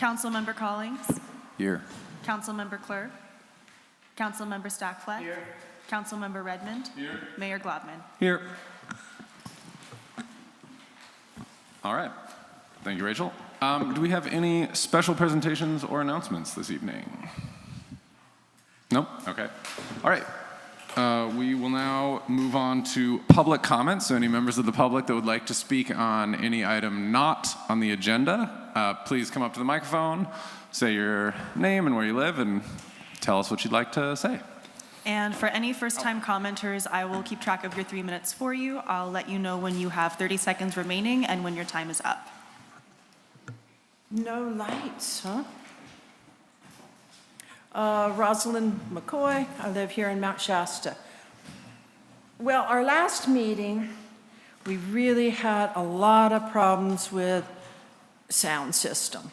Councilmember Collings. Here. Councilmember Clerk. Councilmember Stackflat. Here. Councilmember Redmond. Here. Mayor Glodman. Here. All right. Thank you, Rachel. Do we have any special presentations or announcements this evening? Nope? Okay. All right. We will now move on to public comments. So any members of the public that would like to speak on any item not on the agenda, please come up to the microphone, say your name and where you live, and tell us what you'd like to say. And for any first-time commenters, I will keep track of your 3 minutes for you. I'll let you know when you have 30 seconds remaining and when your time is up. No lights, huh? Rosalind McCoy, I live here in Mount Shasta. Well, our last meeting, we really had a lot of problems with sound system.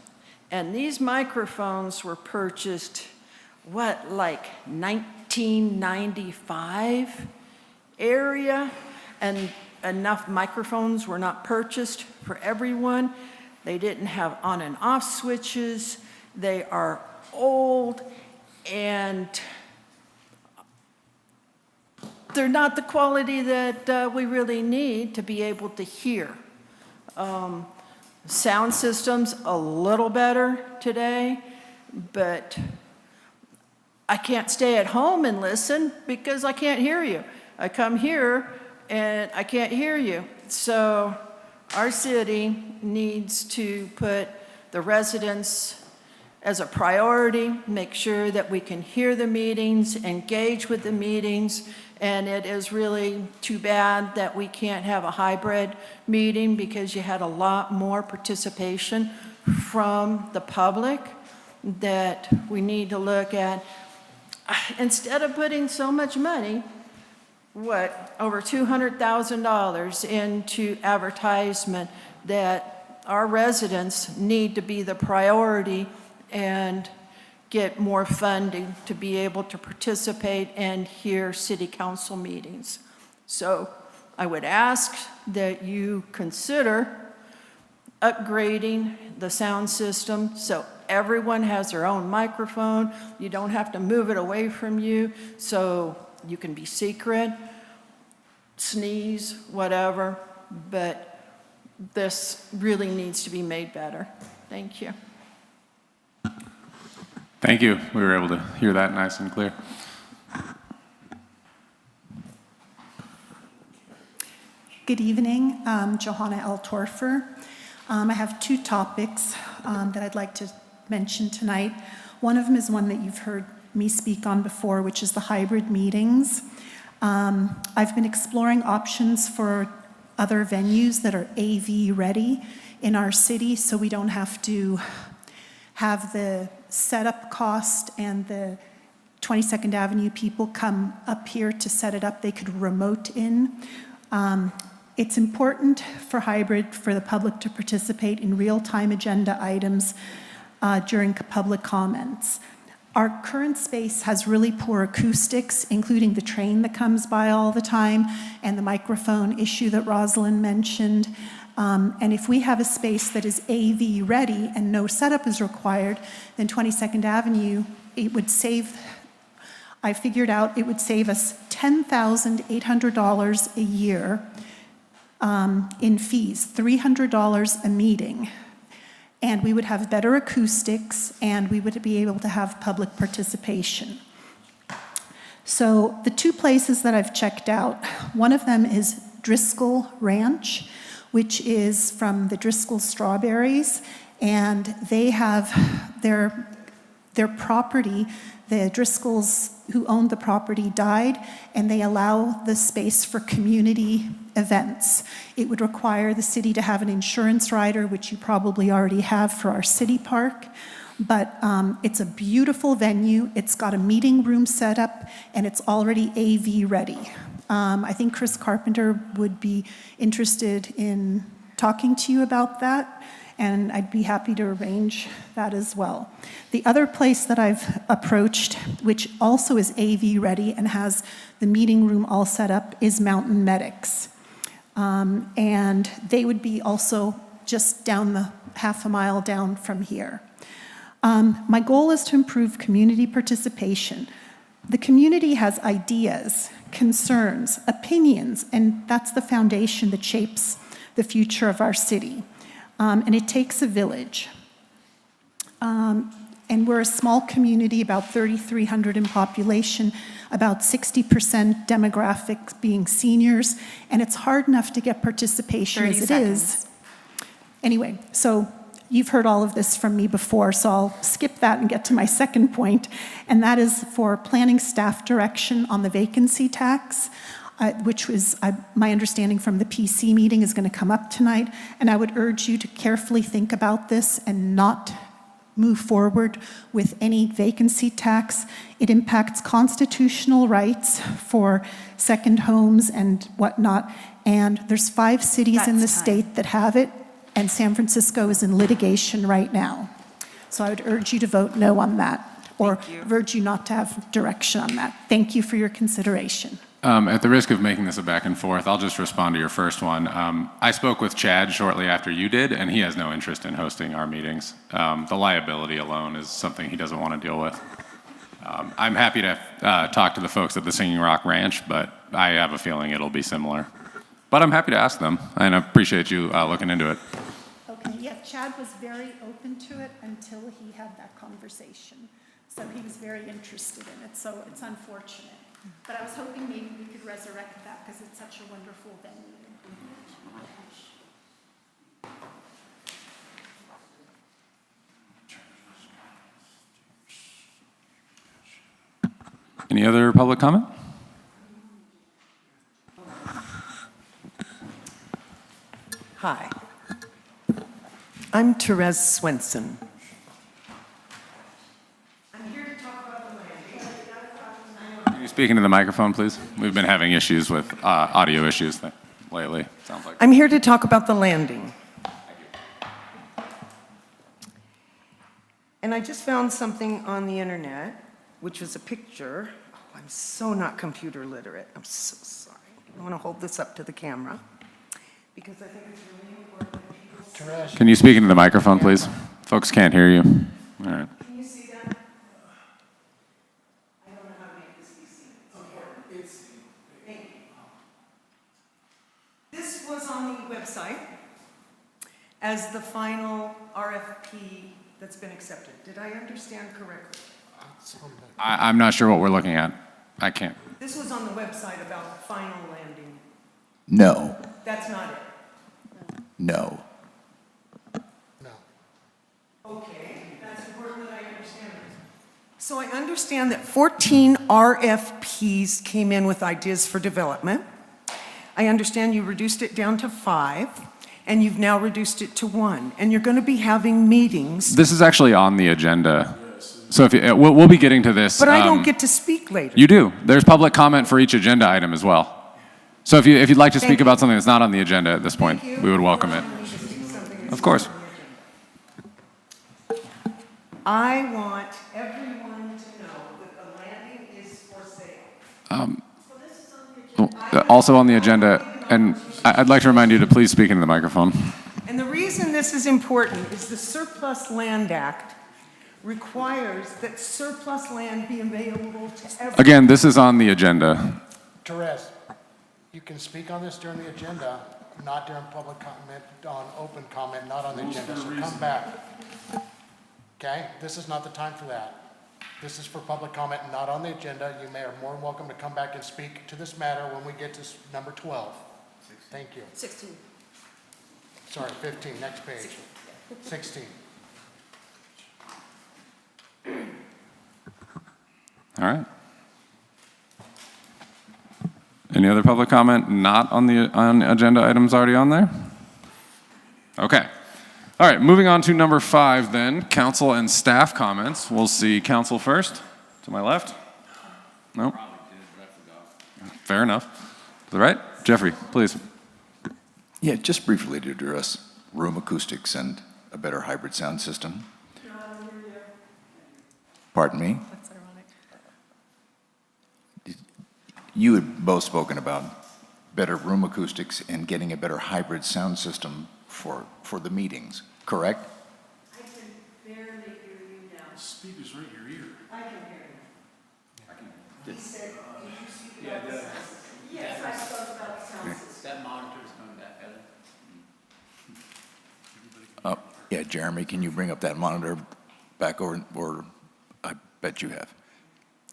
And these microphones were purchased, like 1995 area, and enough microphones were not purchased for everyone. They didn't have on and off switches. They are old, and they're not the quality that we really need to be able to hear. Sound system's a little better today, but I can't stay at home and listen because I can't hear you. I come here and I can't hear you. So our city needs to put the residents as a priority, make sure that we can hear the meetings, engage with the meetings, and it is really too bad that we can't have a hybrid meeting because you had a lot more participation from the public that we need to look at. Instead of putting so much money, over $200,000 into advertisement, that our residents need to be the priority and get more funding to be able to participate and hear city council meetings. So I would ask that you consider upgrading the sound system so everyone has their own microphone. You don't have to move it away from you so you can be secret, sneeze, whatever, but this really needs to be made better. Thank you. Thank you. We were able to hear that nice and clear. Good evening. Johanna L. Torfer. I have two topics that I'd like to mention tonight. One of them is one that you've heard me speak on before, which is the hybrid meetings. I've been exploring options for other venues that are AV ready in our city so we don't have to have the setup cost and the 22nd Avenue people come up here to set it up. They could remote in. It's important for hybrid for the public to participate in real-time agenda items during public comments. Our current space has really poor acoustics, including the train that comes by all the time and the microphone issue that Rosalind mentioned. And if we have a space that is AV ready and no setup is required, then 22nd Avenue, it would save, I figured out it would save us $10,800 a year in fees, $300 a meeting. And we would have better acoustics and we would be able to have public participation. So the two places that I've checked out, one of them is Driscoll Ranch, which is from the Driscoll Strawberries, and they have their property, the Driscolls who owned the property died, and they allow the space for community events. It would require the city to have an insurance rider, which you probably already have for our city park, but it's a beautiful venue. It's got a meeting room set up, and it's already AV ready. I think Chris Carpenter would be interested in talking to you about that, and I'd be happy to arrange that as well. The other place that I've approached, which also is AV ready and has the meeting room all set up, is Mountain Medics. And they would be also just down the half a mile down from here. My goal is to improve community participation. The community has ideas, concerns, opinions, and that's the foundation that shapes the future of our city. And it takes a village. And we're a small community, about 3,300 in population, about 60% demographic being seniors, and it's hard enough to get participation 30 as it seconds. is. Anyway, so you've heard all of this from me before, so I'll skip that and get to my second point, and that is for planning staff direction on the vacancy tax, which was my understanding from the PC meeting is going to come up tonight, and I would urge you to carefully think about this and not move forward with any vacancy tax. It impacts constitutional rights for second homes and whatnot, and there's 5 cities in the That's time. state that have it, and San Francisco is in litigation right now. So I would urge you to vote no on that, or Thank you. urge you not to have direction on that. Thank you for your consideration. At the risk of making this a back and forth, I'll just respond to your first one. I spoke with Chad shortly after you did, and he has no interest in hosting our meetings. The liability alone is something he doesn't want to deal with. I'm happy to talk to the folks at the Singing Rock Ranch, but I have a feeling it'll be similar. But I'm happy to ask them, and I appreciate you looking into it. Okay, yeah, Chad was very open to it until he had that conversation. So he was very interested in it, so it's unfortunate. But I was hoping maybe we could resurrect that because it's such a wonderful venue. Any other public comment? Hi. I'm Therese Swenson. Can you speak into the microphone, please? We've been having issues with audio issues lately, sounds like. I'm here to talk about the landing. And I just found something on the internet, which was a picture. Oh, I'm so not computer literate. I'm so sorry. I want to hold this up to the camera because I think it's really important that people see. Can you speak into the microphone, please? Folks can't hear you. All right. Can you see that? I don't know how to make this be seen. Okay. Thank you. This was on the website as the final RFP that's been accepted. Did I understand correctly? I'm not sure what we're looking at. I can't. This was on the website about final landing. No, That's not it. no. Okay, that's important that I understand this. So I understand that 14 RFPs came in with ideas for development. I understand you reduced it down to 5, and you've now reduced it to 1. And you're going to be having meetings, This is actually on the agenda. So if you, we'll be getting to this. but I don't get to speak later. You do. There's public comment for each agenda item as well. So if you'd like to Thank speak you. about something that's not on the agenda at this point, Thank you. we would welcome it. Of course. I want everyone to know that the landing is for sale. Also on the agenda, and I'd like to remind you to please speak into the microphone. And the reason this is important is the Surplus Land Act requires that surplus land be available to everyone. Again, this is on the agenda. Therese, you can speak on this during the agenda, not during public comment, on open comment, not on the agenda, so come back. Okay? This is not the time for that. This is for public comment, not on the agenda. You may are more than welcome to come back and speak to this matter when we get to number 12. Thank you. 16. Sorry, 15, next page. 16. All right. Any other public comment not on the agenda items already on there? Okay. All right, moving on to number 5 then, council and staff comments. We'll see council first, to my left. No? Fair enough. To the right, Jeffrey, please. Yeah, just briefly to address room acoustics and a better hybrid sound system. Pardon me? That's ironic. You had both spoken about better room acoustics and getting a better hybrid sound system for the meetings, correct? I can barely hear you speaker's right in your ear. I can hear you. He said, did you speak about the sound system? Yes, I spoke about the sound system. That monitor's coming back, Heather. Yeah, Jeremy, can you bring up that monitor back over, or I bet you have.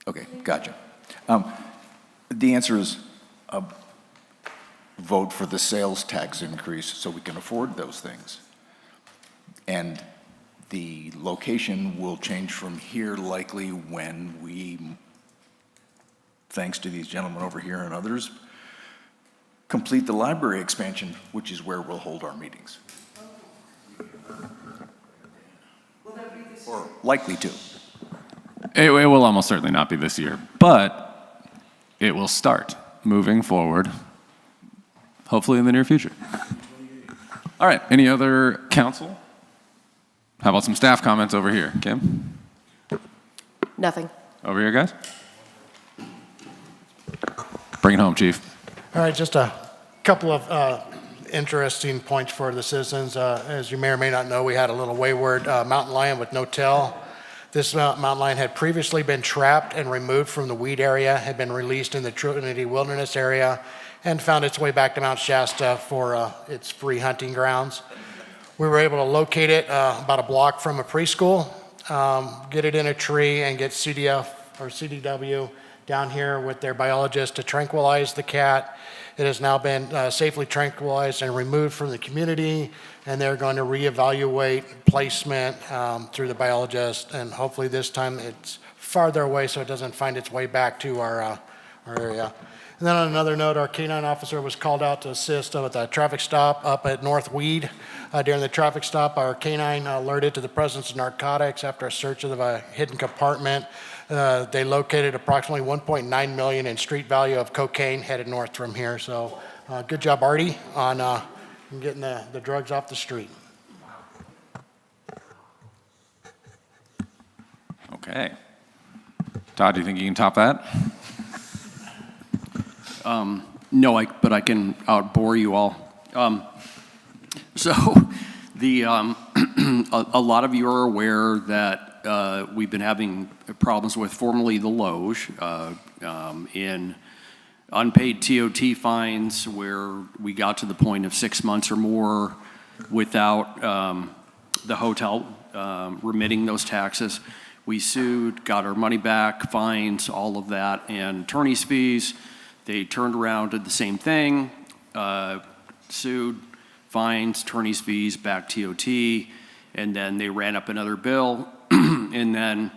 Okay, gotcha. The answer is vote for the sales tax increase so we can afford those things. And the location will change from here likely when we, thanks to these gentlemen over here and others, complete the library expansion, which is where we'll hold our meetings. Or likely to. It will almost certainly not be this year, but it will start moving forward, hopefully in the near future. All right, any other council? How about some staff comments over here? Kim? Nothing. Over here, guys? Bring it home, Chief. All right, just a couple of interesting points for the citizens. As you may or may not know, we had a little wayward mountain lion with no tail. This mountain lion had previously been trapped and removed from the weed area, had been released in the Trinity Wilderness area, and found its way back to Mount Shasta for its free hunting grounds. We were able to locate it about a block from a preschool, get it in a tree, and get CDF or CDW down here with their biologist to tranquilize the cat. It has now been safely tranquilized and removed from the community, and they're going to reevaluate placement through the biologist, and hopefully this time it's farther away so it doesn't find its way back to our area. And then on another note, our canine officer was called out to assist with a traffic stop up at North Weed. During the traffic stop, our canine alerted to the presence of narcotics after a search of a hidden compartment. They located approximately $1.9 million in street value of cocaine headed north from here. So good job, Artie, on getting the drugs off the street. Okay. Todd, do you think you can top that? No, but I can outbore you all. So a lot of you are aware that we've been having problems with formerly the Loge in unpaid TOT fines where we got to the point of 6 months or more without the hotel remitting those taxes. We sued, got our money back, fines, all of that, and attorney's fees. They turned around, did the same thing, sued, fines, attorney's fees, back TOT, and then they ran up another bill, and then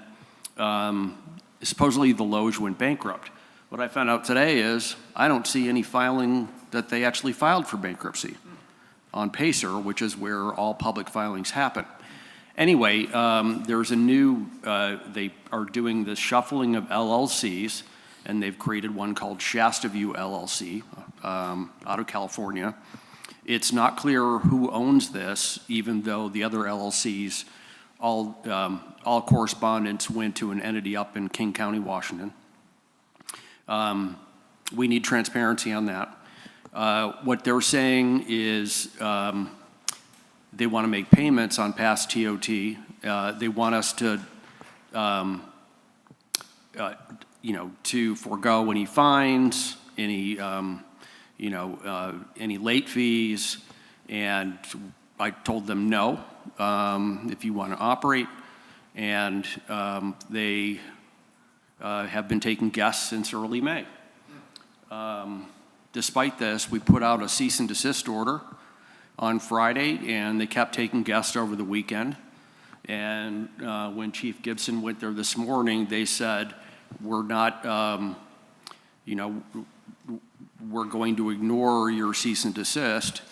supposedly the Loge went bankrupt. What I found out today is I don't see any filing that they actually filed for bankruptcy on Pacer, which is where all public filings happen. Anyway, there's a new, they are doing the shuffling of LLCs, and they've created one called Shasta View LLC out of California. It's not clear who owns this, even though the other LLCs, all correspondence went to an entity up in King County, Washington. We need transparency on that. What they're saying is they want to make payments on past TOT. They want us to, to forego any fines, any, any late fees, and I told them no, if you want to operate, and they have been taking guests since early May. Despite this, we put out a cease and desist order on Friday, and they kept taking guests over the weekend. And when Chief Gibson went there this morning, they said, we're not, we're going to ignore your cease and desist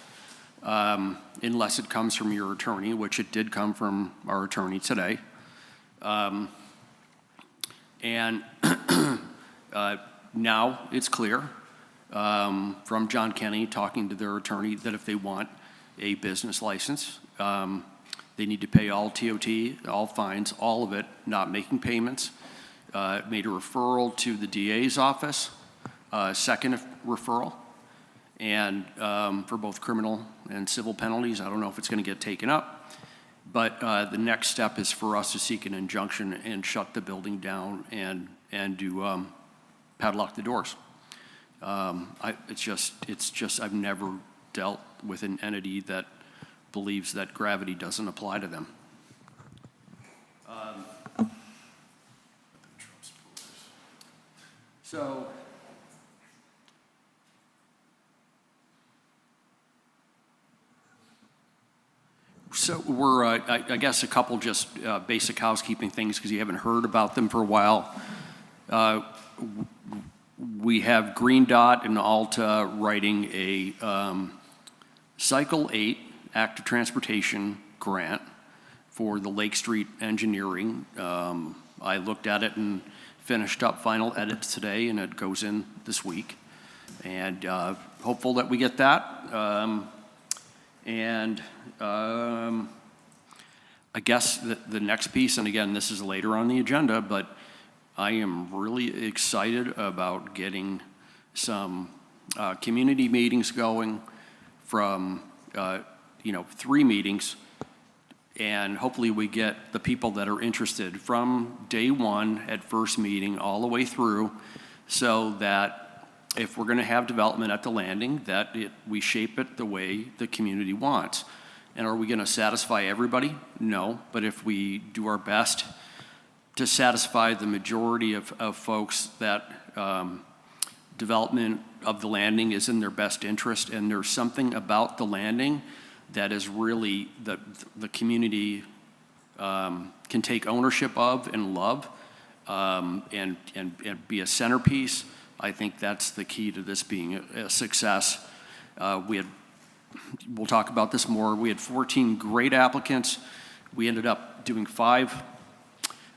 unless it comes from your attorney, which it did come from our attorney today. And now it's clear from John Kenny talking to their attorney that if they want a business license, they need to pay all TOT, all fines, all of it, not making payments. Made a referral to the DA's office, second referral, and for both criminal and civil penalties. I don't know if it's going to get taken up, But the next step is for us to seek an injunction and shut the building down and to padlock the doors. It's just I've never dealt with an entity that believes that gravity doesn't apply to them. So we're, I guess, a couple just basic housekeeping things because you haven't heard about them for a while. We have Green Dot and Alta writing a Cycle 8 Active Transportation grant for the Lake Street engineering. I looked at it and finished up final edits today, and it goes in this week. And hopeful that we get that. I guess the next piece, and again, this is later on the agenda, but I am really excited about getting some community meetings going from, 3 meetings, and hopefully we get the people that are interested from day one at first meeting all the way through, so that if we're going to have development at the landing, that we shape it the way the community wants. And are we going to satisfy everybody? No, but if we do our best to satisfy the majority of folks that development of the landing is in their best interest, and there's something about the landing that is really the community can take ownership of and love and be a centerpiece, I think that's the key to this being a success. We'll talk about this more. We had 14 great applicants. We ended up doing 5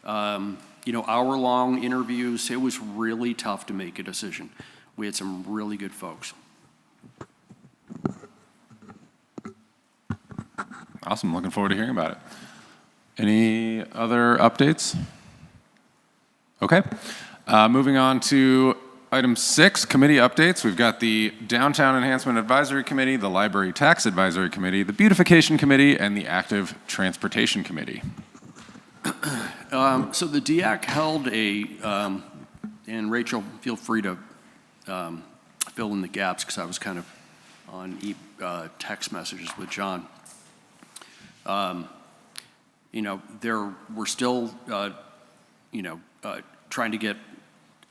hour-long interviews. It was really tough to make a decision. We had some really good folks. Awesome. Looking forward to hearing about it. Any other updates? Okay. Moving on to item 6, committee updates. We've got the Downtown Enhancement Advisory Committee, the Library Tax Advisory Committee, the Beautification Committee, and the Active Transportation Committee. So the DEAC held and Rachel, feel free to fill in the gaps because I was kind of on text messages with John. We're still, trying to get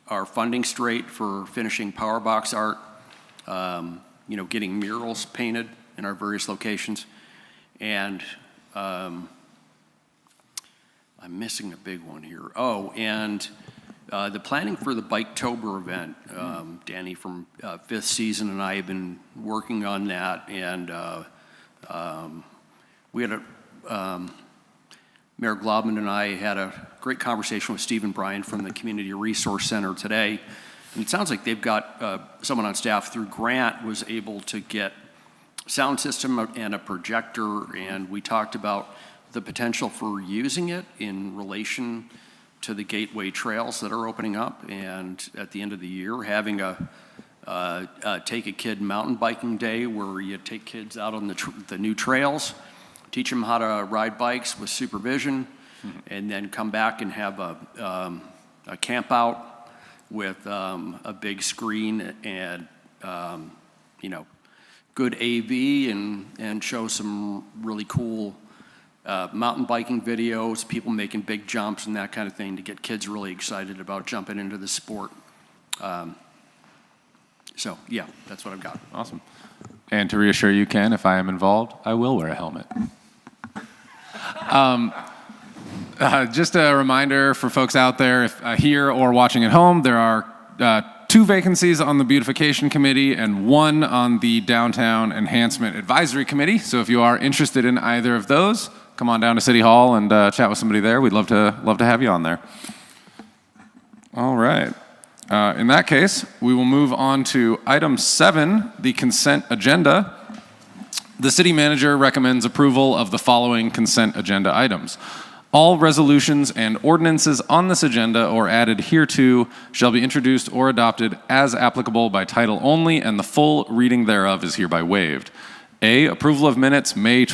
our funding straight for finishing power box art, getting murals painted in our various locations. And I'm missing a big one here. Oh, and the planning for the Biketober event. Danny from 5th Season and I have been working on that, and we had Mayor Globman and I had a great conversation with Steve and Brian from the Community Resource Center today. And it sounds like they've got someone on staff through Grant was able to get sound system and a projector, and we talked about the potential for using it in relation to the gateway trails that are opening up, and at the end of the year having a Take a Kid mountain biking day where you take kids out on the new trails, teach them how to ride bikes with supervision, and then come back and have a camp out with a big screen and good AV and show some really cool mountain biking videos, people making big jumps and that kind of thing to get kids really excited about jumping into the sport. So yeah, that's what I've got. Awesome. And to reassure you, Ken, if I am involved, I will wear a helmet. Just a reminder for folks out there, if here or watching at home, there are 2 vacancies on the Beautification Committee and 1 on the Downtown Enhancement Advisory Committee. So if you are interested in either of those, come on down to City Hall and chat with somebody there. We'd love to have you on there. All right. In that case, we will move on to item 7, the consent agenda. The city manager recommends approval of the following consent agenda items. All resolutions and ordinances on this agenda or added hereto shall be introduced or adopted as applicable by title only, and the full reading thereof is hereby waived. A, approval of minutes May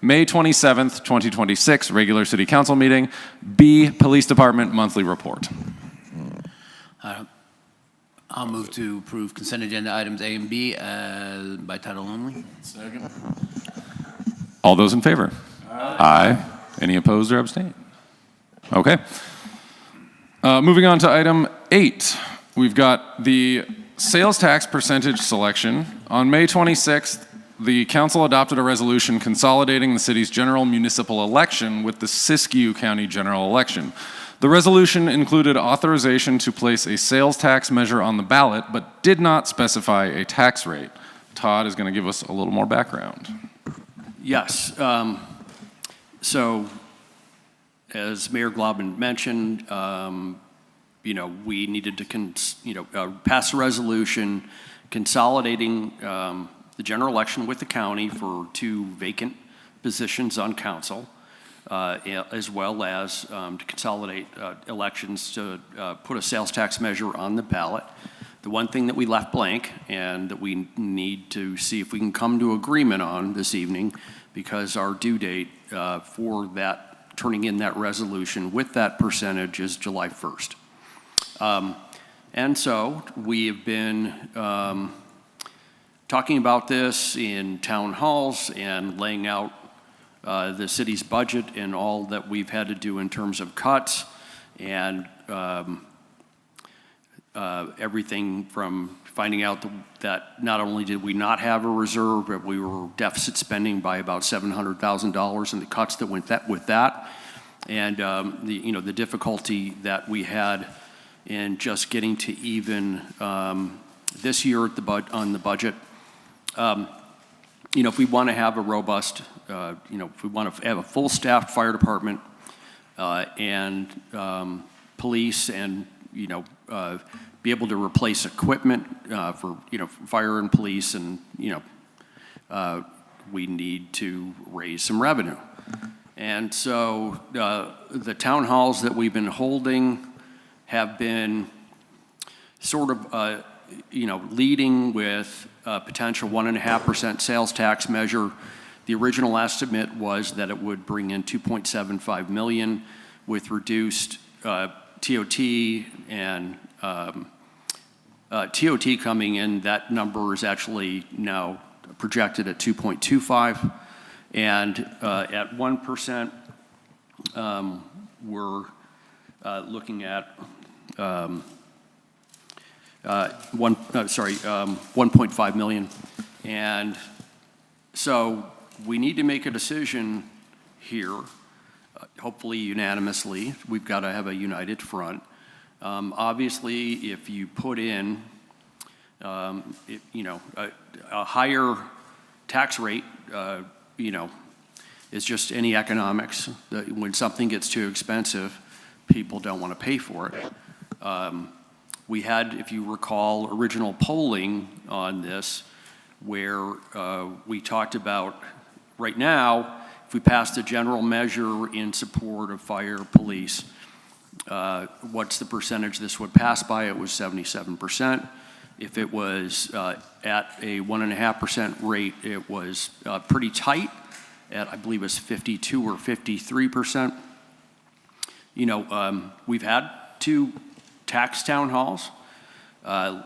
May 27th, 2026, regular city council meeting. B, police department monthly report. I'll move to approve consent agenda items A and B by title only. Second. All those in favor? Aye. Any opposed or abstain? Okay. Moving on to item 8. We've got the sales tax percentage selection. On May 26th, the council adopted a resolution consolidating the city's general municipal election with the Siskiyou County general election. The resolution included authorization to place a sales tax measure on the ballot, but did not specify a tax rate. Todd is going to give us a little more background. Yes. So, as Mayor Globin mentioned, we needed to, pass a resolution consolidating the general election with the county for 2 vacant positions on council, as well as to consolidate elections to put a sales tax measure on the ballot. The one thing that we left blank and that we need to see if we can come to agreement on this evening, because our due date for that, turning in that resolution with that percentage is July 1st. And so we have been talking about this in town halls and laying out the city's budget and all that we've had to do in terms of cuts and everything from finding out that not only did we not have a reserve, but we were deficit spending by about $700,000 and the cuts that went with that, and the difficulty that we had in just getting to even this year at on the budget. If we want to have a robust, if we want to have a full staffed fire department and police and, be able to replace equipment for, fire and police and, we need to raise some revenue. And so the town halls that we've been holding have been sort of, leading with a potential 1.5% sales tax measure. The original estimate was that it would bring in $2.75 million with reduced TOT and TOT coming in. That number is actually now projected at 2.25, and at 1%, we're looking at 1.5 million. And so we need to make a decision here, hopefully unanimously. We've got to have a united front. Obviously, if you put in, a higher tax rate, it's just any economics. When something gets too expensive, people don't want to pay for it. We had, if you recall, original polling on this where we talked about right now, if we passed a general measure in support of fire, police, what's the percentage this would pass by? It was 77%. If it was at a 1.5% rate, it was pretty tight at, I believe it was 52 or 53%. We've had 2 tax town halls,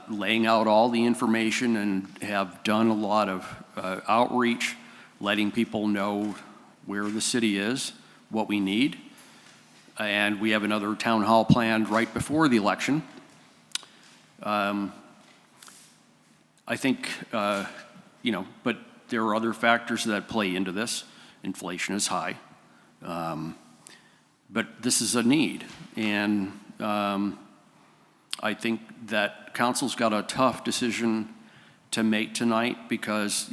laying out all the information and have done a lot of outreach, letting people know where the city is, what we need. And we have another town hall planned right before the election. I think, but there are other factors that play into this. Inflation is high. But this is a need. And I think that council's got a tough decision to make tonight because,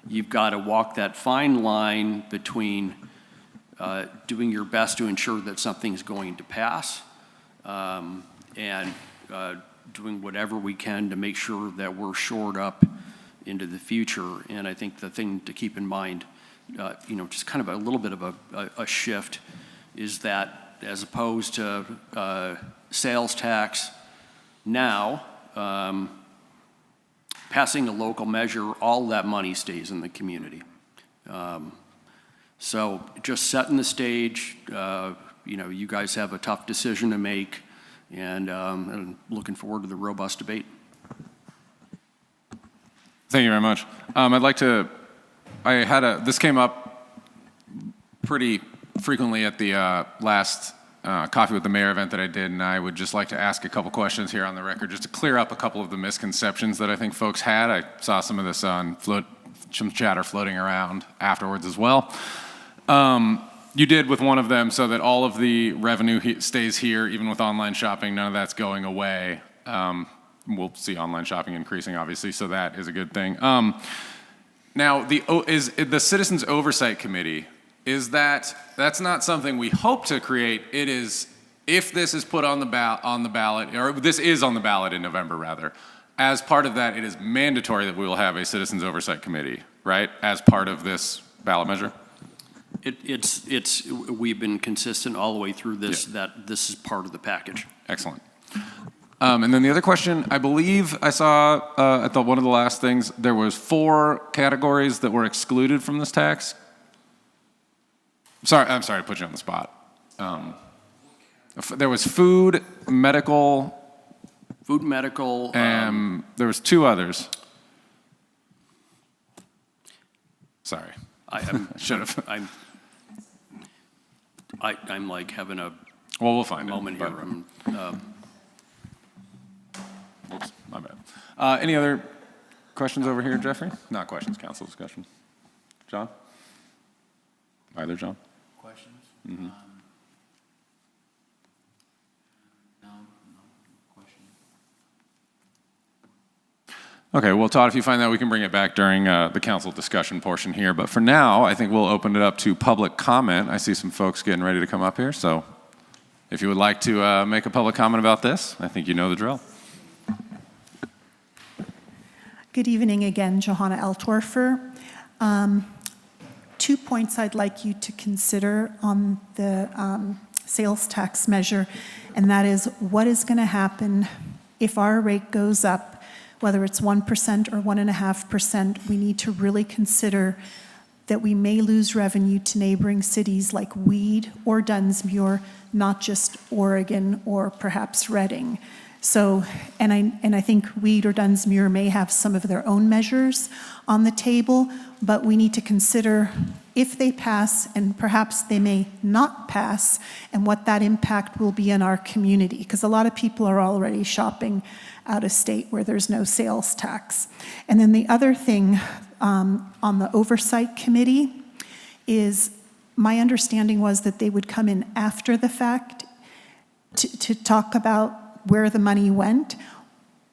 you've got to walk that fine line between doing your best to ensure that something's going to pass and doing whatever we can to make sure that we're shored up into the future. And I think the thing to keep in mind, just kind of a little bit of a shift is that as opposed to sales tax now, passing a local measure, all that money stays in the community. So just setting the stage, you guys have a tough decision to make, and looking forward to the robust debate. Thank you very much. This came up pretty frequently at the last Coffee with the Mayor event that I did, and I would just like to ask a couple questions here on the record just to clear up a couple of the misconceptions that I think folks had. I saw some of this on some chatter floating around afterwards as well. You did with one of them so that all of the revenue stays here, even with online shopping, none of that's going away. We'll see online shopping increasing, obviously, so that is a good thing. Now, the Citizens Oversight Committee, that's not something we hope to create. It is, if this is put on the ballot, or this is on the ballot in November, rather, as part of that, it is mandatory that we will have a Citizens Oversight Committee, right, as part of this ballot measure? We've been consistent all the way through this, that this is part of the package. Excellent. And then the other question, I believe I saw at one of the last things, there was 4 categories that were excluded from this tax. I'm sorry to put you on the spot. There was food, medical. Food, medical. There was 2 others. Sorry. I should have. I'm like having a we'll find moment it, here. Oops, my bad. Any other questions over here, Jeffrey? Not questions, council discussion. John? Either John? Questions? Mm-hmm. No question. Okay, well, Todd, if you find that, we can bring it back during the council discussion portion here. But for now, I think we'll open it up to public comment. I see some folks getting ready to come up here. So if you would like to make a public comment about this, I think you know the drill. Good evening again, Johanna Eltwerfer. 2 points I'd like you to consider on the sales tax measure, and that is what is going to happen if our rate goes up, whether it's 1% or 1.5%. We need to really consider that we may lose revenue to neighboring cities like Weed or Dunsmuir, not just Oregon or perhaps Reading. So, and I think Weed or Dunsmuir may have some of their own measures on the table, but we need to consider if they pass, and perhaps they may not pass, and what that impact will be in our community, because a lot of people are already shopping out of state where there's no sales tax. And then the other thing on the Oversight Committee is my understanding was that they would come in after the fact to talk about where the money went,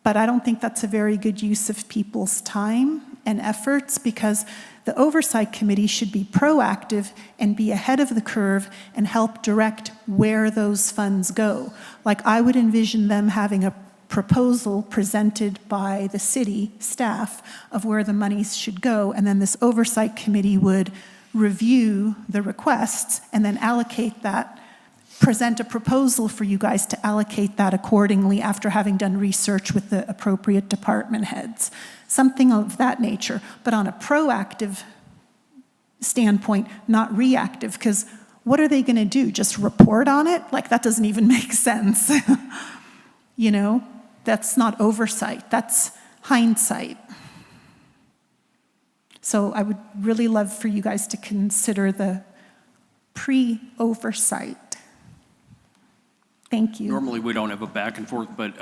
but I don't think that's a very good use of people's time and efforts, because the Oversight Committee should be proactive and be ahead of the curve and help direct where those funds go. Like, I would envision them having a proposal presented by the city staff of where the monies should go, and then this Oversight Committee would review the requests and then allocate that, present a proposal for you guys to allocate that accordingly after having done research with the appropriate department heads. Something of that nature, but on a proactive standpoint, not reactive, because what are they going to do? Just report on it? Like, that doesn't even make sense. You know, that's not oversight, that's hindsight. So I would really love for you guys to consider the pre-oversight. Thank you. Normally, we don't have a back and forth, but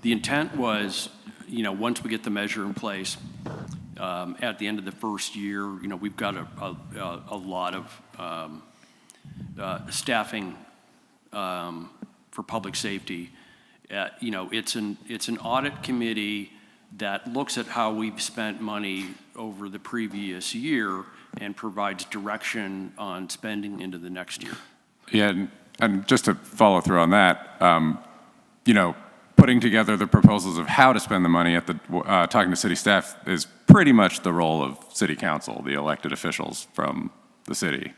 the intent was, once we get the measure in place, at the end of the first year, we've got a lot of staffing for public safety. It's an audit committee that looks at how we've spent money over the previous year and provides direction on spending into the next year. Yeah, and just to follow through on that, putting together the proposals of how to spend the money at the talking to city staff is pretty much the role of city council, the elected officials from the city.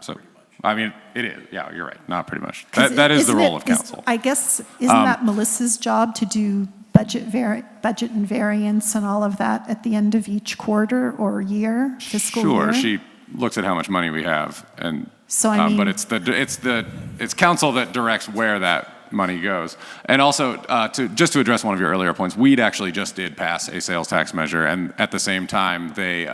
So, I mean, it is. Yeah, you're right. Not pretty much. That is the role of council. I guess, isn't that Melissa's job to do budget and variance and all of that at the end of each quarter or year, fiscal Sure, year? she looks at how much money we have, and So, I mean- but it's council that directs where that money goes. And also, to address one of your earlier points, Weed actually just did pass a sales tax measure, and at the same time, they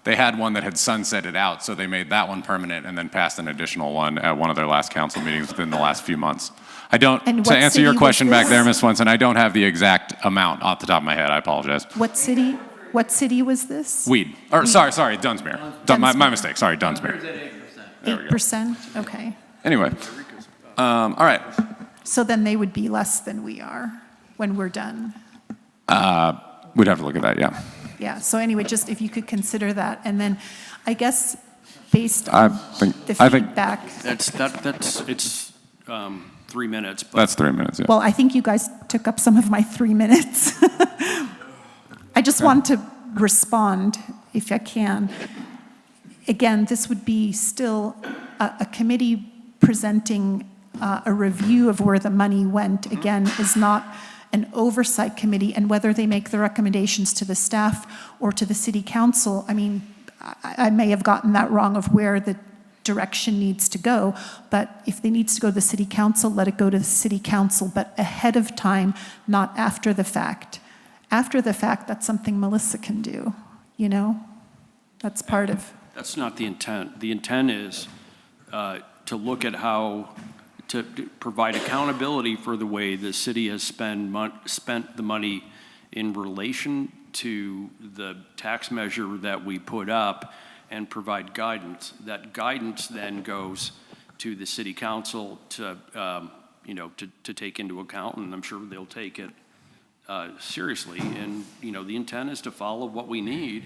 had one that had sunsetted out, so they made that one permanent and then passed an additional one at one of their last council meetings within the last few months. I don't, And to what answer your city was question back this? there, Ms. Swenson, I don't have the exact amount off the top of my head. I apologize. What city was this? Weed. Or sorry, Dunsmuir. My mistake. Sorry, Dunsmuir. There we go. 8%? Okay. Anyway, all right. So then they would be less than we are when we're done. We'd have to look at that, yeah. Yeah, so anyway, just if you could consider that. And then I guess based I on think- the I think- feedback, It's 3 minutes, but That's 3 minutes, yeah. well, I think you guys took up some of my 3 minutes. I just want to respond if I can. Again, this would be still a committee presenting a review of where the money went. Again, is not an oversight committee, and whether they make the recommendations to the staff or to the city council, I mean, I may have gotten that wrong of where the direction needs to go, but if it needs to go to the city council, let it go to the city council, but ahead of time, not after the fact. After the fact, that's something Melissa can do, you know? That's part of. that's not the intent. The intent is to look at how to provide accountability for the way the city has spent the money in relation to the tax measure that we put up, and provide guidance. That guidance then goes to the city council to take into account, and I'm sure they'll take it seriously. And, the intent is to follow what we need,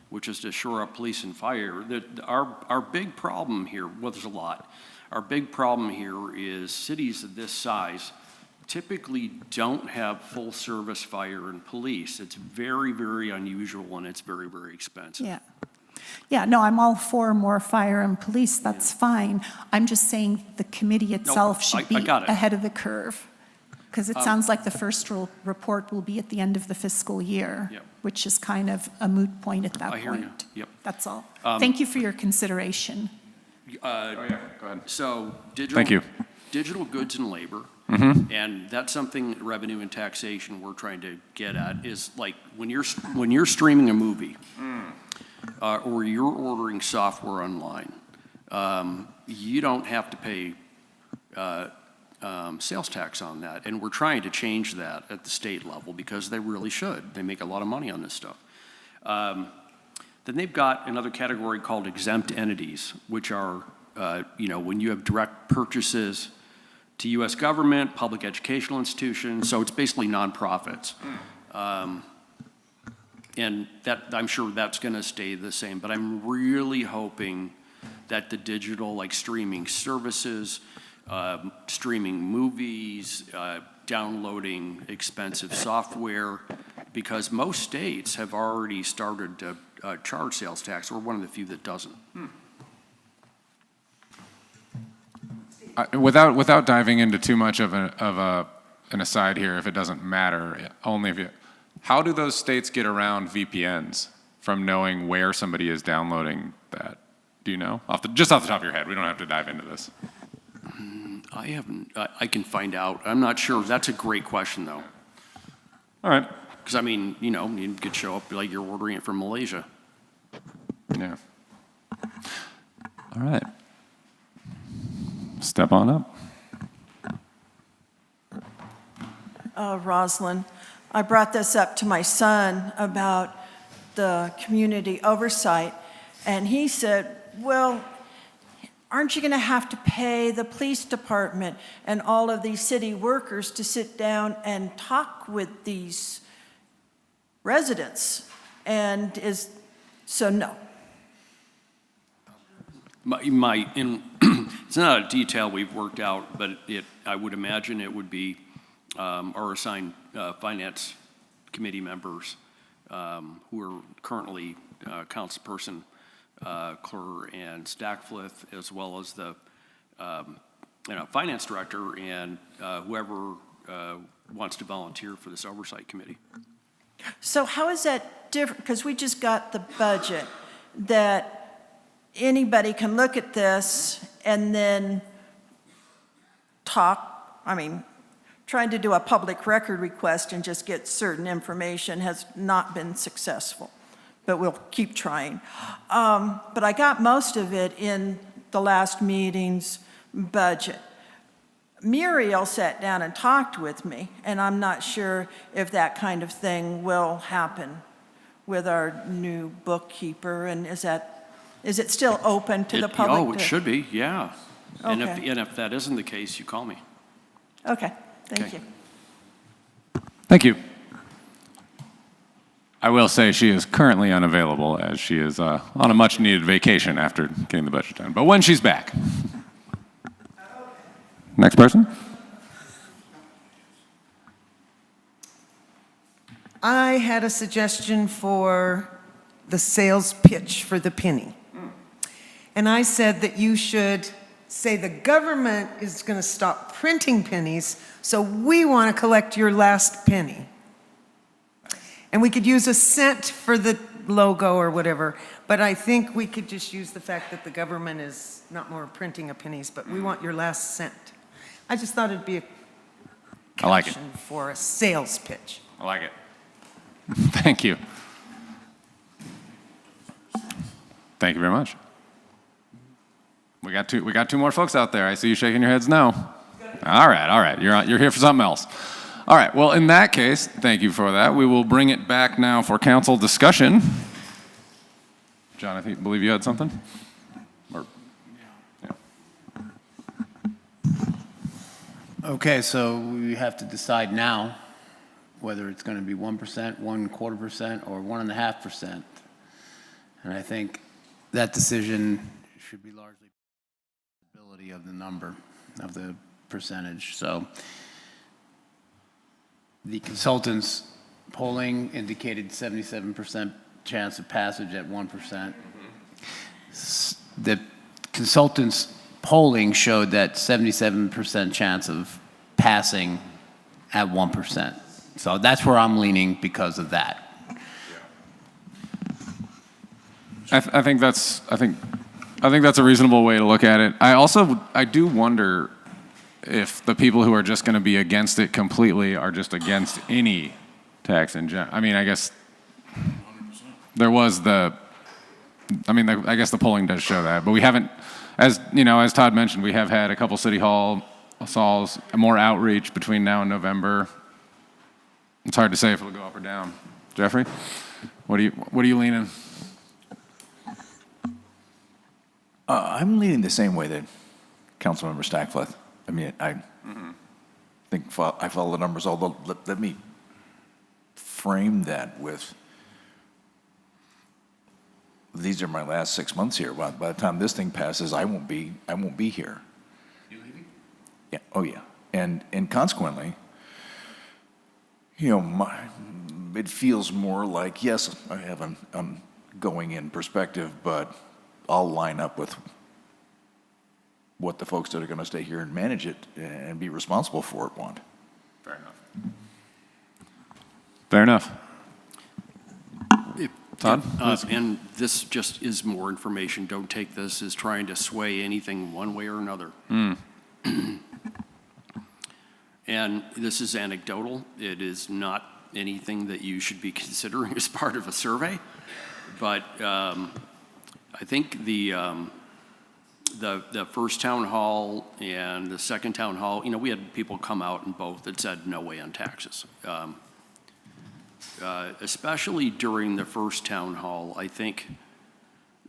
which is to shore up police and fire. Our big problem here, well, there's a lot. Our big problem here is cities of this size typically don't have full-service fire and police. It's very, very unusual, and it's very, very expensive. Yeah. Yeah, no, I'm all for more fire and police, that's fine. I'm just saying the committee itself should I be got it. ahead of the curve. Because it sounds like the first report will be at the end of the fiscal year, Yep. which is kind of a moot point at that I hear point. you. Yep. That's all. Thank you for your consideration. Oh, yeah, go ahead. So Thank you. digital goods and labor, Mm-hmm. and that's something revenue and taxation we're trying to get at, is like when you're streaming a movie or you're ordering software online, you don't have to pay sales tax on that, and we're trying to change that at the state level because they really should. They make a lot of money on this stuff. Then they've got another category called exempt entities, which are, when you have direct purchases to U.S. government, public educational institutions, so it's basically nonprofits. And that, I'm sure that's going to stay the same, but I'm really hoping that the digital, like streaming services, streaming movies, downloading expensive software, because most states have already started to charge sales tax. We're one of the few that doesn't. Without diving into too much of an aside here, if it doesn't matter, how do those states get around VPNs from knowing where somebody is downloading that? Do you know? Just off the top of your head, we don't have to dive into this. I haven't, I can find out. I'm not sure. That's a great question, though. All right. Because, I mean, you could show up like you're ordering it from Malaysia. Yeah. All right. Step on up. Rosalind, I brought this up to my son about the community oversight, and he said, well, aren't you going to have to pay the police department and all of these city workers to sit down and talk with these residents? And so no. It's not a detail we've worked out, but I would imagine it would be our assigned finance committee members who are currently councilperson Clur and Stackflith, as well as the finance director and whoever wants to volunteer for this oversight committee. So how is that different? Because we just got the budget, that anybody can look at this and then talk. I mean, trying to do a public record request and just get certain information has not been successful, but we'll keep trying. But I got most of it in the last meeting's budget. Muriel sat down and talked with me, and I'm not sure if that kind of thing will happen with our new bookkeeper, and is it still open to the public? Oh, it should be, yeah. And Okay. if that isn't the case, you call me. Okay, thank Okay. you. Thank you. I will say she is currently unavailable as she is on a much-needed vacation after getting the budget done. But when she's back. Next person. I had a suggestion for the sales pitch for the penny. And I said that you should say the government is going to stop printing pennies, so we want to collect your last penny. And we could use a cent for the logo or whatever, but I think we could just use the fact that the government is not more printing of pennies, but we want your last cent. I just thought it'd be a I like it. caption for a sales pitch. I like it. Thank you. Thank you very much. We got two more folks out there. I see you shaking your heads no. All right. You're here for something else. All right. Well, in that case, thank you for that. We will bring it back now for council discussion. John, I believe you had something? Or, yeah. Okay, so we have to decide now whether it's going to be 1%, 1.25%, or 1.5%. And I think that decision should be largely ability of the number, of the percentage. So the consultants' polling indicated 77% chance of passage at 1%. The consultants' polling showed that 77% chance of passing at 1%. So that's where I'm leaning because of that. I think that's a reasonable way to look at it. I do wonder if the people who are just going to be against it completely are just against any tax in general. I mean, I guess there was I guess the polling does show that, but we haven't, as Todd mentioned, we have had a couple city hall assaults, more outreach between now and November. It's hard to say if it'll go up or down. Jeffrey, what are you leaning? I'm leaning the same way that Councilmember Stackfleth. I mean, I think I follow the numbers, although let me frame that with, these are my last 6 months here. By the time this thing passes, I won't be here. You leaving? Yeah. Oh yeah. And consequently, it feels more like, yes, I have an going in perspective, but I'll line up with what the folks that are going to stay here and manage it and be responsible for it want. Fair enough. Todd? And this just is more information. Don't take this as trying to sway anything one way or another. And this is anecdotal. It is not anything that you should be considering as part of a survey. But I think the first town hall and the second town hall, we had people come out and both that said no way on taxes. Especially during the first town hall, I think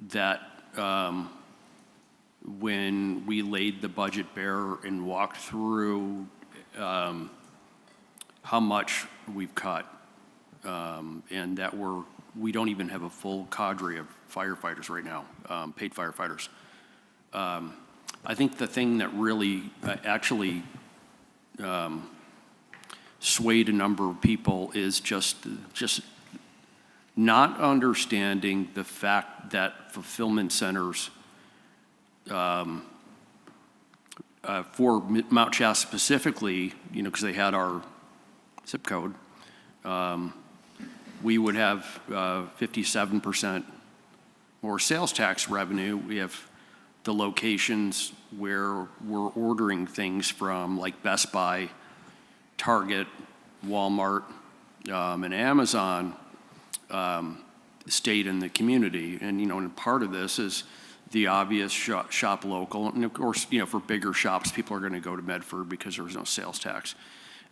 that when we laid the budget bare and walked through how much we've cut, and that we don't even have a full cadre of firefighters right now, paid firefighters. I think the thing that really actually swayed a number of people is just not understanding the fact that fulfillment centers for Mount Shasta specifically, you know, because they had our zip code, we would have 57% more sales tax revenue. We have the locations where we're ordering things from, like Best Buy, Target, Walmart, and Amazon, stayed in the community. And, you know, and part of this is the obvious shop local. And of course, you know, for bigger shops, people are going to go to Medford because there's no sales tax.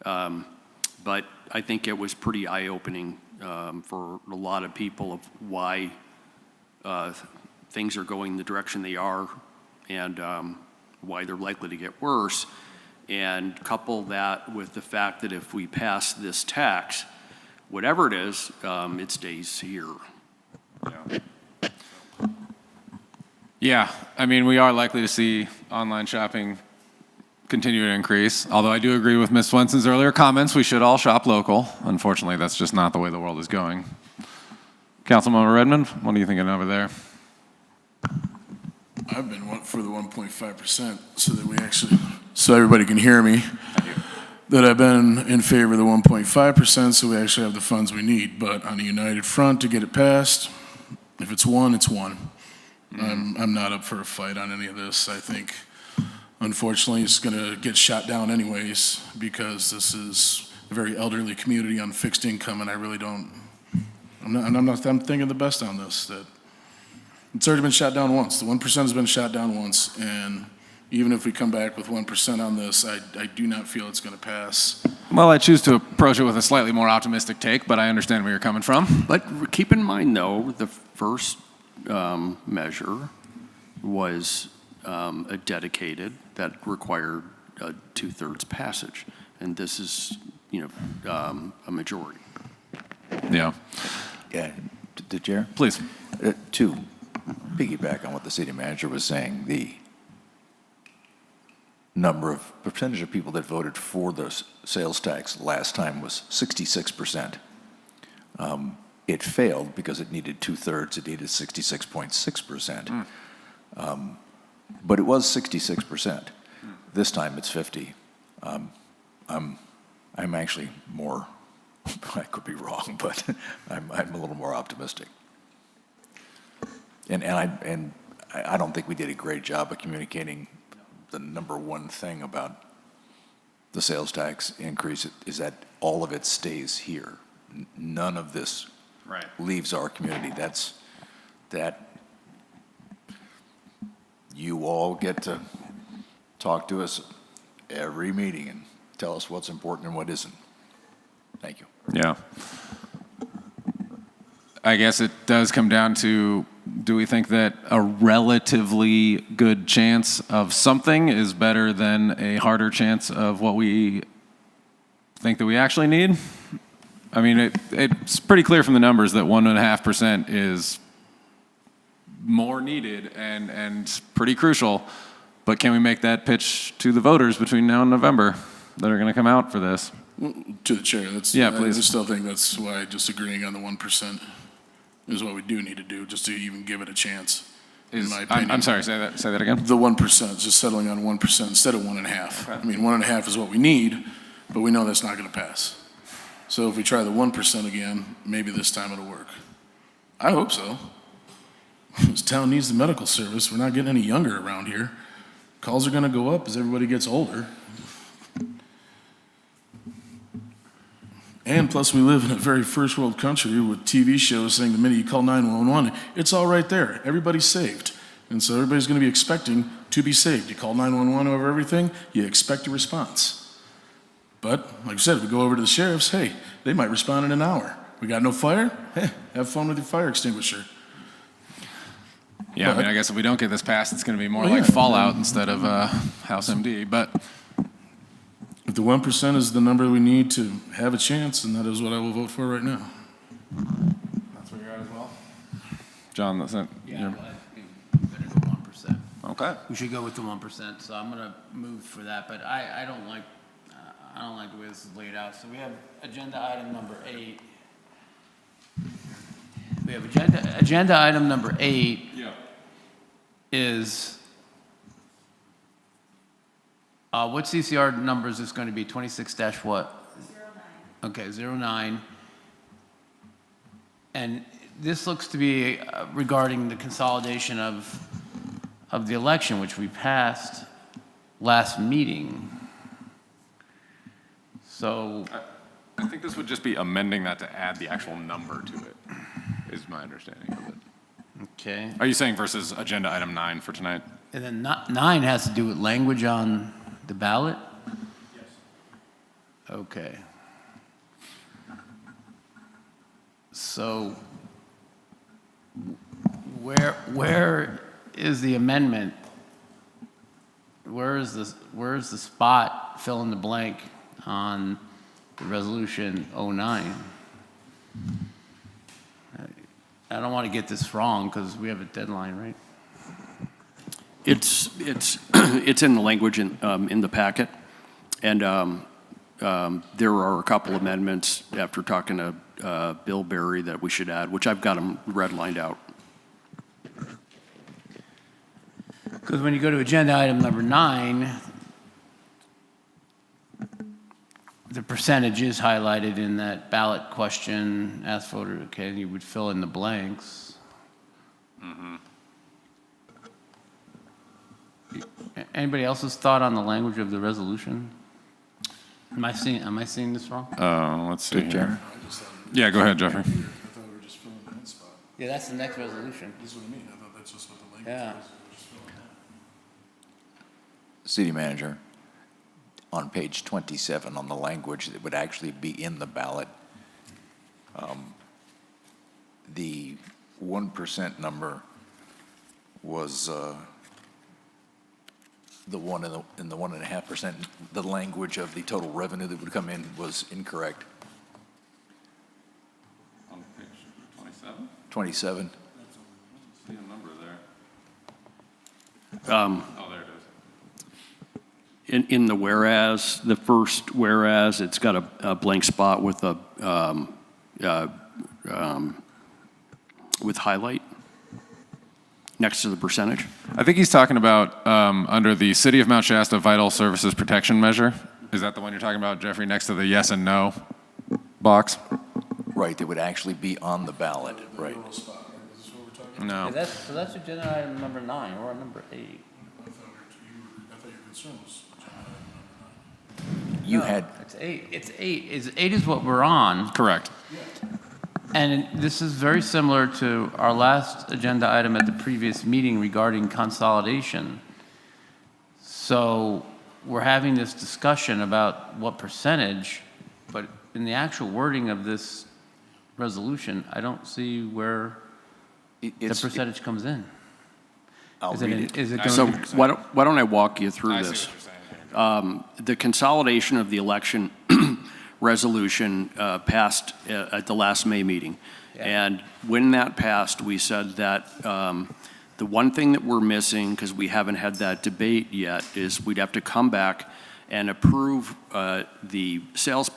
But I think it was pretty eye-opening for a lot of people of why things are going the direction they are and why they're likely to get worse. And couple that with the fact that if we pass this tax, whatever it is, it stays here. Yeah, I mean, we are likely to see online shopping continue to increase, although I do agree with Ms. Swenson's earlier comments, we should all shop local. Unfortunately, that's just not the way the world is going. Councilmember Redmond, what are you thinking over there? I've been for the 1.5% so that we actually, so everybody can hear me, that I've been in favor of the 1.5% so we actually have the funds we need. But on a united front to get it passed, if it's one, it's one. I'm not up for a fight on any of this. I think, unfortunately, it's going to get shot down anyways because this is a very elderly community on fixed income, and I really don't. I'm thinking the best on this. That it's already been shot down once. The 1% has been shot down once, and even if we come back with 1% on this, I do not feel it's going to pass. Well, I choose to approach it with a slightly more optimistic take, but I understand where you're coming from. But keep in mind, though, the first measure was a dedicated that required a 2/3 passage, and this is, you know, a majority. Yeah. Yeah, the chair? Please. To piggyback on what the city manager was saying, the percentage of people that voted for the sales tax last time was 66%. It failed because it needed 2/3. It needed 66.6%. But it was 66%. This time it's 50. I'm actually more, I could be wrong, but I'm a little more optimistic. And I don't think we did a great job of communicating the number one thing about the sales tax increase is that all of it stays here. None of this leaves our community. That you all get to talk to us every meeting and tell us what's important and what isn't. Thank you. Yeah. I guess it does come down to, do we think that a relatively good chance of something is better than a harder chance of what we think that we actually need? I mean, it's pretty clear from the numbers that 1.5% is more needed and pretty crucial, but can we make that pitch to the voters between now and November that are going to come out for this? To the chair, Yeah, please. I still think that's why just agreeing on the 1% is what we do need to do, just to even give it a chance, in my opinion. I'm sorry, say that again? The 1%, just settling on 1% instead of 1.5. I mean, 1.5 is what we need, but we know that's not going to pass. So if we try the 1% again, maybe this time it'll work. I hope so. This town needs the medical service. We're not getting any younger around here. Calls are going to go up as everybody gets older. And plus, we live in a very first world country with TV shows saying the minute you call 911, it's all right there. Everybody's saved. And so everybody's going to be expecting to be saved. You call 911 over everything, you expect a response. But, like I said, if we go over to the sheriff's, hey, they might respond in an hour. We got no fire? Hey, have fun with your fire extinguisher. Yeah, I mean, I guess if we don't get this passed, it's going to be more like Fallout instead of House MD, but... If the 1% is the number we need to have a chance, and that is what I will vote for right now. That's where you're at as well? John, that's it? Yeah, we better go 1%. Okay. We should go with the 1%, so I'm gonna move for that, but I don't like the way this is laid out. So we have agenda item number 8. We have agenda item number 8 Yeah. is What CCR number is this going to be? 26 dash what? 09. Okay, 09. And this looks to be regarding the consolidation of the election, which we passed last meeting. So, I think this would just be amending that to add the actual number to it, is my understanding of it. okay. Are you saying versus agenda item 9 for tonight? And then 9 has to do with language on the ballot? Yes. Okay. So where is the amendment? Where is the spot, fill in the blank, on the resolution 09? I don't want to get this wrong because we have a deadline, right? It's in the language in the packet, and there are a couple amendments after talking to Bill Berry that we should add, which I've got them redlined out. Because when you go to agenda item number 9, the percentage is highlighted in that ballot question, ask voter, okay, and you would fill in the blanks. Anybody else's thought on the language of the resolution? Am I seeing this wrong? Let's see here. Yeah, go ahead, Jeffrey. I thought we were just filling the in spot. Yeah, that's the next resolution. That's what I mean. I thought that's just what the language Yeah. was. We were just filling that. City manager, on page 27, on the language that would actually be in the ballot, the 1% number was the 1 and the 1.5%. The language of the total revenue that would come in was incorrect. On page 27? 27. See a number there. Oh, there it is. In the whereas, the first whereas, it's got a blank spot with a with highlight next to the percentage. I think he's talking about under the City of Mount Shasta Vital Services Protection Measure. Is that the one you're talking about, Jeffrey, next to the yes and no box? Right, that would actually be on the ballot, right. Is this what we're talking No. So that's agenda item number 9, or number 8. I thought your concern was You had, It's 8. It's 8 is what we're on. Correct. And this is very similar to our last agenda item at the previous meeting regarding consolidation. So we're having this discussion about what percentage, but in the actual wording of this resolution, I don't see where the it's, percentage comes in. I'll Is read it, it. is it So going to, why don't I walk you through I see this? what you're saying here. The consolidation of the election resolution passed at the last May meeting. And when that passed, we said that the one thing that we're missing, because we haven't had that debate yet, is we'd have to come back and approve the sales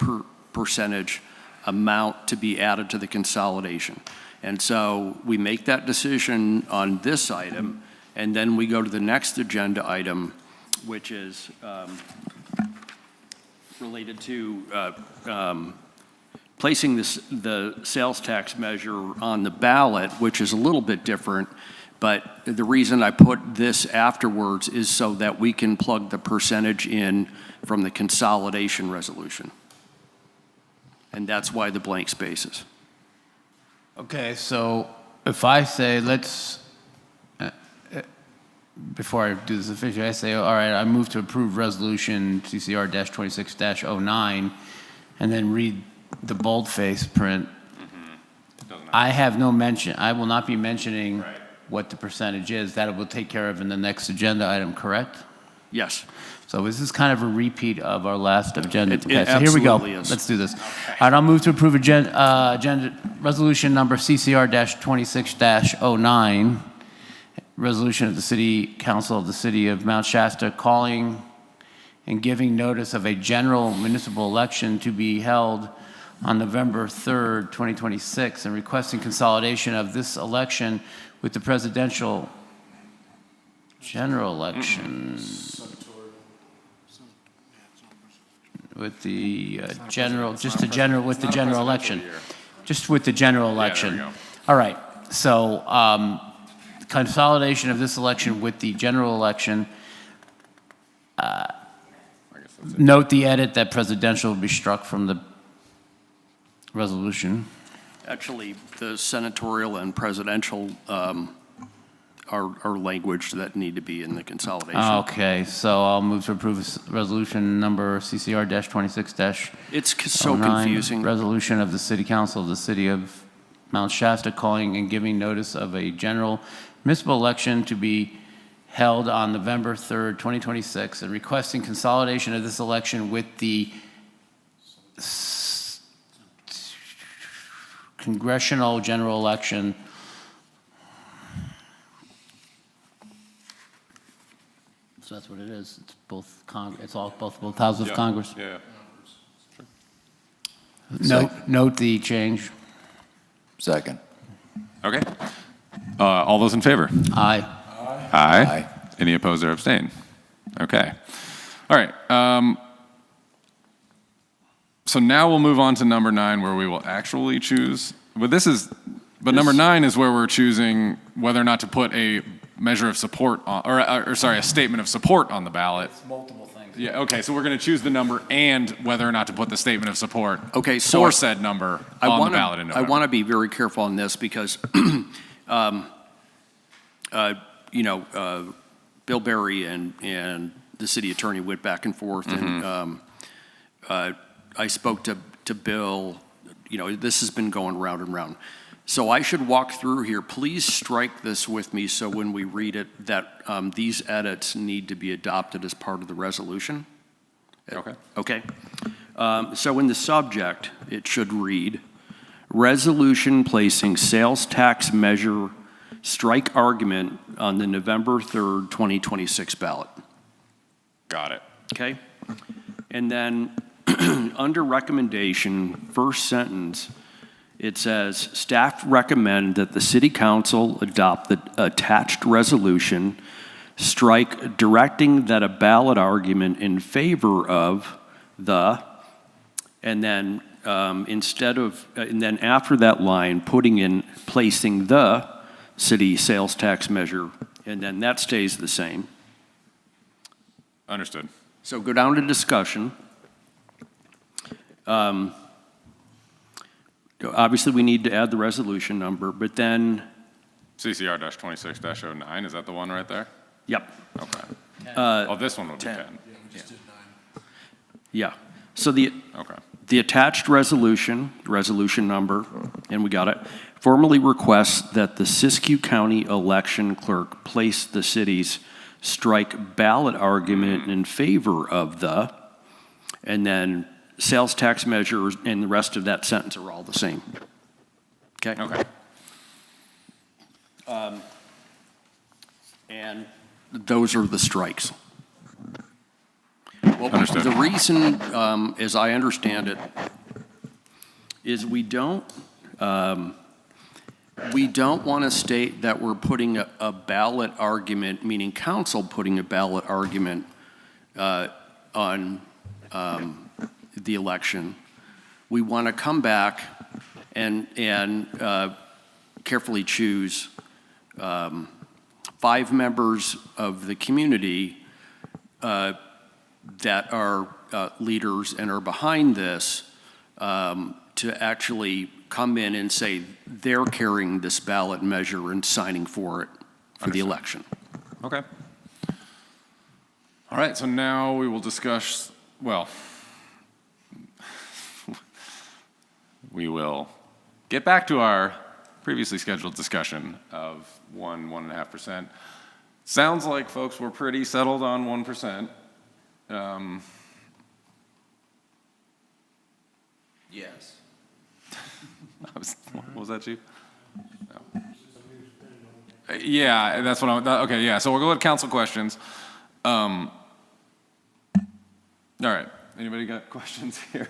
percentage amount to be added to the consolidation. And so we make that decision on this item, and then we go to the next agenda item, which is related to placing the sales tax measure on the ballot, which is a little bit different. But the reason I put this afterwards is so that we can plug the percentage in from the consolidation resolution. And that's why the blank spaces. okay, so if I say, before I do this officially, I say, all right, I move to approve resolution CCR-26-09, and then read the boldface print. I have no mention, I will not be mentioning what the percentage is. That will take care of in the next agenda item, correct? Yes. So this is kind of a repeat of our last agenda. It Okay, so here we go. absolutely is. Let's do this. All right, I'll move to approve agenda resolution number CCR-26-09, resolution of the City Council of the City of Mount Shasta calling and giving notice of a general municipal election to be held on November 3rd, 2026, and requesting consolidation of this election with the presidential general election. with the general, just the general, with the general election. Just with the general election. there we go. All right, so consolidation of this election with the general election. I guess that's it. Note the edit that presidential will be struck from the resolution. Actually, the senatorial and presidential are language that need to be in the consolidation. Okay, so I'll move to approve resolution number CCR-26- It's so confusing. Resolution of the City Council of the City of Mount Shasta calling and giving notice of a general municipal election to be held on November 3rd, 2026, and requesting consolidation of this election with the congressional general election. So that's what it is. It's both it's all both houses of Yeah, Congress. Yeah. Note the change. Second. Okay. All those in favor? Aye. Aye. Any opposed or abstain? Okay. All right. So now we'll move on to number 9, where we will actually choose. But number 9 is where we're choosing whether or not to put a measure of support on, or sorry, a statement of support on the ballot. It's multiple things. Yeah. Okay. So we're going to choose the number and whether or not to put the statement of support. Okay, so for said number on the ballot in I November. want to be very careful on this because, Bill Berry and the city attorney went back and forth, and I spoke to Bill. This has been going round and round. So I should walk through here. Please strike this with me so when we read it that these edits need to be adopted as part of the resolution. Okay. Okay. So in the subject, it should read, resolution placing sales tax measure strike argument on the November 3rd, 2026 ballot. Got it. Okay? And then under recommendation, first sentence, it says, staff recommend that the city council adopt the attached resolution, strike directing that a ballot argument in favor of the, and then and then after that line, placing the city sales tax measure, and then that stays the same. Understood. So go down to discussion. Obviously, we need to add the resolution number, but then, CCR-26-09, is that the one right there? yep. Okay. This one would be 10. Yeah. So the attached resolution number, and we got it, formally requests that the Siskiyou County election clerk place the city's strike ballot argument in favor of the, and then sales tax measures and the rest of that sentence are all the same. Okay? Okay. And those are the strikes. Well, Understood. the reason, as I understand it, is we don't want to state that we're putting a ballot argument, meaning council putting a ballot argument on the election. We want to come back and carefully choose 5 members of the community that are leaders and are behind this to actually come in and say they're carrying this ballot measure and signing for it for the election. Okay. All right, so now we will discuss, well, we will get back to our previously scheduled discussion of 1.5%. Sounds like folks were pretty settled on 1%. Yes. What was that, Chief? No. Yeah, that's what okay, yeah, so we'll go with council questions. All right, anybody got questions here?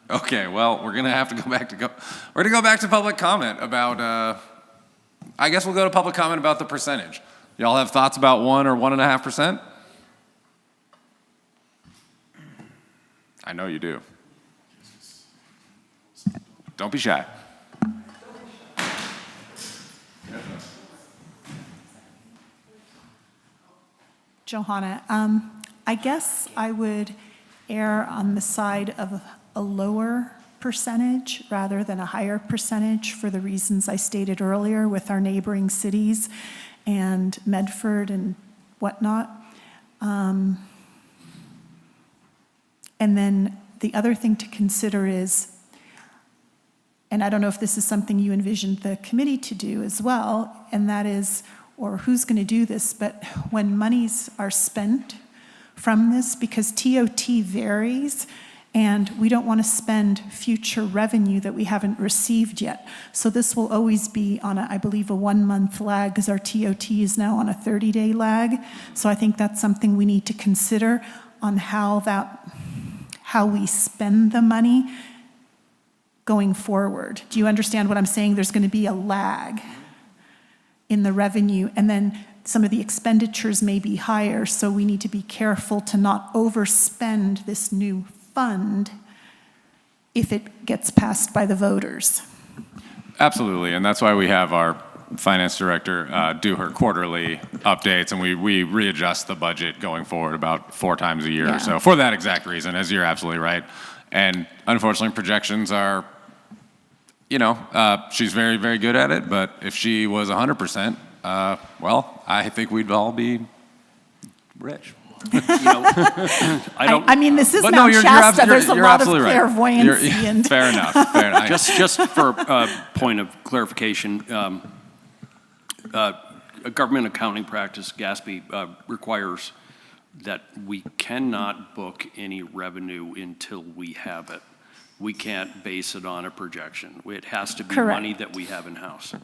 Okay, well, we're gonna have to we're gonna go back to public comment about, I guess we'll go to public comment about the percentage. Y'all have thoughts about 1 or 1.5%? I know you do. Don't be shy. Johanna, I guess I would err on the side of a lower percentage rather than a higher percentage for the reasons I stated earlier with our neighboring cities and Medford and whatnot. And then the other thing to consider is, and I don't know if this is something you envisioned the committee to do as well, and that is, or who's going to do this, but when monies are spent from this, because TOT varies, and we don't want to spend future revenue that we haven't received yet. So this will always be on, I believe, a 1-month lag, because our TOT is now on a 30-day lag. So I think that's something we need to consider on how we spend the money going forward. Do you understand what I'm saying? There's going to be a lag in the revenue, and then some of the expenditures may be higher, so we need to be careful to not overspend this new fund if it gets passed by the voters. Absolutely, and that's why we have our finance director do her quarterly updates, and we readjust the budget going forward about 4 times a year. Yeah. So for that exact reason, as you're absolutely right. And unfortunately, projections are, she's very, very good at it, but if she was 100%, well, I think we'd all be rich. I mean, this is But Mount no, Shasta. There's a you're lot of absolutely right. clairvoyancy and Fair enough. Fair enough. Just for a point of clarification, a government accounting practice, GASB, requires that we cannot book any revenue until we have it. We can't base it on a projection. It has to be Correct. money that we have in-house.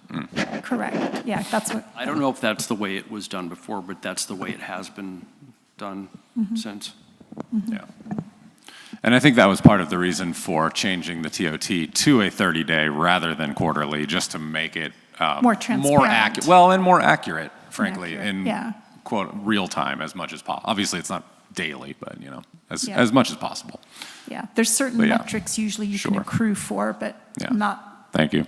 correct. Yeah, that's what. I don't know if that's the way it was done before, but that's the way it has been done since. Yeah. And I think that was part of the reason for changing the TOT to a 30-day rather than quarterly, just to make it More transparent. and more accurate, frankly, Accurate, in yeah. quote real time as much as possible. Obviously, it's not daily, but Yeah. as much as possible. Yeah, there's certain But yeah. metrics usually you can Sure. accrue for, but Yeah. not Thank you.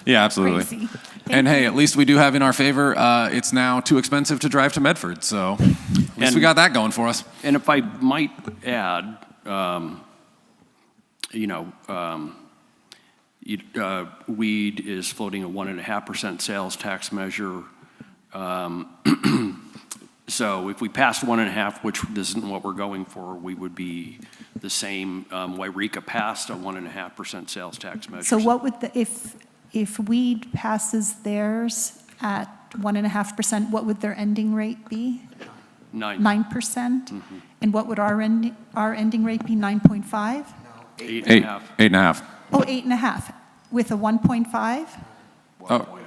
Yeah, absolutely. crazy. And hey, at least we do have in our favor, it's now too expensive to drive to Medford, so at least we And- got that going for us. And if I might add, weed is floating a 1.5% sales tax measure. So if we passed 1.5, which isn't what we're going for, we would be the same. Wairika passed a 1.5% sales tax measure. So what would if weed passes theirs at 1.5%, what would their ending rate be? 9. 9%? And what would our ending rate be, 9.5? 8.5. 8.5. Oh, 8.5, with a 1.5? Oh,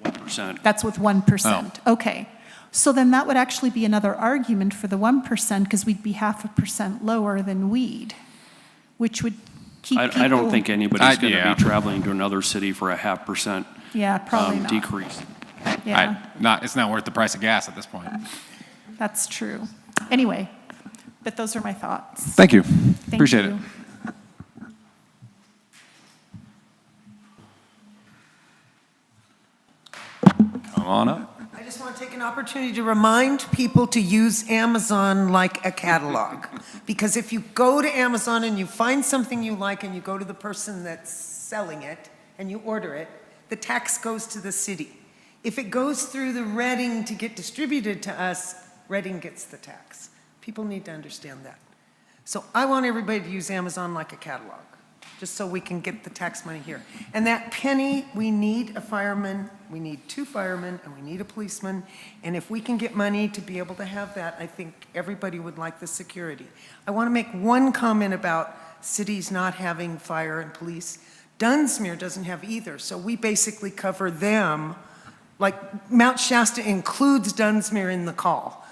1%. That's with 1%. Okay. So then that would actually be another argument for the 1%, because we'd be 0.5% lower than weed, which would keep people. I don't think anybody's going to yeah. be traveling to another city for a 0.5% Yeah, probably not. decrease. Yeah, it's not worth the price of gas at this point. that's true. Anyway, but those are my thoughts. Thank you. Thank Appreciate you. it. Come on up. I just want to take an opportunity to remind people to use Amazon like a catalog. Because if you go to Amazon and you find something you like and you go to the person that's selling it and you order it, the tax goes to the city. If it goes through the Reading to get distributed to us, Reading gets the tax. People need to understand that. So I want everybody to use Amazon like a catalog, just so we can get the tax money here. And that penny, we need a fireman, we need 2 firemen, and we need a policeman. And if we can get money to be able to have that, I think everybody would like the security. I want to make one comment about cities not having fire and police. Dunsmuir doesn't have either, so we basically cover them. Like Mount Shasta includes Dunsmuir in the call,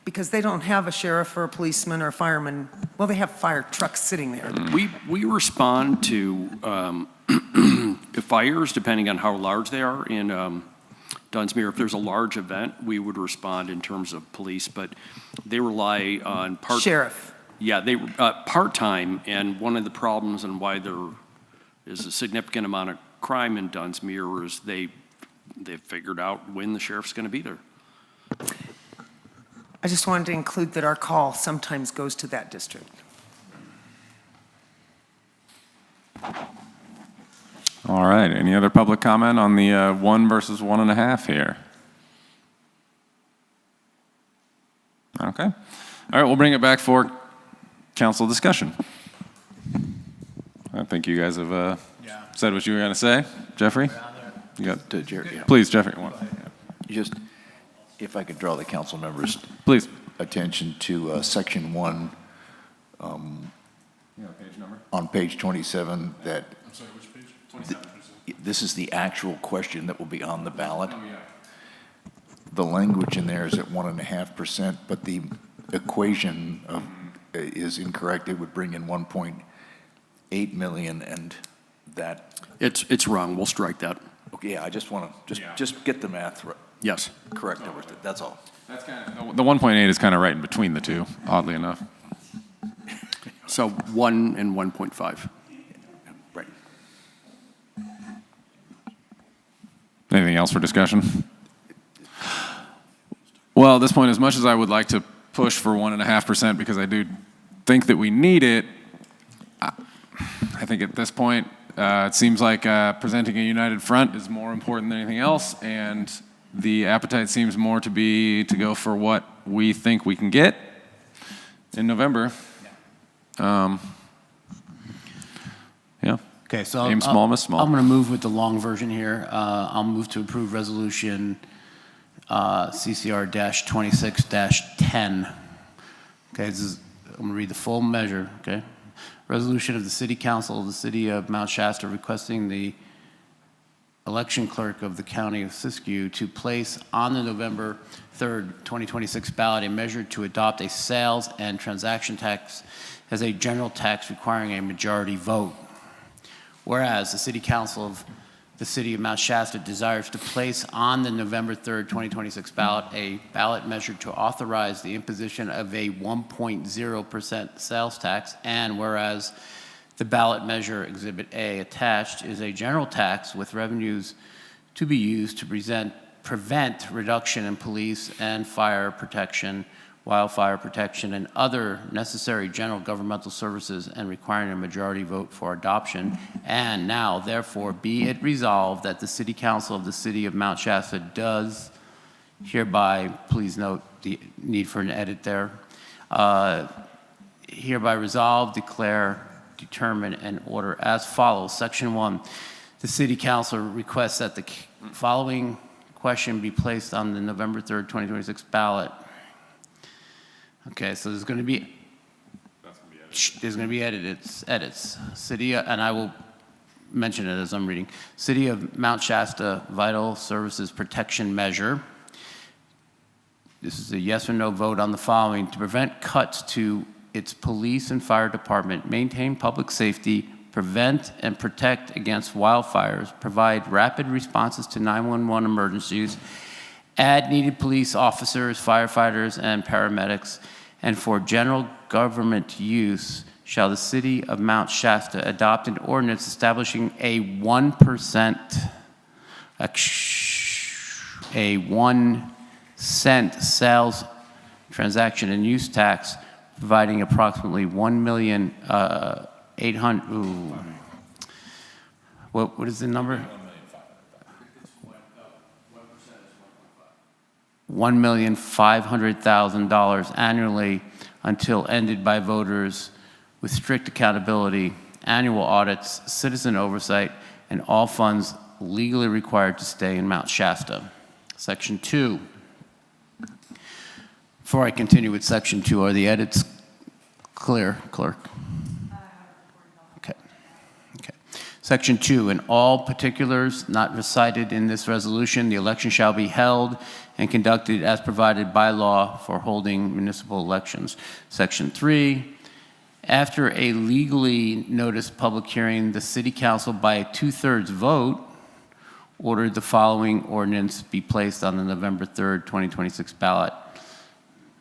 because they don't have a sheriff or a policeman or a fireman. Well, they have fire trucks sitting there. We respond to fires depending on how large they are. In Dunsmuir, if there's a large event, we would respond in terms of police, but they rely on Sheriff. Yeah, they, part-time, and one of the problems and why there is a significant amount of crime in Dunsmuir is they've figured out when the sheriff's going to be there. I just wanted to include that our call sometimes goes to that district. All right, any other public comment on the 1 versus 1.5 here? Okay. All right, we'll bring it back for council discussion. I think you guys have said what you were going to say. Jeffrey? You got, please, Jeffrey. Just, if I could draw the council members' Please. attention to section 1 Page number? on page 27, that I'm sorry, which page? 27. this is the actual question that will be on the ballot. The language in there is at 1.5%, but the equation is incorrect. It would bring in 1.8 million, and that. It's wrong. We'll strike that. Okay, yeah, I just want to just get the math right. Yes. Correct. That's all. That's kind of, the 1.8 is kind of right in between the two, oddly enough. So 1 and 1.5. Right. Anything else for discussion? Well, at this point, as much as I would like to push for 1.5% because I do think that we need it, I think at this point, it seems like presenting a united front is more important than anything else, and the appetite seems more to be to go for what we think we can get in November. Yeah. Okay, so Aim small, miss small. I'm going to move with the long version here. I'll move to approve resolution CCR-26-10. Okay, I'm going to read the full measure, okay? Resolution of the City Council of the City of Mount Shasta requesting the election clerk of the County of Siskiyou to place on the November 3rd, 2026 ballot a measure to adopt a sales and transaction tax as a general tax requiring a majority vote. Whereas the City Council of the City of Mount Shasta desires to place on the November 3rd, 2026 ballot a ballot measure to authorize the imposition of a 1.0% sales tax, and whereas the ballot measure Exhibit A attached is a general tax with revenues to be used to prevent reduction in police and fire protection, wildfire protection, and other necessary general governmental services, and requiring a majority vote for adoption. And now, therefore, be it resolved that the City Council of the City of Mount Shasta does hereby, please note the need for an edit there, hereby resolve, declare, determine, and order as follows. Section 1, the City Council requests that the following question be placed on the November 3rd, 2026 ballot. Okay, so there's going to be edits. City, and I will mention it as I'm reading. City of Mount Shasta Vital Services Protection Measure. This is a yes or no vote on the following: to prevent cuts to its police and fire department, maintain public safety, prevent and protect against wildfires, provide rapid responses to 911 emergencies, add needed police officers, firefighters, and paramedics, and for general government use, shall the City of Mount Shasta adopt an ordinance establishing a 1 cent sales transaction and use tax, providing approximately 1,800,000. What is the number? $1,500,000 annually until ended by voters with strict accountability, annual audits, citizen oversight, and all funds legally required to stay in Mount Shasta. Section 2. Before I continue with Section 2, are the edits clear, Clerk? Okay. Section 2, in all particulars not recited in this resolution, the election shall be held and conducted as provided by law for holding municipal elections. Section 3, after a legally noticed public hearing, the City Council by a 2/3 vote ordered the following ordinance be placed on the November 3rd, 2026 ballot,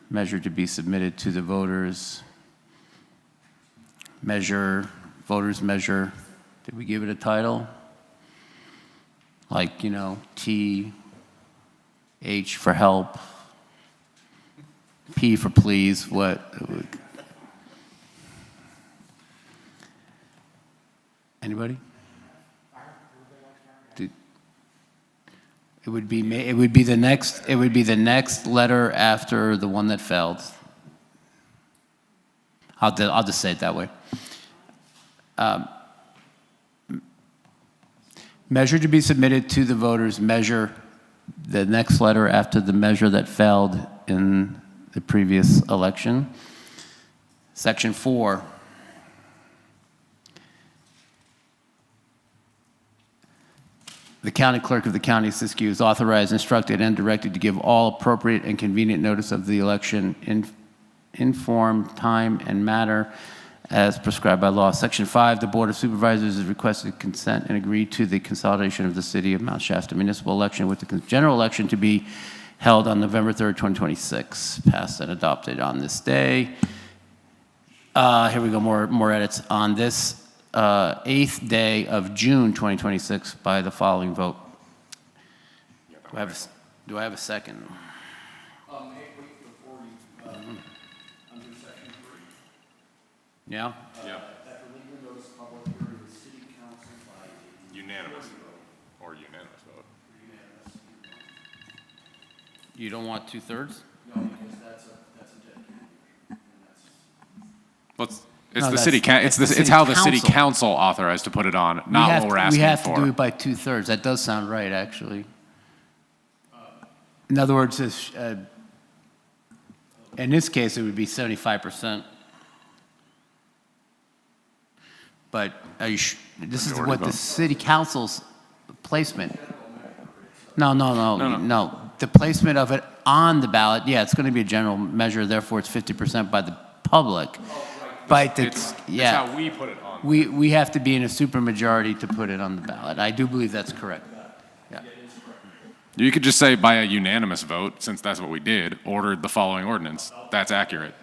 measure to be submitted to the voters. measure, voters measure, did we give it a title? Like, T, H for help, P for please, what? Anybody? It would be the next letter after the one that failed. I'll just say it that way. Measure to be submitted to the voters, measure the next letter after the measure that failed in the previous election. Section 4. The county clerk of the county of Siskiyou is authorized, instructed, and directed to give all appropriate and convenient notice of the election in form, time, and matter as prescribed by law. Section 5, the Board of Supervisors is requested to consent and agree to the consolidation of the City of Mount Shasta municipal election with the general election to be held on November 3rd, 2026. Passed and adopted on this day. Here we go, more edits. On this 8th day of June 2026 by the following vote. Do I have a second? Yeah? Yeah. Unanimous. Or unanimous vote. You don't want 2/3? It's the city. It's how the city council authorized to put it on, not what we're asking for. We have to do it by 2/3. That does sound right, actually. In other words, in this case, it would be 75%. But this is what the city council's placement. No. The placement of it on the ballot, yeah, it's going to be a general measure, therefore it's 50% by the public. But it's how we put it on. We have to be in a supermajority to put it on the ballot. I do believe that's correct. Yeah. You could just say by a unanimous vote, since that's what we did, ordered the following ordinance. That's accurate.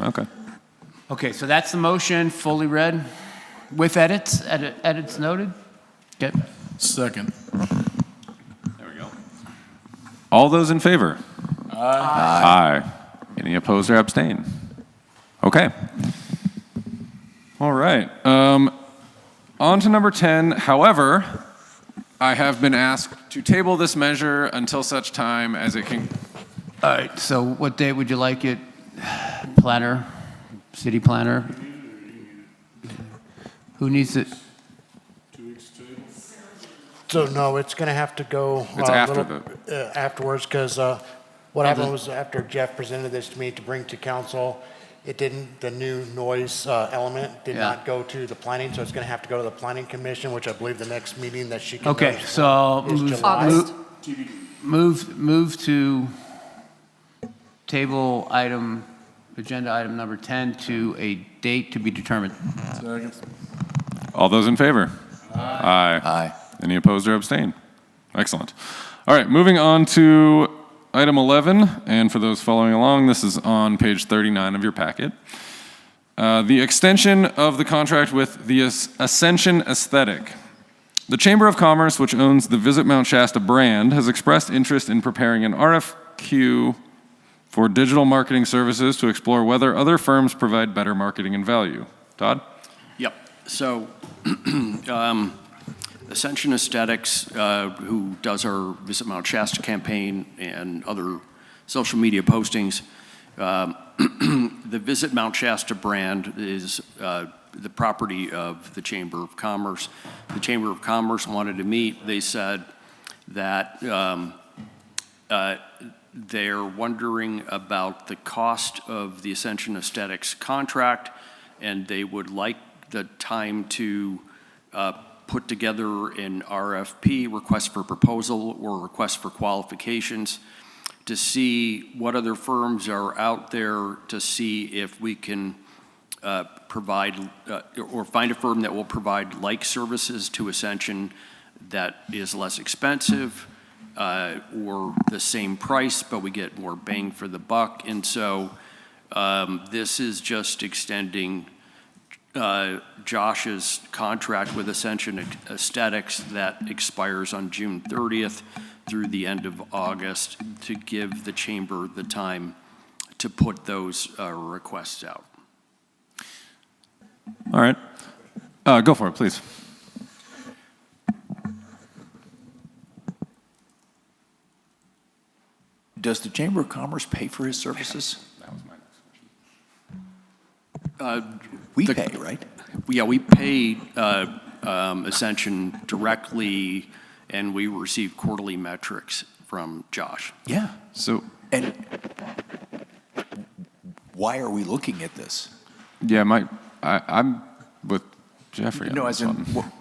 Okay. Okay, so that's the motion, fully read, with edits noted? Okay. Second. There we go. All those in favor? Aye. Any opposed or abstain? Okay. All right. On to number 10. However, I have been asked to table this measure until such time as it can. All right, so what date would you like it? Planner? City planner? Who needs it? 2 weeks too. So no, it's going to have to go It's after afterwards, because what happened was after Jeff presented this to me to bring to council, the new noise element did not go to the planning, so it's going to have to go to the planning commission, which I believe the next meeting that she can Okay, so is July. move to table agenda item number 10 to a date to be determined. Second. All those in favor? Aye. Aye. Any opposed or abstain? Excellent. All right, moving on to item 11, and for those following along, this is on page 39 of your packet. The extension of the contract with the Ascension Aesthetic. The Chamber of Commerce, which owns the Visit Mount Shasta brand, has expressed interest in preparing an RFQ for digital marketing services to explore whether other firms provide better marketing and value. Todd? Yep. So Ascension Aesthetics, who does our Visit Mount Shasta campaign and other social media postings, the Visit Mount Shasta brand is the property of the Chamber of Commerce. The Chamber of Commerce wanted to meet. They said that they're wondering about the cost of the Ascension Aesthetics contract, and they would like the time to put together an RFP, request for proposal, or request for qualifications, to see what other firms are out there, to see if we can provide or find a firm that will provide like services to Ascension that is less expensive or the same price, but we get more bang for the buck. And so This is just extending Josh's contract with Ascension Aesthetics that expires on June 30th through the end of August to give the chamber the time to put those requests out. All right. Go for it, please. Does the Chamber of Commerce pay for his services? That was my next question. We pay, right? Yeah, we pay Ascension directly, and we receive quarterly metrics from Josh. Yeah. So, And why are we looking at this? yeah, I'm with Jeffrey on No, this as in, one.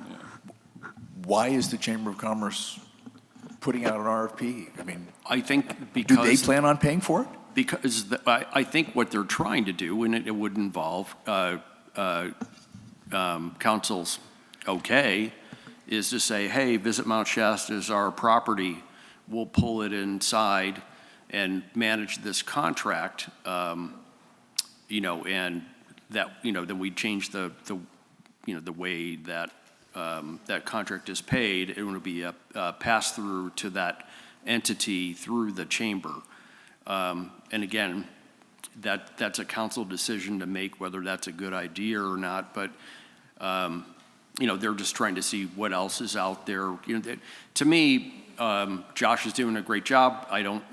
why is the Chamber of Commerce putting out an RFP? I mean, I think do because... they plan on paying for it? Because I think what they're trying to do, and it would involve council's okay, is to say, hey, Visit Mount Shasta is our property. We'll pull it inside and manage this contract, you know, and that, you know, then we change the way that that contract is paid. It would be a pass-through to that entity through the chamber. And again, that's a council decision to make whether that's a good idea or not. But you know, they're just trying to see what else is out there. You know, to me, Josh is doing a great job. I don't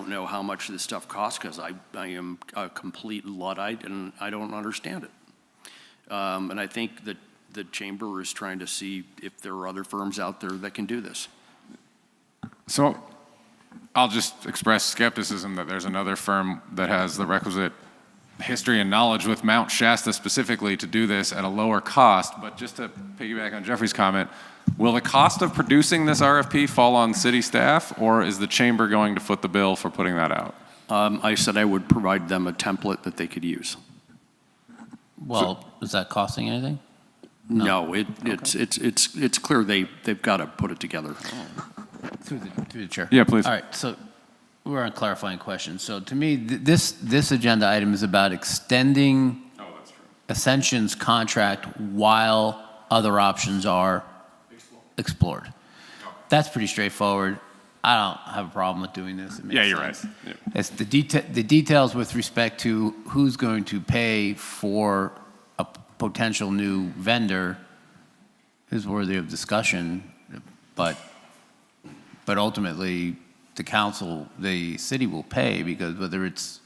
know how much this stuff costs because I am a complete Luddite and I don't understand it. And I think that the chamber is trying to see if there are other firms out there that can do this. So I'll just express skepticism that there's another firm that has the requisite history and knowledge with Mount Shasta specifically to do this at a lower cost. But just to piggyback on Jeffrey's comment, will the cost of producing this RFP fall on city staff, or is the chamber going to foot the bill for putting that out? I said I would provide them a template that they could use. Well, is that costing anything? No, it's clear they've got to put it together. Through the chair. Yeah, please. All right, so we're on clarifying questions. So to me, this agenda item is about extending Ascension's contract while other options are explored. That's pretty straightforward. I don't have a problem with doing this. It makes Yeah, you're sense. right. Yeah. It's the details with respect to who's going to pay for a potential new vendor is worthy of discussion, but ultimately the council, the city will pay, because whether it's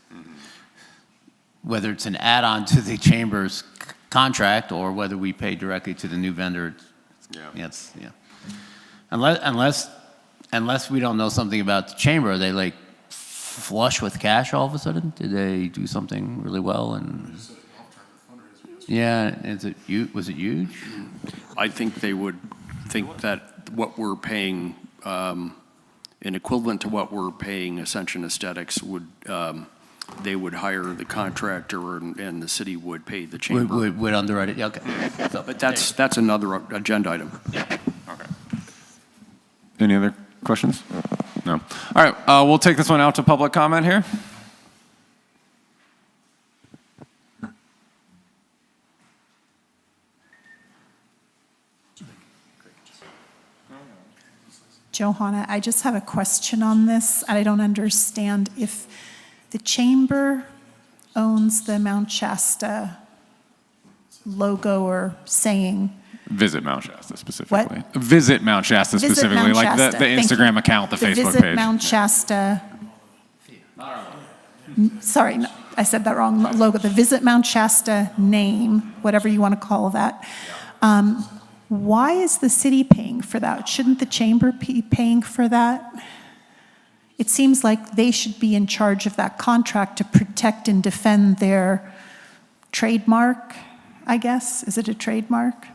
an add-on to the chamber's contract or whether we pay directly to the new vendor, unless we don't know something about the chamber, are they like flush with cash all of a sudden? Did they do something really well? And yeah, was it huge? I think they would think that what we're paying, an equivalent to what we're paying Ascension Aesthetics would, they would hire the contractor and the city would pay the chamber. Would underwrite it? Yeah, okay. So, But that's another agenda item. Okay. Any other questions? No. All right, we'll take this one out to public comment here. Johanna, I just have a question on this. I don't understand if the chamber owns the Mount Shasta logo or saying. Visit Mount Shasta specifically. What? Visit Mount Shasta Visit specifically, Mount like Shasta. the Thank Instagram you. account, the Facebook Visit page. Mount Shasta. Sorry, no, I said that wrong. Logo, the Visit Mount Shasta name, whatever you want to call that. Why is the city paying for that? Shouldn't the chamber be paying for that? It seems like they should be in charge of that contract to protect and defend their trademark, I guess. Is it a trademark?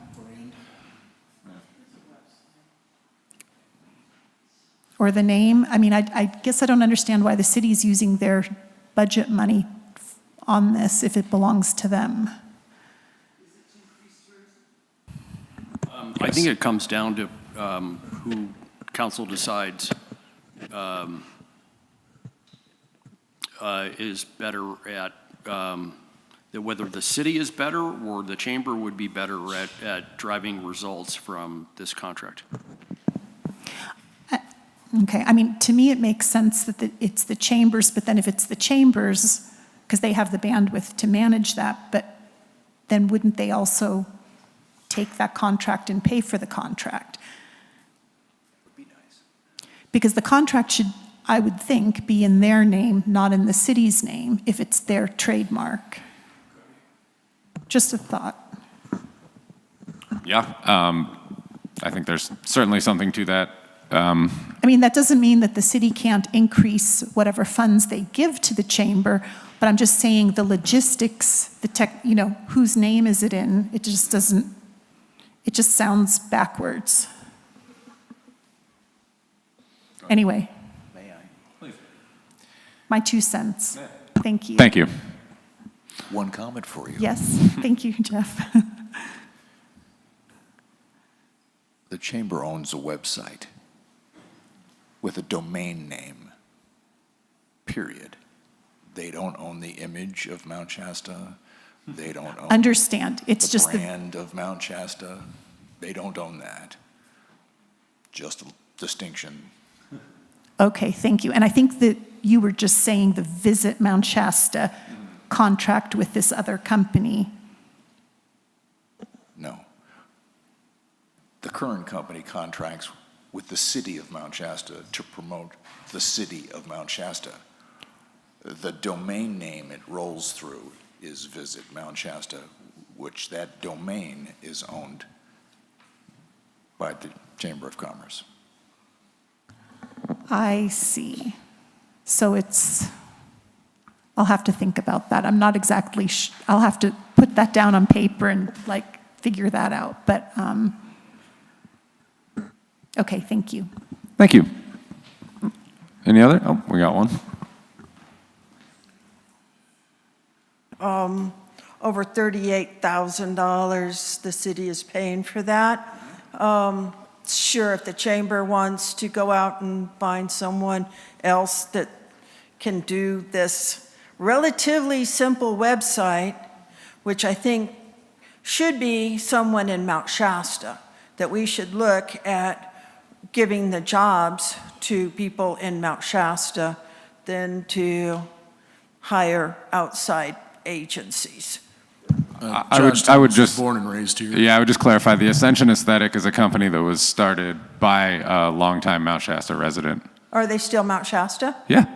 Or the name? I mean, I guess I don't understand why the city's using their budget money on this if it belongs to them. I think it comes down to who council decides is better at, whether the city is better or the chamber would be better at driving results from this contract? Okay, I mean, to me, it makes sense that it's the chambers, but then if it's the chambers, because they have the bandwidth to manage that, but then wouldn't they also take that contract and pay for the contract? Would be nice. Because the contract should, I would think, be in their name, not in the city's name, if it's their trademark. Just a thought. Yeah, I think there's certainly something to that. I mean, that doesn't mean that the city can't increase whatever funds they give to the chamber, but I'm just saying the logistics, the tech, you know, whose name is it in? It just doesn't, it just sounds backwards. Anyway. May I? Please. My 2 cents. Thank you. Thank you. One comment for you. Yes, thank you, Jeff. The chamber owns a website with a domain name, period. They don't own the image of Mount Shasta. They don't own Understand, it's the just the, brand of Mount Shasta. They don't own that. Just a distinction. okay, thank you. And I think that you were just saying the Visit Mount Shasta contract with this other company. No. The current company contracts with the city of Mount Shasta to promote the city of Mount Shasta. The domain name it rolls through is Visit Mount Shasta, which that domain is owned by the Chamber of Commerce. I see. So it's, I'll have to think about that. I'm not exactly, I'll have to put that down on paper and like figure that out. But, okay, thank you. Thank you. Any other? Oh, we got one. Over $38,000 the city is paying for that. Sure, if the chamber wants to go out and find someone else that can do this relatively simple website, which I think should be someone in Mount Shasta, that we should look at giving the jobs to people in Mount Shasta than to hire outside agencies. I would just Born and raised here. Yeah, I would just clarify, the Ascension Aesthetic is a company that was started by a longtime Mount Shasta resident. Are they still Mount Shasta? Yeah.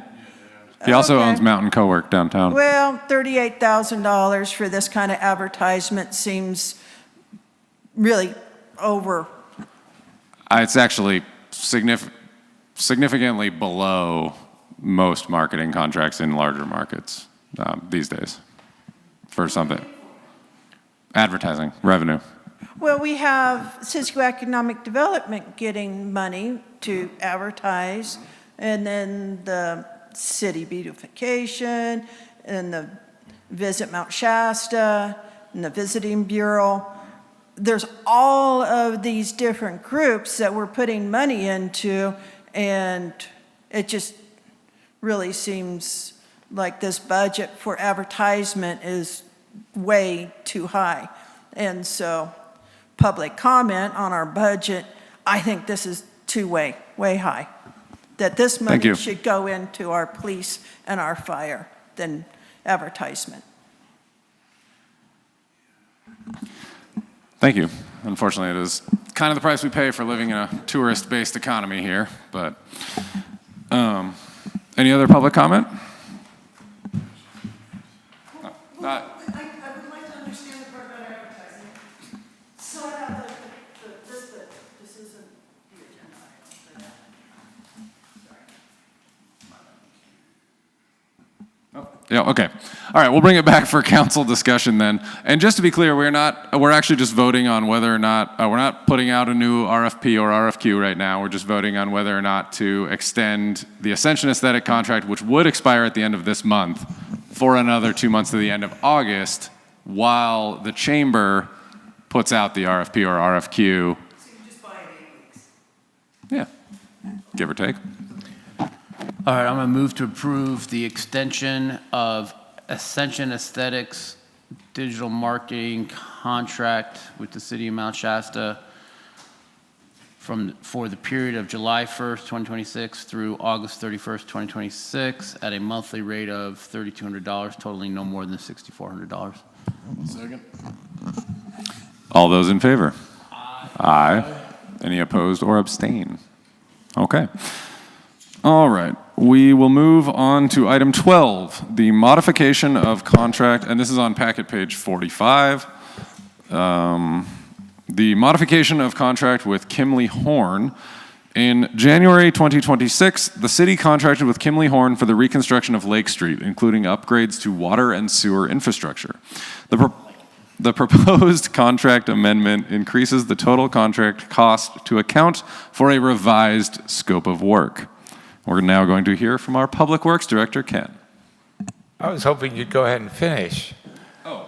He also Okay. owns Mountain Co-work downtown. Well, $38,000 for this kind of advertisement seems really over. It's actually significantly below most marketing contracts in larger markets these days for something. Advertising, revenue. Well, we have socioeconomic development getting money to advertise, and then the city beautification, and the Visit Mount Shasta, and the Visiting Bureau. There's all of these different groups that we're putting money into, and it just really seems like this budget for advertisement is way too high. And so public comment on our budget, I think this is way high. That this Thank money you. should go into our police and our fire than advertisement. Thank you. Unfortunately, it is kind of the price we pay for living in a tourist-based economy here, but any other public comment? I would like to understand the part about advertising. So I have this isn't the agenda item for that. Yeah, okay. All right, we'll bring it back for council discussion then. And just to be clear, we're actually just voting on whether or not, we're not putting out a new RFP or RFQ right now. We're just voting on whether or not to extend the Ascension Aesthetic contract, which would expire at the end of this month, for another 2 months to the end of August, while the chamber puts out the RFP or RFQ. So you just buy it 8 weeks. Yeah, give or take. All right, I'm going to move to approve the extension of Ascension Aesthetics digital marketing contract with the city of Mount Shasta for the period of July 1st, 2026 through August 31st, 2026 at a monthly rate of $3,200, totaling no more than $6,400. Second. All those in favor? Aye. Any opposed or abstain? Okay. All right. We will move on to item 12, the modification of contract, and this is on packet page 45. The modification of contract with Kimley Horn. In January 2026, the city contracted with Kimley Horn for the reconstruction of Lake Street, including upgrades to water and sewer infrastructure. The proposed contract amendment increases the total contract cost to account for a revised scope of work. We're now going to hear from our Public Works Director, Ken. I was hoping you'd go ahead and finish. Oh.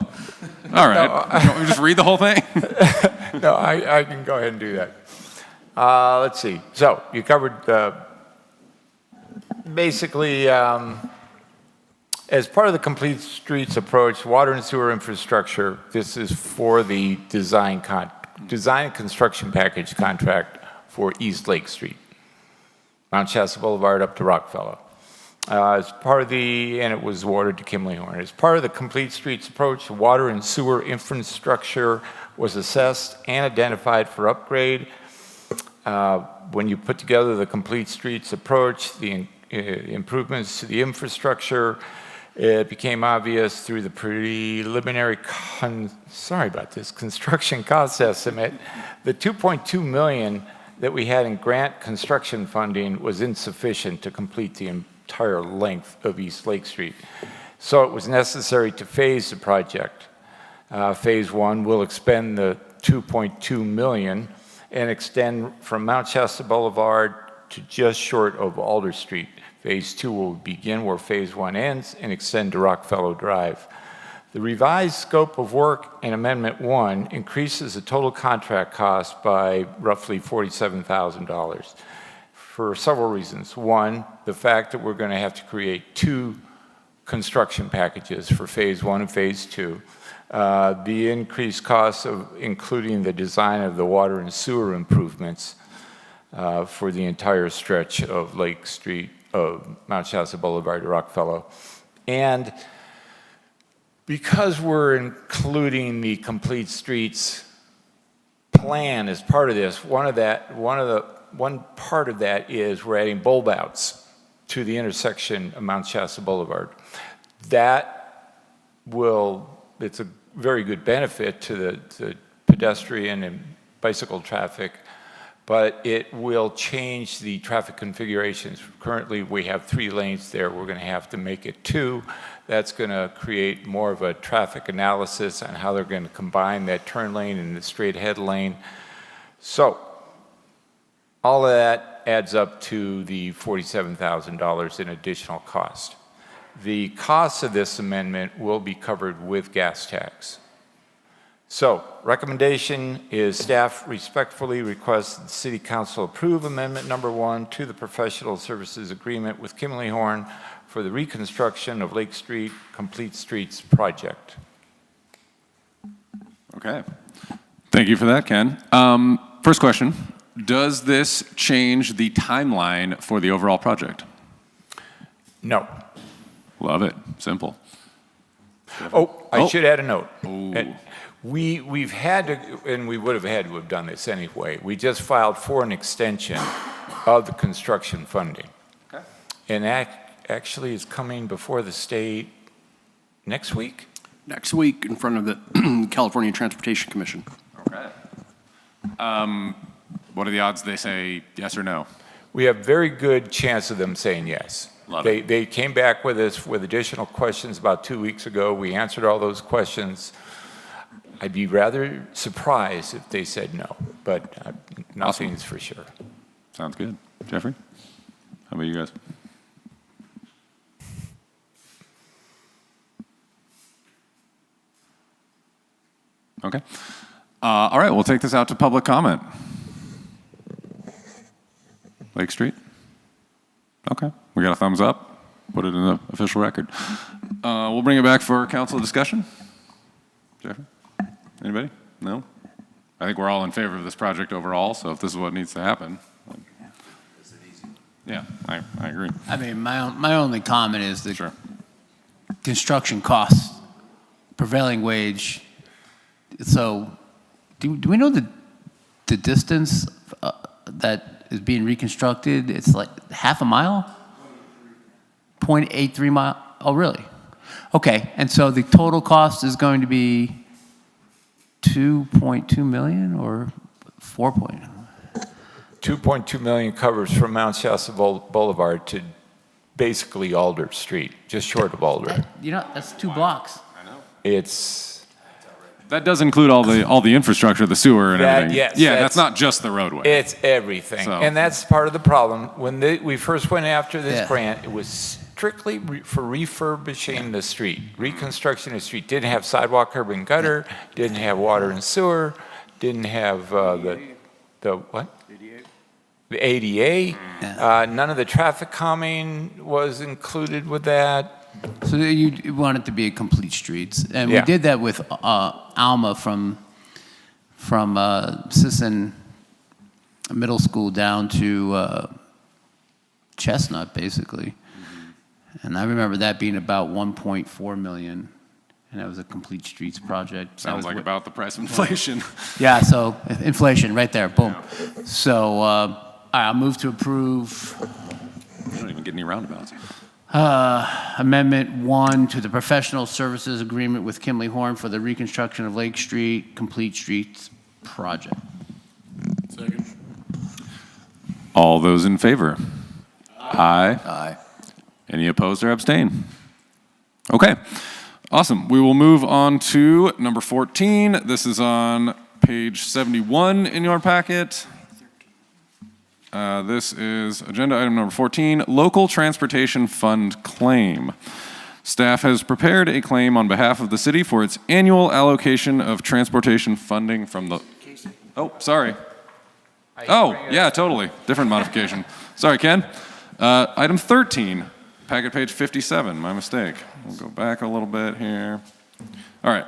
All right. You want me to just read the whole thing? No, I can go ahead and do that. Let's see. So you covered basically as part of the Complete Streets approach, water and sewer infrastructure, this is for the design and construction package contract for East Lake Street, Mount Shasta Boulevard up to Rockefeller. As part of and it was awarded to Kimley Horn. As part of the Complete Streets approach, water and sewer infrastructure was assessed and identified for upgrade. When you put together the Complete Streets approach, the improvements to the infrastructure, it became obvious through the preliminary, construction cost estimate, the $2.2 million that we had in grant construction funding was insufficient to complete the entire length of East Lake Street. So it was necessary to phase the project. Phase one will expend the $2.2 million and extend from Mount Shasta Boulevard to just short of Alder Street. Phase two will begin where phase one ends and extend to Rockefeller Drive. The revised scope of work in Amendment 1 increases the total contract cost by roughly $47,000 for several reasons. One, the fact that we're going to have to create two construction packages for phase one and phase two. The increased cost of including the design of the water and sewer improvements for the entire stretch of Lake Street, of Mount Shasta Boulevard to Rockefeller. And because we're including the Complete Streets plan as part of this, one part of that is we're adding bulb outs to the intersection of Mount Shasta Boulevard. It's a very good benefit to the pedestrian and bicycle traffic, but it will change the traffic configurations. Currently, we have 3 lanes there. We're going to have to make it 2. That's going to create more of a traffic analysis on how they're going to combine that turn lane and the straight ahead lane. So all of that adds up to the $47,000 in additional cost. The cost of this amendment will be covered with gas tax. So, recommendation is staff respectfully requests that the City Council approve Amendment Number 1 to the Professional Services Agreement with Kimley Horn for the reconstruction of Lake Street Complete Streets project. Okay. Thank you for that, Ken. First question, does this change the timeline for the overall project? No. Love it. Simple. I should add a note. Oh. We've had to, and we would have had to have done this anyway. We just filed for an extension of the construction funding. Okay. And that actually is coming before the state next week? Next week in front of the California Transportation Commission. Okay. What are the odds they say yes or no? We have very good chance of them saying yes. Love it. They came back with us with additional questions about 2 weeks ago. We answered all those questions. I'd be rather surprised if they said no, but nothing's for sure. Sounds good. Jeffrey, how about you guys? Okay. All right, we'll take this out to public comment. Lake Street? Okay. we got a thumbs up. Put it in the official record. We'll bring it back for council discussion. Jeffrey? Anybody? No? I think we're all in favor of this project overall, so if this is what needs to happen. Yeah, I agree. I mean, my only comment is that Sure. construction costs, prevailing wage. So, do we know the distance that is being reconstructed? It's like half a mile? 0.83 mile? Oh, really? Okay, and so the total cost is going to be 2.2 million or 4 point? 2.2 million covers from Mount Shasta Boulevard to basically Alder Street, just short of Alder. You know, that's 2 blocks. It's, That does include all the infrastructure, the sewer and That- everything. yes, Yeah, that's- that's not just the roadway. it's everything. So- And that's part of the problem. When we first went after this Yeah. grant, it was strictly for refurbishing the street, reconstruction of the street. Didn't have sidewalk, curb, and gutter, didn't have water and sewer, didn't have the what? The ADA. None of the traffic calming was included with that. So you want it to be a complete streets, and we Yeah. did that with Alma from Sisson Middle School down to Chestnut, basically. And I remember that being about 1.4 million, and that was a complete streets project. That Sounds was like what- about the price of inflation. Yeah, so inflation right there, boom. So all right, I'll move to approve You don't even get any roundabouts. Amendment 1 to the professional services agreement with Kimley Horn for the reconstruction of Lake Street Complete Streets project. Second. All those in favor? Aye. Aye. Any opposed or abstain? Okay, awesome. We will move on to number 14. This is on page 71 in your packet. This is agenda item number 14, local transportation fund claim. Staff has prepared a claim on behalf of the city for its annual allocation of transportation funding from the, oh, sorry. Oh, yeah, totally. Different modification. Sorry, Ken. Item 13, packet page 57, my mistake. We'll go back a little bit here. All right.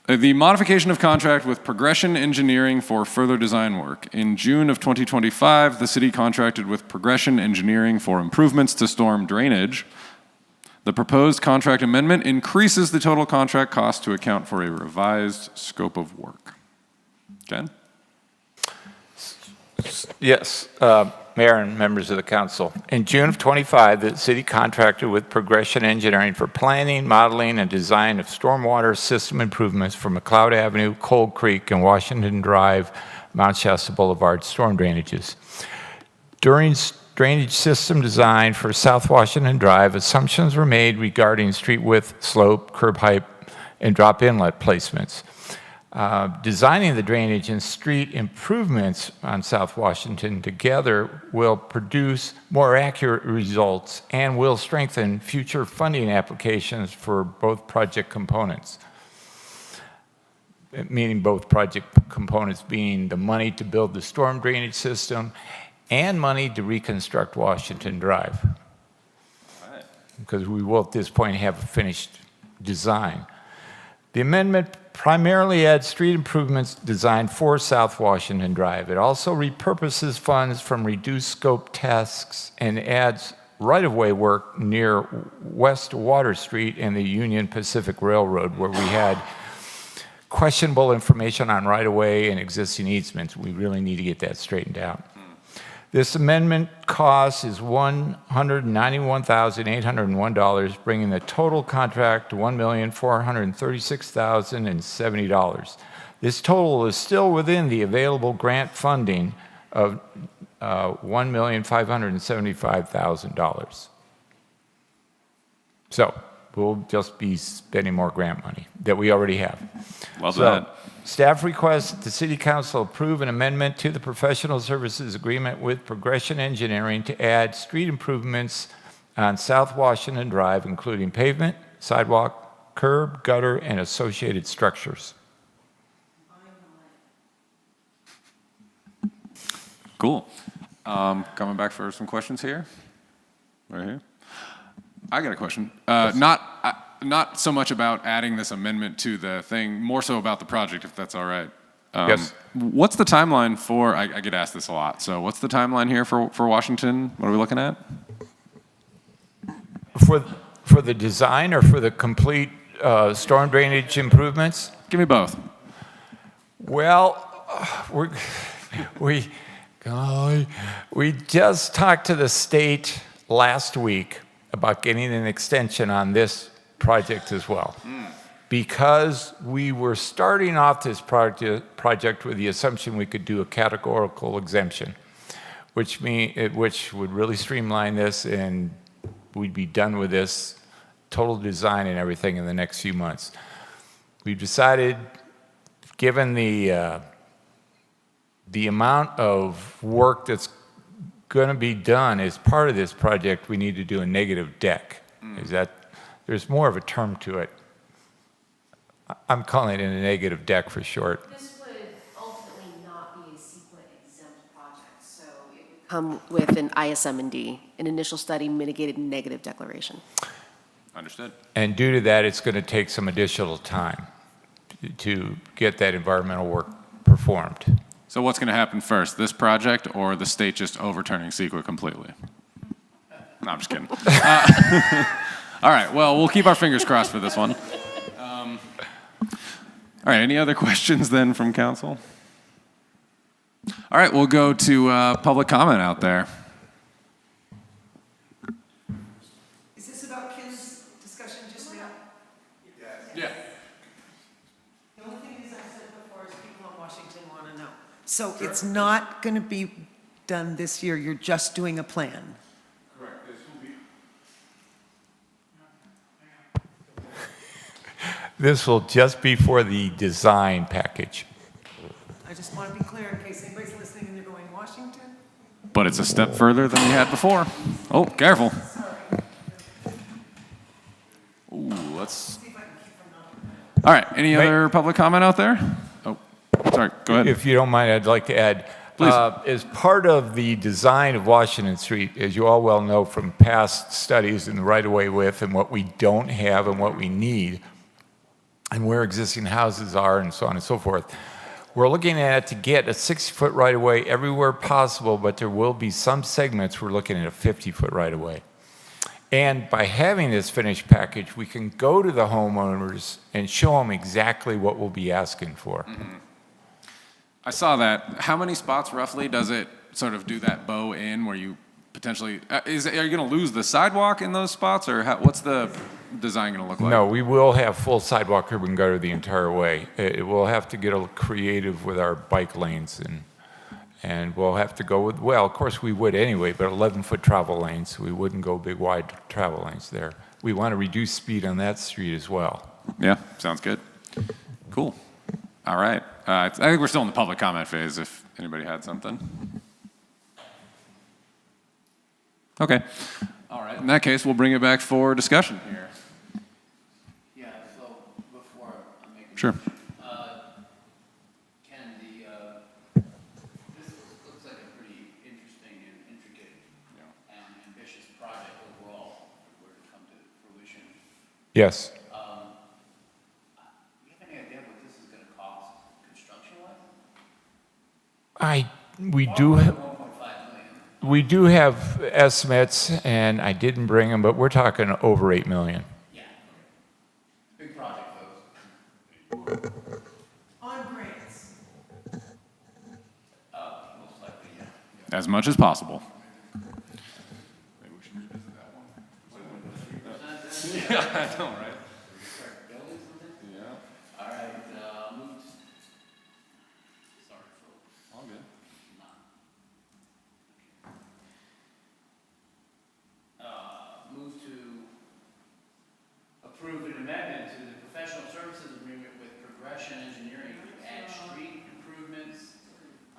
The modification of contract with Progression Engineering for further design work. In June of 2025, the city contracted with Progression Engineering for improvements to storm drainage. The proposed contract amendment increases the total contract cost to account for a revised scope of work. Ken? Yes, Mayor and members of the council. In June of '25, the city contracted with Progression Engineering for planning, modeling, and design of stormwater system improvements for McLeod Avenue, Cold Creek, and Washington Drive, Mount Shasta Boulevard storm drainages. During drainage system design for South Washington Drive, assumptions were made regarding street width, slope, curb height, and drop inlet placements. Designing the drainage and street improvements on South Washington together will produce more accurate results and will strengthen future funding applications for both project components. Meaning both project components being the money to build the storm drainage system and money to reconstruct Washington Drive. Because we will at this point have a finished design. The amendment primarily adds street improvements designed for South Washington Drive. It also repurposes funds from reduced scope tasks and adds right-of-way work near West Water Street and the Union Pacific Railroad, where we had questionable information on right-of-way and existing easements. We really need to get that straightened out. This amendment cost is $191,801, bringing the total contract to $1,436,070. This total is still within the available grant funding of $1,575,000. So we'll just be spending more grant money that we already have. Love that. Staff requests that the City Council approve an amendment to the professional services agreement with Progression Engineering to add street improvements on South Washington Drive, including pavement, sidewalk, curb, gutter, and associated structures. Cool. Coming back for some questions here. right here. I got a question. Not so much about adding this amendment to the thing, more so about the project, if that's all right. Yes. What's the timeline for, I get asked this a lot, so what's the timeline here for Washington? What are we looking at? For the design or for the complete storm drainage improvements? Give me both. Well, we just talked to the state last week about getting an extension on this project as well. Because we were starting off this project with the assumption we could do a categorical exemption, which would really streamline this, and we'd be done with this total design and everything in the next few months. We've decided, given the amount of work that's going to be done as part of this project, we need to do a negative deck. There's more of a term to it. I'm calling it a negative deck for short. This would ultimately not be a CEQA exempt project, so it would come with an ISM&D, an initial study mitigated negative declaration. Understood. And due to that, it's going to take some additional time to get that environmental work performed. So what's going to happen first, this project or the state just overturning CEQA completely? No, I'm just kidding. All right, well, we'll keep our fingers crossed for this one. All right, any other questions then from council? All right, we'll go to public comment out there. Is this about Kim's discussion just now? Yeah. The only thing is, I said before, is people in Washington want to know. So it's not going to be done this year, you're just doing a plan? Correct, this will be. This will just be for the design package. I just want to be clear in case anybody's listening and they're going, Washington? But it's a step further than we had before. Oh, careful. Ooh, let's. All right, any other public comment out there? Oh, sorry, go ahead. If you don't mind, I'd like to add. Please. As part of the design of Washington Street, as you all well know from past studies in the right-of-way width and what we don't have and what we need, and where existing houses are and so on and so forth, we're looking at it to get a 60-foot right-of-way everywhere possible, but there will be some segments we're looking at a 50-foot right-of-way. And by having this finished package, we can go to the homeowners and show them exactly what we'll be asking for. Mm-hmm. I saw that. How many spots roughly does it sort of do that bow in where you potentially, are you going to lose the sidewalk in those spots, or what's the design going to look like? No, we will have full sidewalk, curb and gutter the entire way. We'll have to get a little creative with our bike lanes, and we'll have to go with, well, of course we would anyway, but 11-foot travel lanes. We wouldn't go big wide travel lanes there. We want to reduce speed on that street as well. Yeah, sounds good. Cool. All right. I think we're still in the public comment phase if anybody had something. Okay. All right. In that case, we'll bring it back for discussion here. Yeah, so before I make a Sure. Ken, this looks like a pretty interesting and intricate and ambitious project overall, if it were to come to fruition. Yes. Do you have any idea what this is going to cost construction-wise? We do have estimates, and I didn't bring them, but we're talking over $8 million. Yeah. Big project, folks. On grants. Most likely, yeah. As much as possible. Maybe we should revisit that one. Yeah, I know, right? Yeah. All right, moved. Sorry, folks. All good. Move to approve an amendment to the professional services agreement with Progression Engineering to add street improvements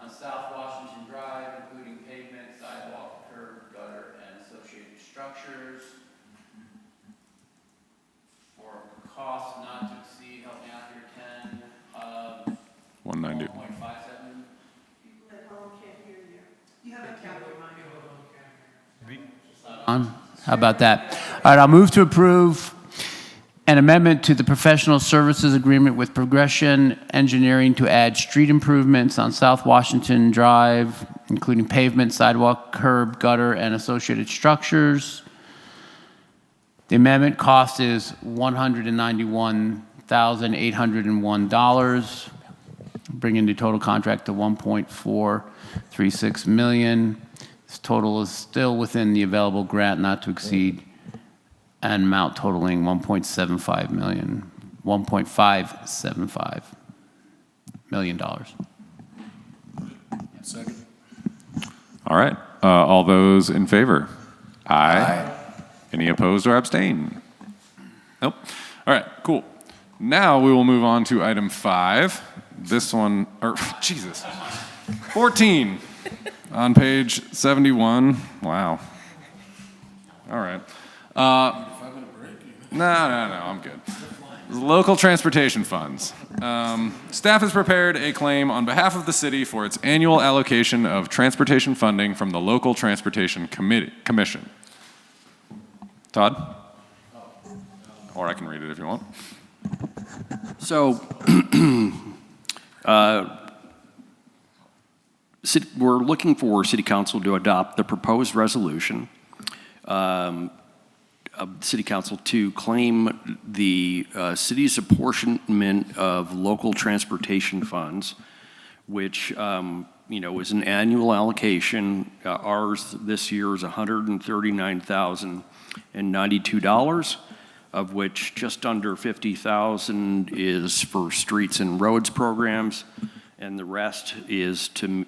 on South Washington Drive, including pavement, sidewalk, curb, gutter, and associated structures for cost not to exceed, help me out here, Ken, 190. 1.57. You have a capital How about that? All right, I'll move to approve an amendment to the professional services agreement with Progression Engineering to add street improvements on South Washington Drive, including pavement, sidewalk, curb, gutter, and associated structures. The amendment cost is $191,801, bringing the total contract to $1.436 million. This total is still within the available grant not to exceed an amount totaling $1.75 million, $1.575 million. Second. All right. All those in favor? Aye. Any opposed or abstain? Nope. All right, cool. Now we will move on to item 5. This one, or Jesus, 14 on page 71. Wow. All right. No, I'm good. Local transportation funds. Staff has prepared a claim on behalf of the city for its annual allocation of transportation funding from the Local Transportation Commission. Todd? Or I can read it if you want. So, we're looking for City Council to adopt the proposed resolution of City Council to claim the city's apportionment of local transportation funds, which is an annual allocation. Ours this year is $139,092, of which just under $50,000 is for streets and roads programs, and the rest is to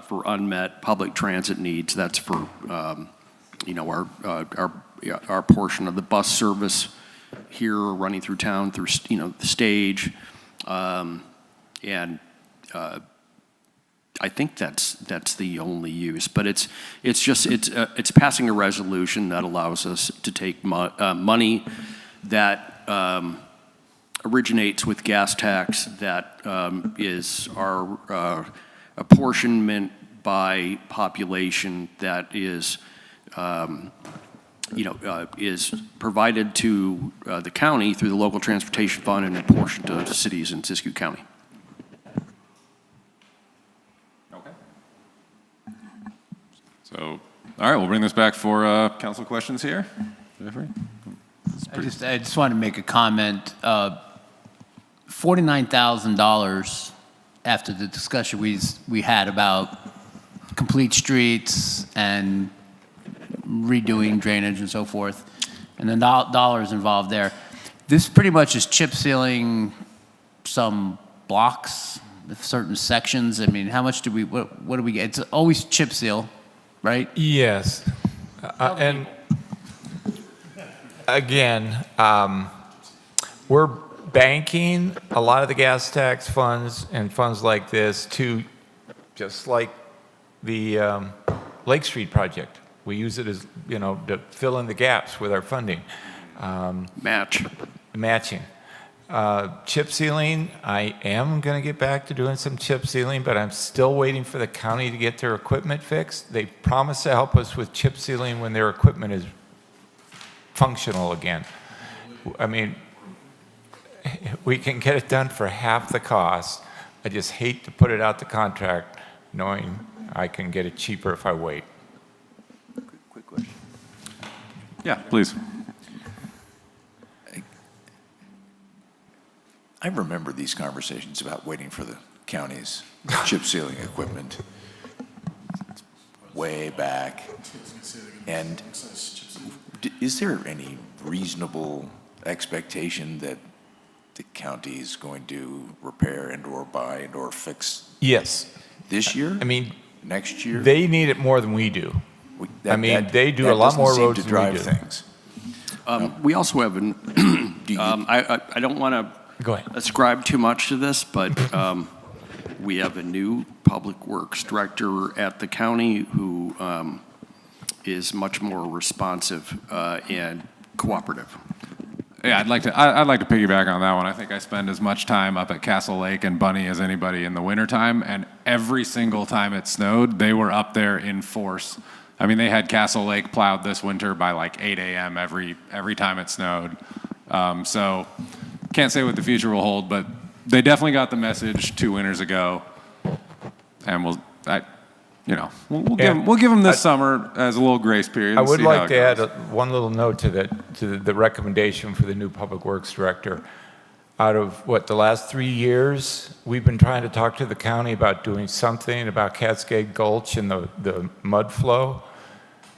for unmet public transit needs. That's for our portion of the bus service here running through town through the stage, and I think that's the only use. But it's passing a resolution that allows us to take money that originates with gas tax that is our apportionment by population that is is provided to the county through the local transportation fund and apportioned to cities in Siskiyou County. Okay. So, all right, we'll bring this back for council questions here. Jeffrey? I just wanted to make a comment. $49,000 after the discussion we had about complete streets and redoing drainage and so forth, and the dollars involved there. This pretty much is chip sealing some blocks, certain sections. I mean, how much do we, what do we get? It's always chip seal, right? Yes. And again, we're banking a lot of the gas tax funds and funds like this to, just like the Lake Street project. We use it as, to fill in the gaps with our funding. Matching. Chip sealing, I am going to get back to doing some chip sealing, but I'm still waiting for the county to get their equipment fixed. They promised to help us with chip sealing when their equipment is functional again. I mean, we can get it done for half the cost. I just hate to put it out the contract knowing I can get it cheaper if I wait. Quick question. Yeah, please. I remember these conversations about waiting for the county's chip sealing equipment way back. And is there any reasonable expectation that the county is going to repair and or buy and or fix? Yes. This year? I mean, next year? They need it more than we do. They do a lot more roads to drive than we do. things. We also have an, I don't want to Go ahead. ascribe too much to this, but we have a new public works director at the county who is much more responsive and cooperative. Yeah, I'd like to piggyback on that one. I think I spend as much time up at Castle Lake and Bunny as anybody in the wintertime, and every single time it snowed, they were up there in force I mean, they had Castle Lake plowed this winter by like 8 a.m. every time it snowed. So can't say what the future will hold, but they definitely got the message 2 winters ago, and we'll give them this summer as a little grace period. I and would see how like it to add goes. one little note to the recommendation for the new Public Works Director. Out of, the last 3 years, we've been trying to talk to the county about doing something about Cascade Gulch and the mud flow.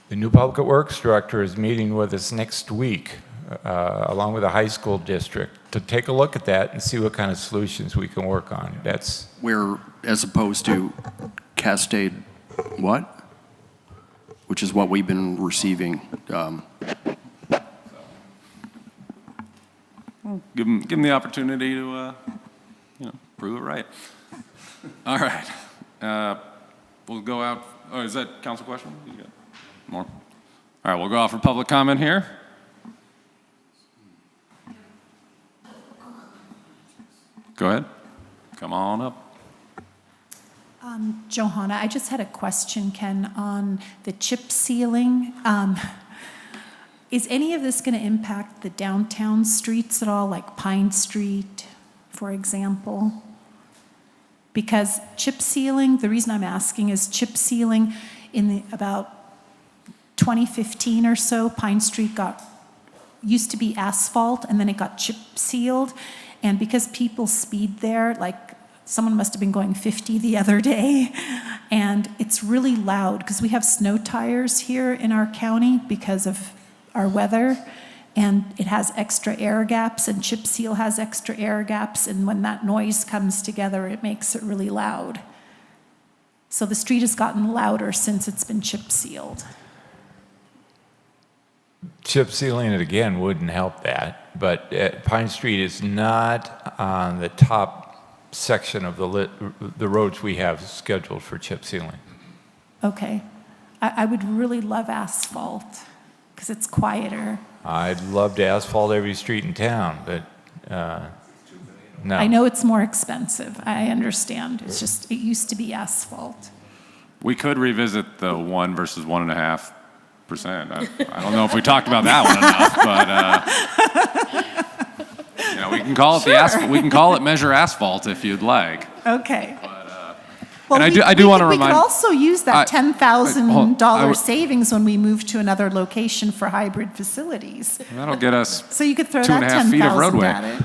The new Public Works Director is meeting with us next week, along with the high school district, to take a look at that and see what kind of solutions we can work on. That's Where, as opposed to Cascade what? Which is what we've been receiving. Give them the opportunity to, prove it right. All right. We'll go out. Oh, is that council question? You got more? All right, we'll go out for public comment here. Go ahead. Come on up. Johanna, I just had a question, Ken, on the chip sealing. Is any of this going to impact the downtown streets at all, like Pine Street, for example? Because chip sealing, the reason I'm asking is chip sealing in about 2015 or so, Pine Street used to be asphalt and then it got chip sealed. And because people speed there, like someone must have been going 50 the other day, and it's really loud because we have snow tires here in our county because of our weather, and it has extra air gaps, and chip seal has extra air gaps, and when that noise comes together, it makes it really loud. So the street has gotten louder since it's been chip sealed. chip sealing it again wouldn't help that, but Pine Street is not on the top section of the roads we have scheduled for chip sealing. Okay. I would really love asphalt because it's quieter. I'd love to asphalt every street in town, but no. I know it's more expensive. I understand. It's just, it used to be asphalt. We could revisit the 1 versus 1.5%. I don't know if we talked about that one enough, but we can call it the asphalt. We can call it measure asphalt if you'd like. Okay. And I do want to remind. We could also use that $10,000 I would- savings when we move to another location for hybrid facilities. That'll get us So you could throw 2.5 that feet of 10,000 roadway. at it.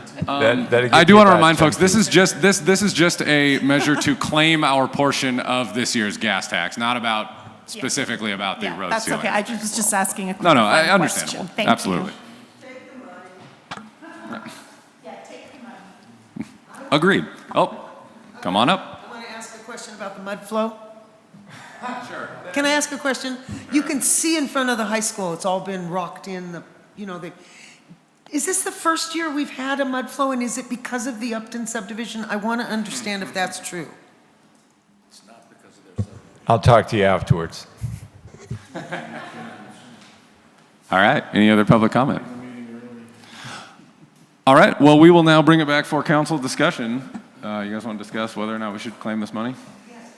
I do want to remind folks, this is just a measure to claim our portion of this year's gas tax, not about specifically about the road That's ceiling. okay. I was just asking a No, clarifying understandable. question. Thank you. Absolutely. Agreed. Oh, come on up. I want to ask a question about the mud flow. Sure. Can I ask a question? You can see in front of the high school, it's all been rocked in, is this the first year we've had a mud flow, and is it because of the Upton subdivision? I want to understand if that's true. I'll talk to you afterwards. All right. Any other public comment? All right. Well, we will now bring it back for council discussion. You guys want to discuss whether or not we should claim this money? Yes.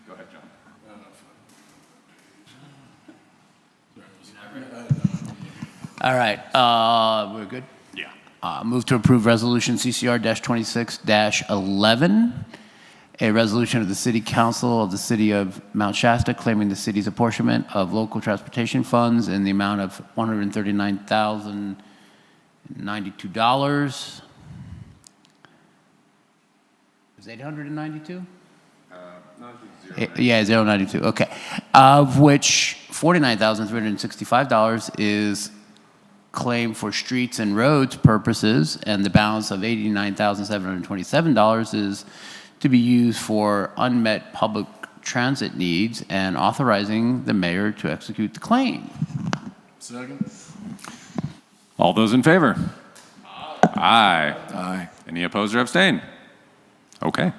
Go ahead, John. All right, we're good? Yeah. Move to approve Resolution CCR-26-11, a resolution of the City Council of the City of Mount Shasta claiming the city's apportionment of local transportation funds in the amount of $139,092. Is it 892? Yeah, 092, okay. Of which $49,365 is claimed for streets and roads purposes, and the balance of $89,727 is to be used for unmet public transit needs, and authorizing the mayor to execute the claim. Second. All those in favor? Aye. Aye. Any opposed or abstain? Okay.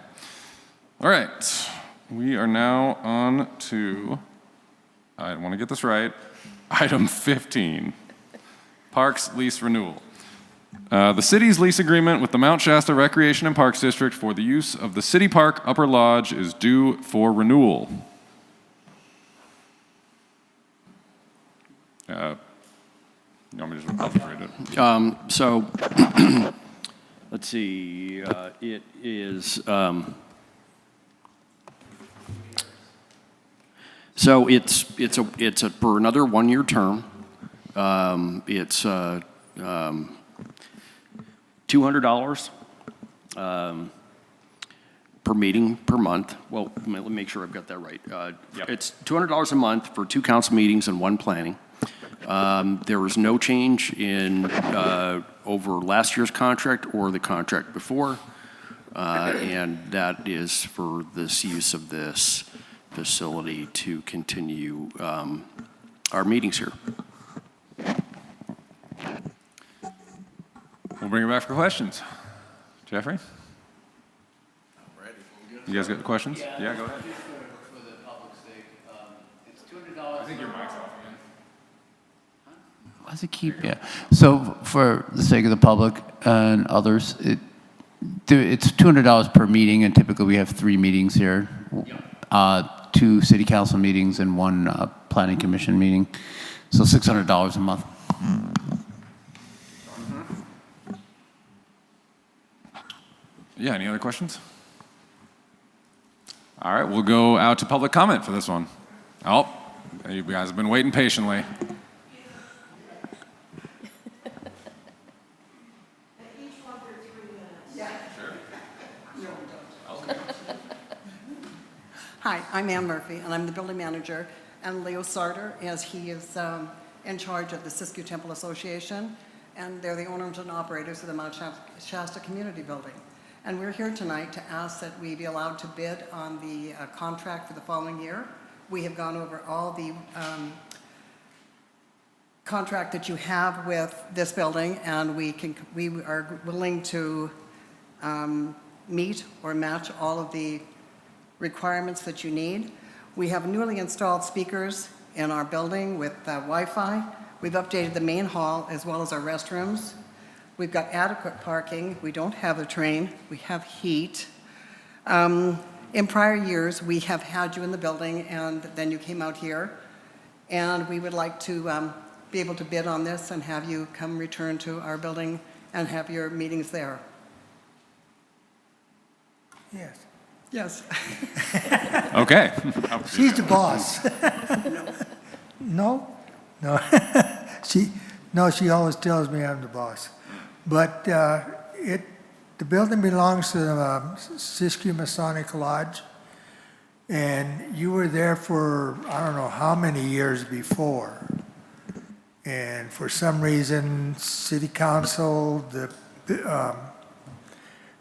All right. We are now on to, I want to get this right, item 15, Parks Lease Renewal. The city's lease agreement with the Mount Shasta Recreation and Parks District for the use of the City Park Upper Lodge is due for renewal. You want me to I'll just read it? So, let's see, it is, so it's for another 1-year term. It's $200 per meeting per month. Well, let me make sure I've got that right. It's $200 a month for 2 council meetings and 1 planning. There was no change in over last year's contract or the contract before, and that is for this use of this facility to continue our meetings here. We'll bring it back for questions. Jeffrey? You guys got the questions? Yeah, go ahead. Just for the public's sake, it's $200. I think your mic's off again. Why does it keep, yeah. So for the sake of the public and others, it's $200 per meeting, and typically we have 3 meetings here. 2 city council meetings and 1 planning commission meeting. So $600 a month. Yeah, any other questions? All right, we'll go out to public comment for this one. Oh, you guys have been waiting patiently. Hi, I'm Ann Murphy, and I'm the building manager, and Leo Sarter, as he is in charge of the Siskiyou Temple Association, and they're the owners and operators of the Mount Shasta Community Building. And we're here tonight to ask that we be allowed to bid on the contract for the following year. We have gone over all the contract that you have with this building, and we are willing to meet or match all of the requirements that you need. We have newly installed speakers in our building with Wi-Fi. We've updated the main hall as well as our restrooms. We've got adequate parking. We don't have a train. We have heat. In prior years, we have had you in the building, and then you came out here. And we would like to be able to bid on this and have you come return to our building and have your meetings there. Yes. Yes. Okay. She's the boss. No? No. She always tells me I'm the boss. But the building belongs to the Siskiyou Masonic Lodge, and you were there for, I don't know how many years before. And for some reason, city council, the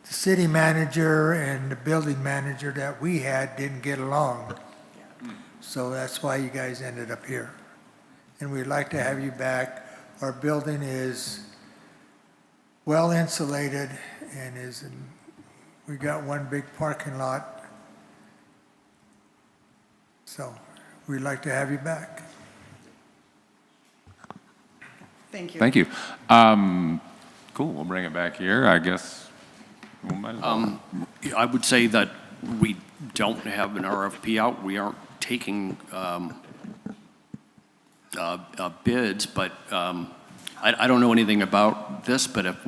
city manager and the building manager that we had didn't get along. So that's why you guys ended up here. And we'd like to have you back. Our building is well insulated and we got 1 big parking lot. So we'd like to have you back. Thank you. Thank you. Cool, we'll bring it back here, I guess. We might as well. I would say that we don't have an RFP out. We aren't taking bids, but I don't know anything about this, but if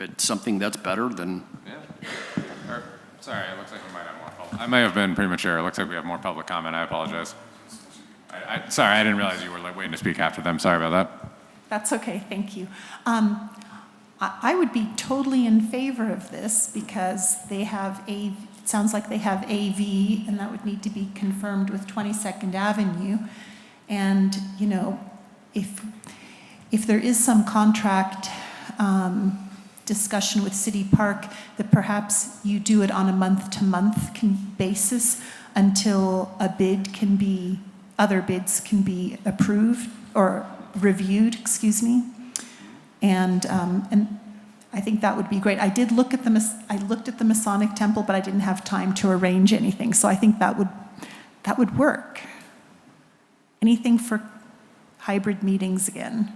it's something that's better, then. Yeah. Sorry, it looks like we might have more public. I may have been premature. It looks like we have more public comment. I apologize. Sorry, I didn't realize you were like waiting to speak after them. Sorry about that. That's okay, thank you. I would be totally in favor of this because they have it sounds like they have AV, and that would need to be confirmed with 22nd Avenue. And, you know, if there is some contract discussion with City Park, that perhaps you do it on a month-to-month basis until other bids can be approved or reviewed, excuse me. And I think that would be great. I looked at the Masonic Temple, but I didn't have time to arrange anything. So I think that would work. Anything for hybrid meetings again.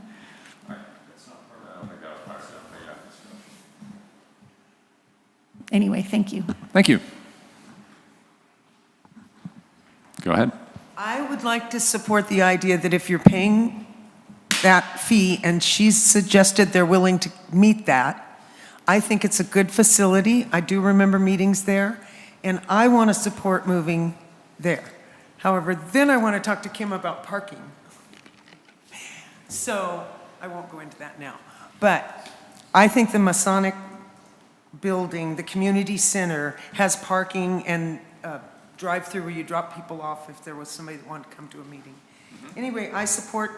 Anyway, thank you. Thank you. Go ahead. I would like to support the idea that if you're paying that fee, and she's suggested they're willing to meet that. I think it's a good facility. I do remember meetings there, and I want to support moving there. However, then I want to talk to Kim about parking. So I won't go into that now. But I think the Masonic building, the community center, has parking and drive-through where you drop people off if there was somebody that wanted to come to a meeting. Anyway, I support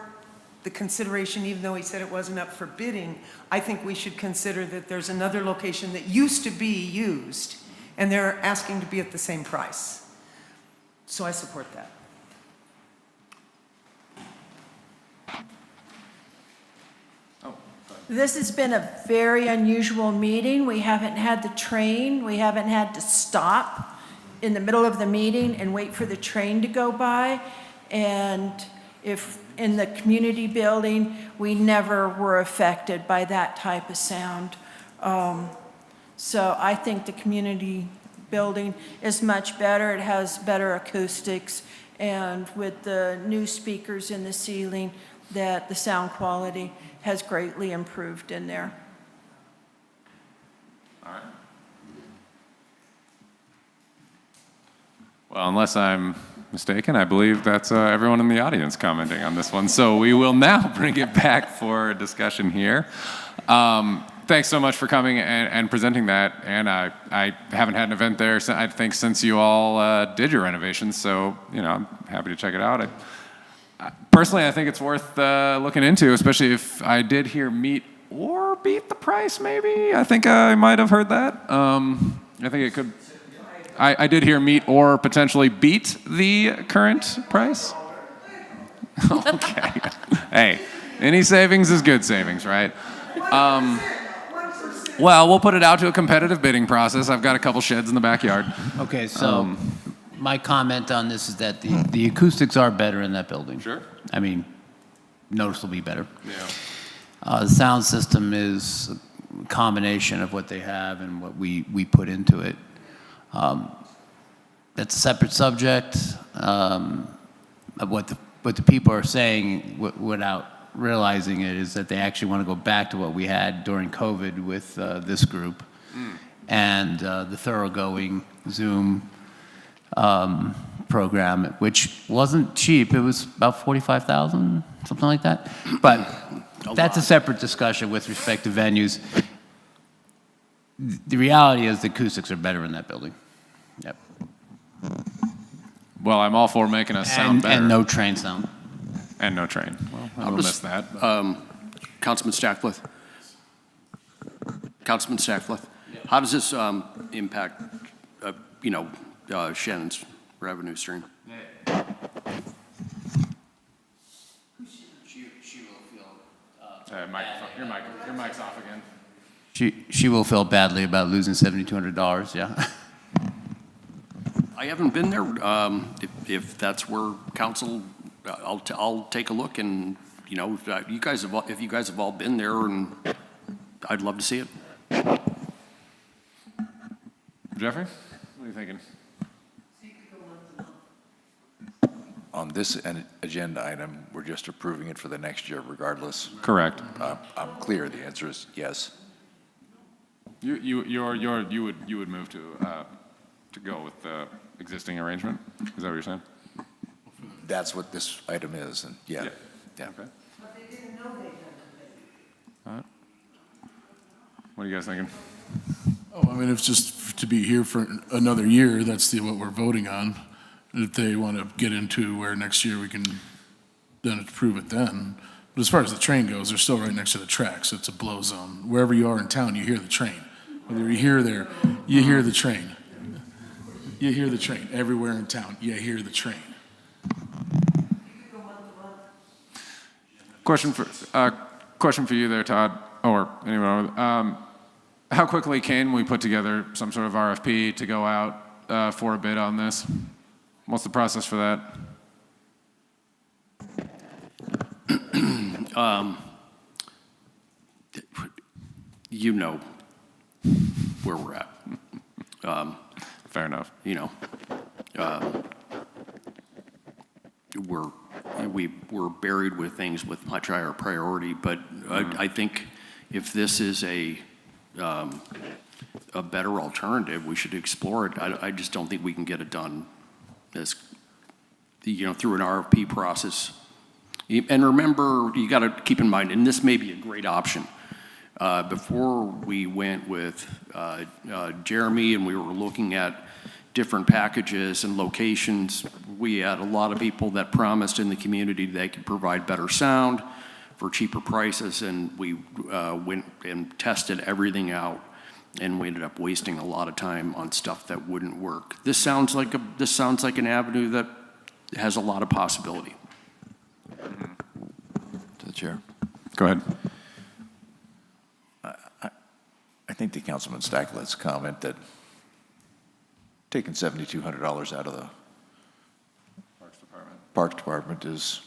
the consideration, even though he said it wasn't up for bidding. I think we should consider that there's another location that used to be used, and they're asking to be at the same price. So I support that. This has been a very unusual meeting. We haven't had the train. We haven't had to stop in the middle of the meeting and wait for the train to go by. And if in the community building, we never were affected by that type of sound. So I think the community building is much better. It has better acoustics. And with the new speakers in the ceiling, that the sound quality has greatly improved in there. All right. Well, unless I'm mistaken, I believe that's everyone in the audience commenting on this one. So we will now bring it back for a discussion here. Thanks so much for coming and presenting that. And I haven't had an event there, I think, since you all did your renovations. So, you know, I'm happy to check it out. Personally, I think it's worth looking into, especially if I did hear meet or beat the price, maybe. I think I might have heard that. I think it could. I did hear meet or potentially beat the current price. Okay. Hey, any savings is good savings, right? Well, we'll put it out to a competitive bidding process. I've got a couple sheds in the backyard. Okay, so my comment on this is that the acoustics are better in that building. Sure. I mean, noticeably better. Yeah. The sound system is a combination of what they have and what we put into it. That's a separate subject. What the people are saying without realizing it is that they actually want to go back to what we had during COVID with this group and the thoroughgoing Zoom program, which wasn't cheap. It was about $45,000, something like that. But that's a separate discussion with respect to venues. The reality is the acoustics are better in that building. Yep. Well, I'm all for making us sound better. And no train sound. And no train. Well, I'll miss that. Councilman Stackfleth. Councilman Stackfleth. How does this impact, Shannon's revenue stream? Your mic's off again. She will feel badly about losing $7,200. Yeah. I haven't been there. If that's where council, I'll take a look, and if you guys have all been there, and I'd love to see it. Jeffrey, what are you thinking? On this agenda item, we're just approving it for the next year regardless. Correct. I'm clear. The answer is yes. You would move to go with the existing arrangement? Is that what you're saying? That's what this item is, and yeah. Okay. But they didn't know they had to pay. All right. What are you guys thinking? Oh, I mean, if just to be here for another year, that's what we're voting on. If they want to get into where next year we can then approve it then. But as far as the train goes, they're still right next to the tracks. It's a blow zone. Wherever you are in town, you hear the train. Whether you're here or there, you hear the train. You hear the train. Everywhere in town, you hear the train. Question for you there, Todd, or anyone. How quickly can we put together some sort of RFP to go out for a bid on this? What's the process for that? You know where we're at. Fair enough. and we were buried with things with much higher priority. But I think if this is a better alternative, we should explore it. I just don't think we can get it done as, through an RFP process. And remember, you got to keep in mind, and this may be a great option. Before we went with Jeremy and we were looking at different packages and locations, we had a lot of people that promised in the community they could provide better sound for cheaper prices, and we went and tested everything out, and we ended up wasting a lot of time on stuff that wouldn't work. This sounds like an avenue that has a lot of possibility. To the chair. Go ahead. I think the Councilman Stacklett's comment that taking $7,200 out of the Parks Department is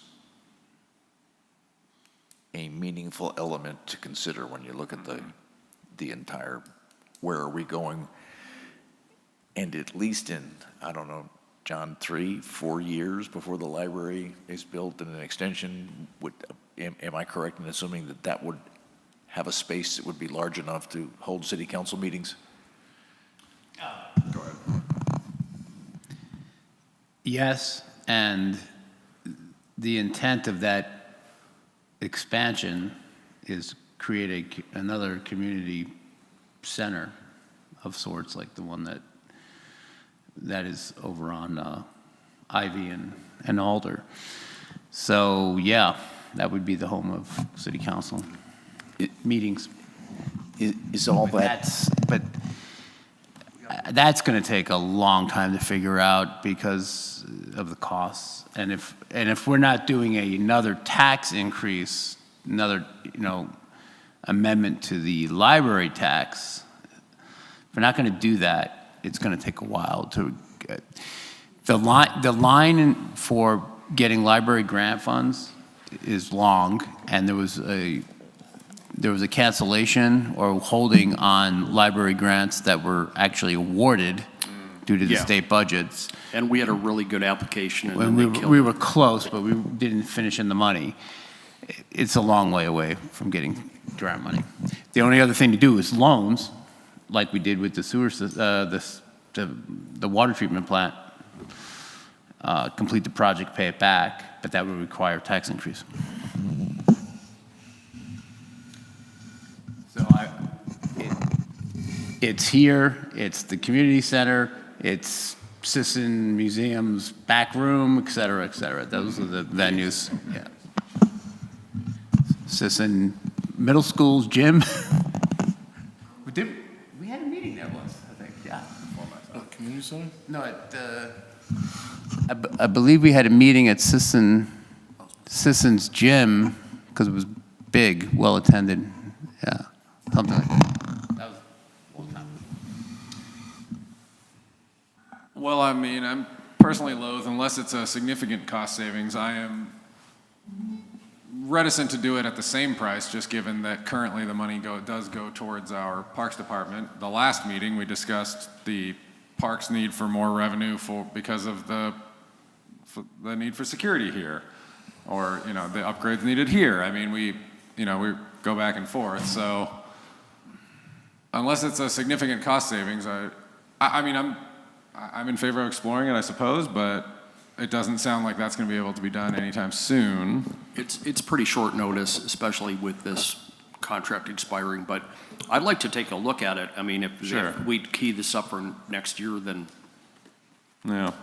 a meaningful element to consider when you look at the entire, where are we going? And at least in, I don't know, John, 3-4 years before the library is built and an extension, am I correct in assuming that that would have a space that would be large enough to hold city council meetings? Go ahead. Yes, and the intent of that expansion is create another community center of sorts, like the one that is over on Ivy and Alder. So yeah, that would be the home of city council meetings. Is all that? But that's going to take a long time to figure out because of the costs. And if we're not doing another tax increase, another amendment to the library tax, if we're not going to do that, it's going to take a while to get. The line for getting library grant funds is long, and there was a cancellation or holding on library grants that were actually awarded due to the state budgets. And we had a really good application. And When then we were close, but we didn't finish in the money. It's a long way away from getting grant money. The only other thing to do is loans, like we did with the sewer, the water treatment plant. Complete the project, pay it back, but that would require a tax increase. So it's here, it's the community center, it's Sisson Museum's back room, et cetera, et cetera. Those are the venues. Yeah. Sisson Middle School's gym. We had a meeting there once, I think, yeah. Community center? No, I believe we had a meeting at Sisson's gym because it was big, well attended. Yeah, something like that. That was a long time. Well, I mean, I'm personally loath, unless it's a significant cost savings, I am reticent to do it at the same price, just given that currently the money does go towards our Parks Department. The last meeting, we discussed the Parks need for more revenue because of the need for security here, or, the upgrades needed here. I mean, we go back and forth, so unless it's a significant cost savings, I mean, I'm in favor of exploring it, I suppose, but it doesn't sound like that's going to be able to be done anytime soon. It's pretty short notice, especially with this contract expiring, but I'd like to take a look at it. I mean, if we key this up for next year, then. Yeah.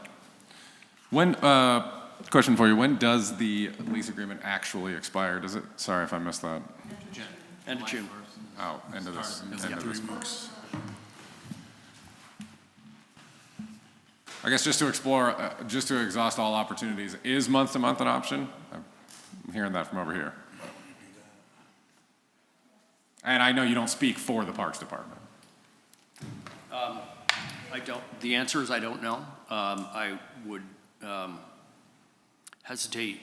Question for you, when does the lease agreement actually expire? Does it, sorry if I missed that. End of June. Oh, end of this month. I guess just to explore, just to exhaust all opportunities, is month-to-month an option? I'm hearing that from over here. And I know you don't speak for the Parks Department. I don't. The answer is I don't know. I would hesitate.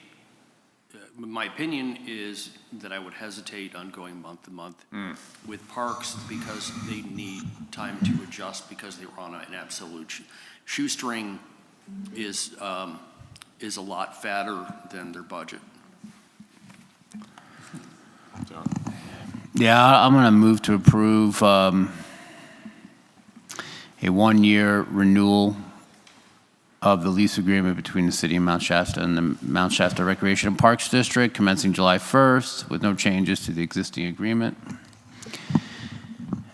My opinion is that I would hesitate on going month to month with parks because they need time to adjust because they were on an absolute shoestring. is a lot fatter than their budget. Yeah, I'm going to move to approve a one-year renewal of the lease agreement between the city of Mount Shasta and the Mount Shasta Recreation and Parks District commencing July 1st with no changes to the existing agreement.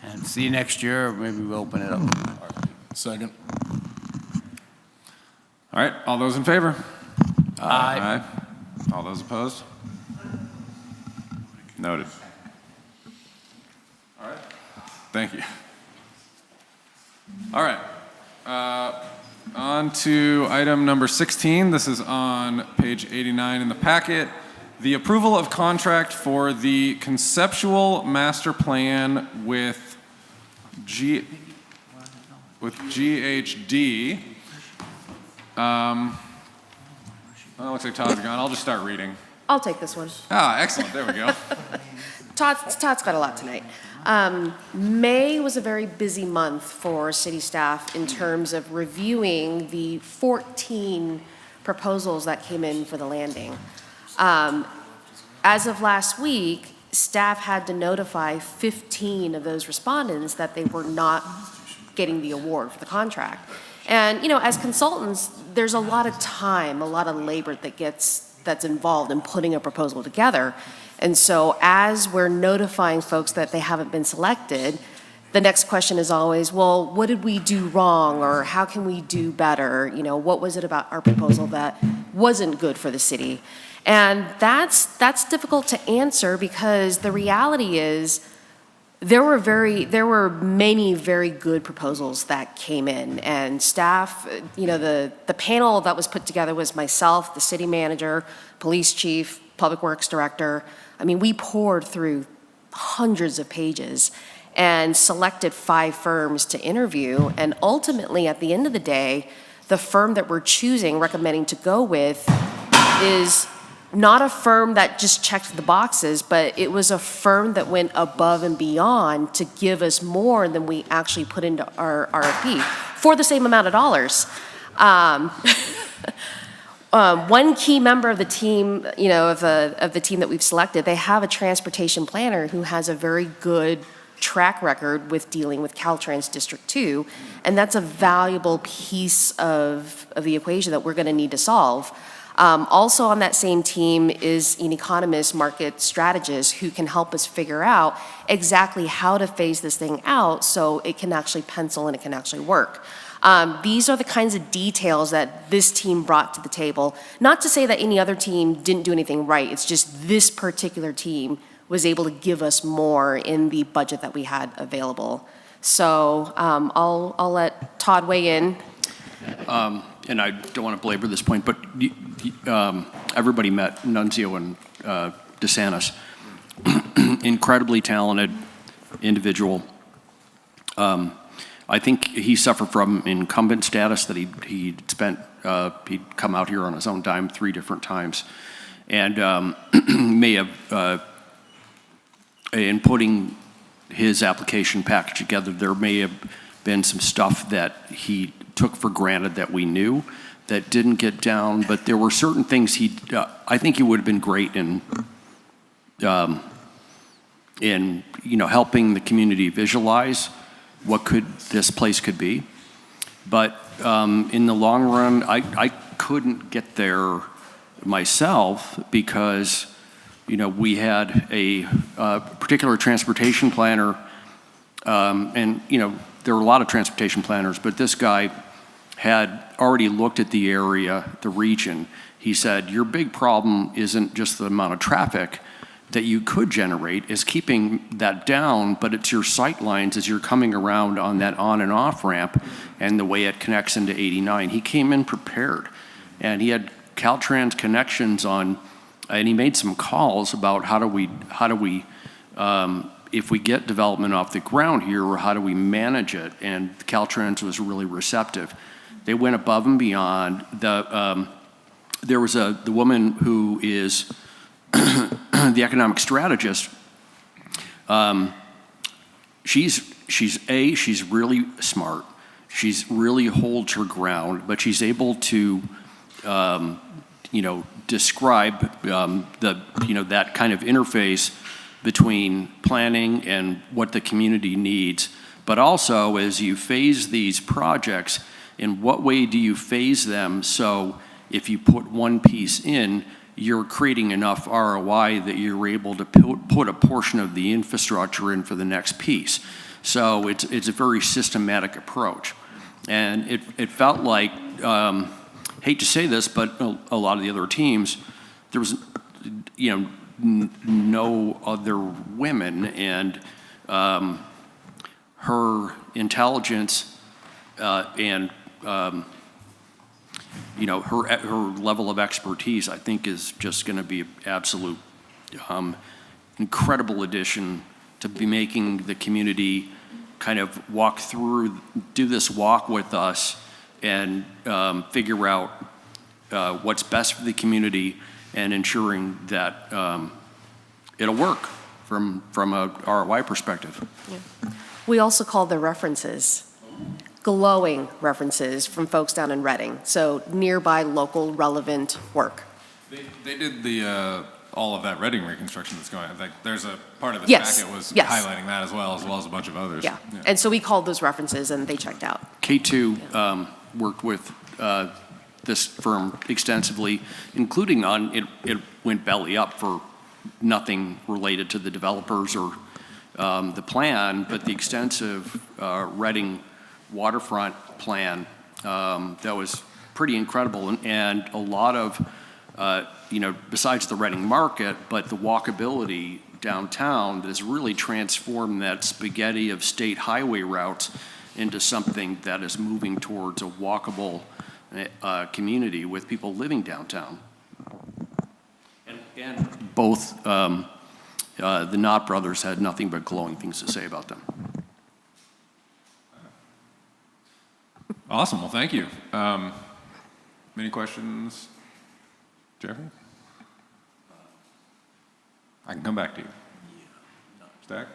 And see you next year, or maybe we'll open it up. Second. All right, all those in favor? Aye. All those opposed? Noted. All right, thank you. All right, on to item number 16. This is on page 89 in the packet. The approval of contract for the conceptual master plan with GHD. Well, looks like Todd's gone. I'll just start reading. I'll take this one. Ah, excellent. There we go. Todd's got a lot tonight. May was a very busy month for city staff in terms of reviewing the 14 proposals that came in for the landing. As of last week, staff had to notify 15 of those respondents that they were not getting the award for the contract. And, you know, as consultants, there's a lot of time, a lot of labor that's involved in putting a proposal together. And so as we're notifying folks that they haven't been selected, the next question is always, well, what did we do wrong, or how can we do better? You know, what was it about our proposal that wasn't good for the city? And that's difficult to answer, because the reality is there were many very good proposals that came in, and staff, you know, the panel that was put together was myself, the city manager, police chief, public works director. I mean, we poured through hundreds of pages and selected 5 firms to interview, and ultimately, at the end of the day, the firm that we're recommending to go with is not a firm that just checked the boxes, but it was a firm that went above and beyond to give us more than we actually put into our RFP for the same amount of dollars. One key member of the team, you know, of the team that we've selected, they have a transportation planner who has a very good track record with dealing with Caltrans District 2, and that's a valuable piece of the equation that we're going to need to solve. Also on that same team is an economist, market strategist, who can help us figure out exactly how to phase this thing out so it can actually pencil and it can actually work. These are the kinds of details that this team brought to the table. Not to say that any other team didn't do anything right, it's just this particular team was able to give us more in the budget that we had available. So I'll let Todd weigh in. And I don't want to belabor this point, but everybody met Nunzio and DeSantis. Incredibly talented individual. I think he suffered from incumbent status, that he'd come out here on his own dime 3 different times, and may have, in putting his application package together, there may have been some stuff that he took for granted that we knew that didn't get down, but there were certain things I think he would have been great in you know, helping the community visualize what this place could be. But in the long run, I couldn't get there myself, because, you know, we had a particular transportation planner, and, you know, there were a lot of transportation planners, but this guy had already looked at the area, the region. He said, your big problem isn't just the amount of traffic that you could generate, is keeping that down, but it's your sight lines as you're coming around on that on and off ramp and the way it connects into 89. He came in prepared, and he had Caltrans connections on, and he made some calls about how do we if we get development off the ground here, how do we manage it? And Caltrans was really receptive. They went above and beyond. There was the woman who is the economic strategist. She's really smart. She's really holds her ground, but she's able to describe that kind of interface between planning and what the community needs. But also, as you phase these projects, in what way do you phase them so if you put one piece in, you're creating enough ROI that you're able to put a portion of the infrastructure in for the next piece. So it's a very systematic approach. And it felt like, hate to say this, but a lot of the other teams, there was, no other women, and her intelligence and her level of expertise, I think, is just going to be an absolute incredible addition to be making the community kind of do this walk with us and figure out what's best for the community and ensuring that it'll work from a ROI perspective. Yeah. We also call the references glowing references from folks down in Reading, so nearby local relevant work. They did all of that Reading reconstruction that's going on. Like, there's a part of the Yes. packet was Yes. highlighting that as well as a bunch of others. Yeah, and so we called those references and they checked out. K2 worked with this firm extensively, including it went belly up for nothing related to the developers or the plan, but the extensive Reading waterfront plan that was pretty incredible, and a lot of besides the Reading market, but the walkability downtown that has really transformed that spaghetti of state highway routes into something that is moving towards a walkable community with people living downtown. And both the Knott brothers had nothing but glowing things to say about them. Awesome. Well, thank you. Any questions, Jeffrey? I can come back to you. Stack?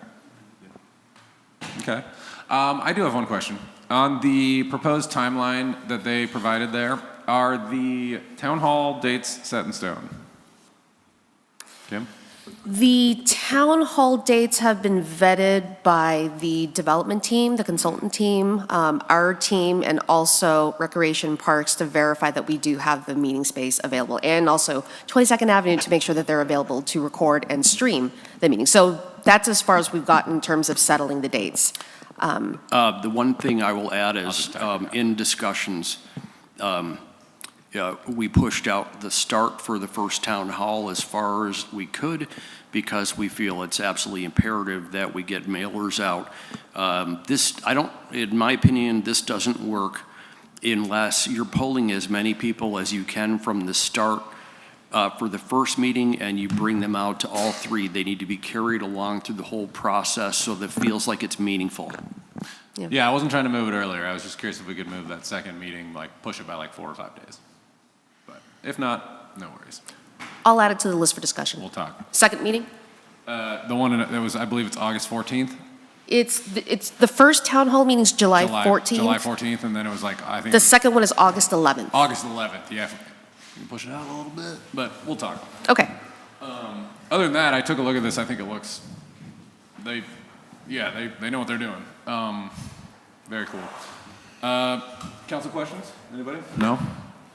Okay. I do have one question. On the proposed timeline that they provided there, are the town hall dates set in stone? Kim? The town hall dates have been vetted by the development team, the consultant team, our team, and also Recreation Parks to verify that we do have the meeting space available, and also 22nd Avenue to make sure that they're available to record and stream the meeting. So that's as far as we've gotten in terms of settling the dates. The one thing I will add is in discussions, we pushed out the start for the first town hall as far as we could because we feel it's absolutely imperative that we get mailers out. In my opinion, this doesn't work unless you're pulling as many people as you can from the start for the first meeting and you bring them out to all three. They need to be carried along through the whole process so that it feels like it's meaningful. Yeah, I wasn't trying to move it earlier. I was just curious if we could move that second meeting, push it by 4 or 5 days. But if not, no worries. I'll add it to the list for discussion. We'll talk. Second meeting? The one that was, I believe it's August 14th. It's the first town hall meeting's July 14th. July 14th, and then it was I think. The second one is August 11th. August 11th, yeah. We can push it out a little bit, but we'll talk. Okay. Other than that, I took a look at this. I think it looks, they know what they're doing. Very cool. Council questions? Anybody? No?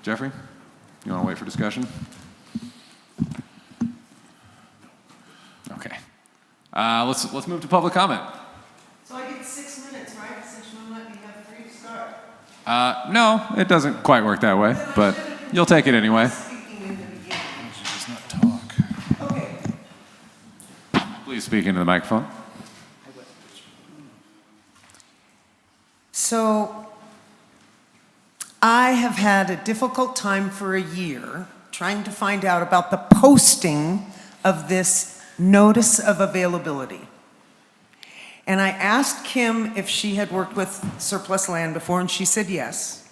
Jeffrey? You want to wait for discussion? Okay. Let's move to public comment. So I get 6 minutes, right? Since you let me have 3 to start. No, it doesn't quite work that way, but you'll take it anyway. Speaking in the beginning. She does not talk. Okay. Please speak into the microphone. So I have had a difficult time for a year trying to find out about the posting of this notice of availability. And I asked Kim if she had worked with surplus land before, and she said yes.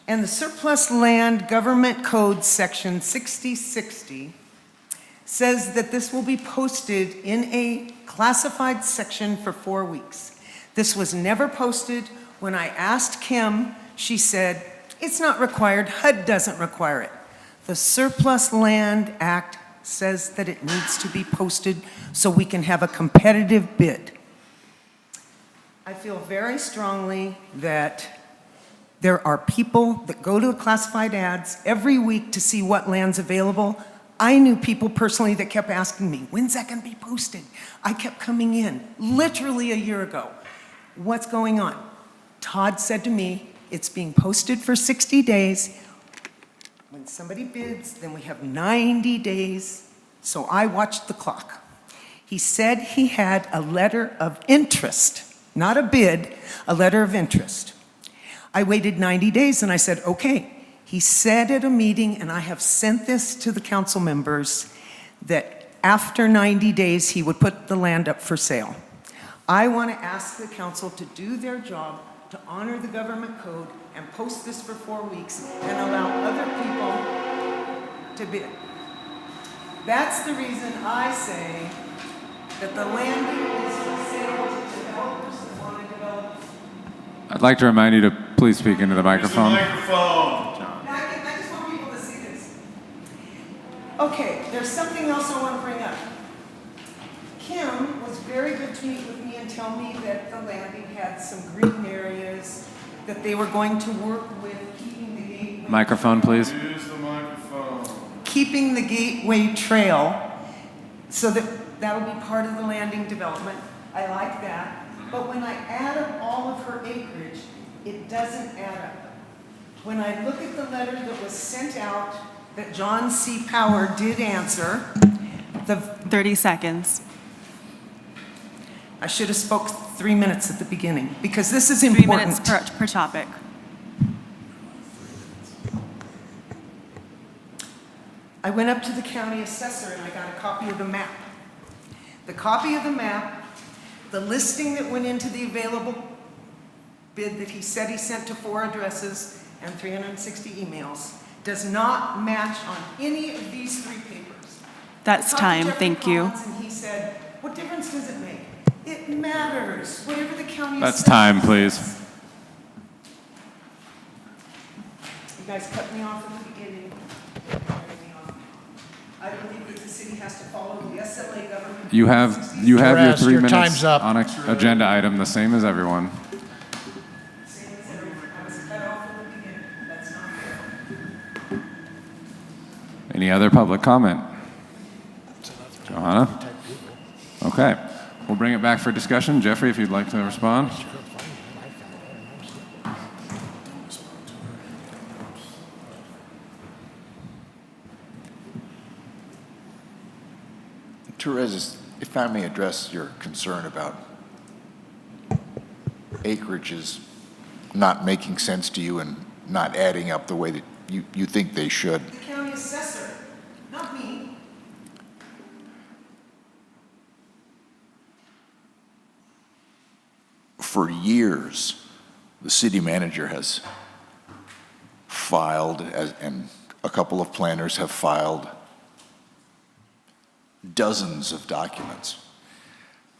And the Surplus Land Government Code Section 6060 says that this will be posted in a classified section for 4 weeks. This was never posted. When I asked Kim, she said, It's not required. HUD doesn't require it. The Surplus Land Act says that it needs to be posted so we can have a competitive bid. I feel very strongly that there are people that go to classified ads every week to see what land's available. I knew people personally that kept asking me, when's that going to be posted? I kept coming in, literally a year ago. What's going on? Todd said to me, it's being posted for 60 days. When somebody bids, then we have 90 days. So I watched the clock. He said he had a letter of interest, not a bid, a letter of interest. I waited 90 days and I said, okay. He said at a meeting, and I have sent this to the council members, that after 90 days, he would put the land up for sale. I want to ask the council to do their job, to honor the government code and post this for 4 weeks and allow other people to bid. That's the reason I say that the landing is for sale to developers that want to develop. I'd like to remind you to please speak into the microphone. I just want people to see this. Okay, there's something else I want to bring up. Kim was very good to meet with me and tell me that the landing had some green areas, that they were going to work with keeping the gateway. Microphone, please. Use the microphone. Keeping the gateway trail, so that that'll be part of the landing development. I like that. But when I add up all of her acreage, it doesn't add up. When I look at the letter that was sent out, that John C. Power did answer, the 30 seconds. I should have spoke 3 minutes at the beginning, because this is 3 important. minutes per topic. I went up to the county assessor and I got a copy of the map. The copy of the map, the listing that went into the available bid that he said he sent to 4 addresses and 360 emails, does not match on any of these 3 papers. That's I talked to time, Jeffrey thank you. Collins, and he said, what difference does it make? It matters, whatever the county That's assessor time, says. please. You guys cut me off at the beginning. I believe that the city has to follow the SLA government. You have your Therese, 3 your minutes time's up. on an agenda item, the same as everyone. Same as everyone. I was cut off at the beginning. That's not fair. Any other public comment? Johanna? Okay. We'll bring it back for discussion. Jeffrey, if you'd like to respond. Therese, if I may address your concern about acreages not making sense to you and not adding up the way that you think they should. The county assessor, not me. For years, the city manager has filed, and a couple of planners have filed dozens of documents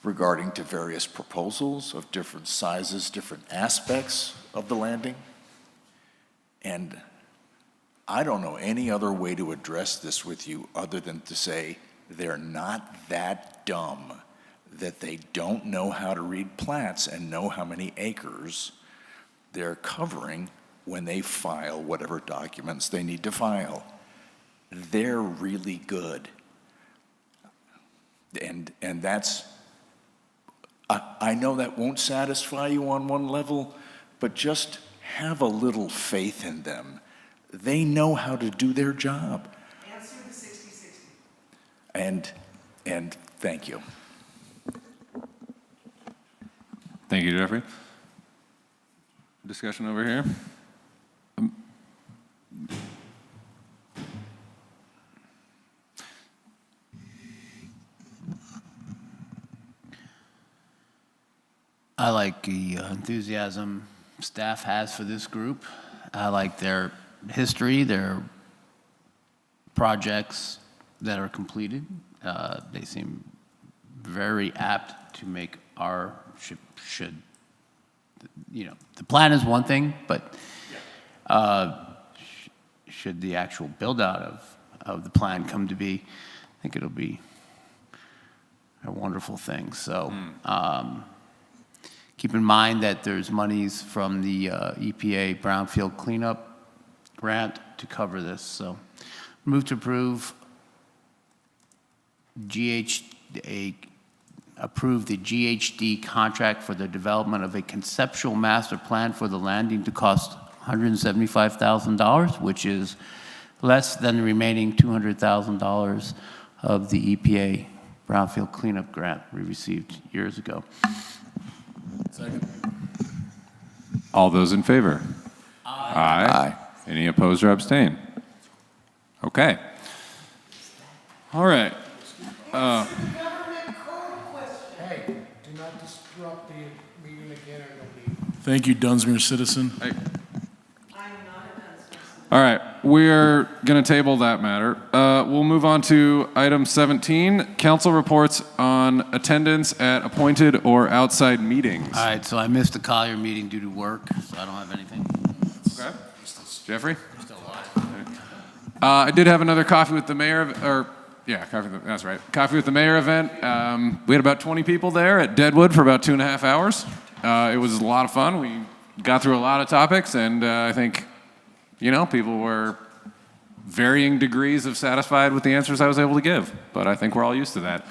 regarding to various proposals of different sizes, different aspects of the landing. And I don't know any other way to address this with you other than to say they're not that dumb that they don't know how to read plats and know how many acres they're covering when they file whatever documents they need to file. They're really good. And that's, I know that won't satisfy you on one level, but just have a little faith in them. They know how to do their job. Answer the 60-60. And thank you. Thank you, Jeffrey. Discussion over here. I like the enthusiasm staff has for this group. I like their history, their projects that are completed. They seem very apt to make our should, you know, the plan is one thing, but should the actual build-out of the plan come to be, I think it'll be a wonderful thing. So keep in mind that there's monies from the EPA Brownfield Cleanup Grant to cover this. So move to approve approve the GHD contract for the development of a conceptual master plan for the landing to cost $175,000, which is less than the remaining $200,000 of the EPA Brownfield Cleanup Grant we received years ago. Second. All those in favor? Aye. Any opposed or abstain? Okay. All right. Hey, do not disrupt the meeting again or you'll leave. Thank you, Dunsmuir citizen. All right, we're going to table that matter. We'll move on to item 17, council reports on attendance at appointed or outside meetings. All right, so I missed the Collier meeting due to work, so I don't have anything. Okay. Jeffrey? I did have another coffee with the mayor, that's right. Coffee with the mayor event. We had about 20 people there at Deadwood for about 2.5 hours. It was a lot of fun. We got through a lot of topics, and I think, people were varying degrees of satisfied with the answers I was able to give, but I think we're all used to that.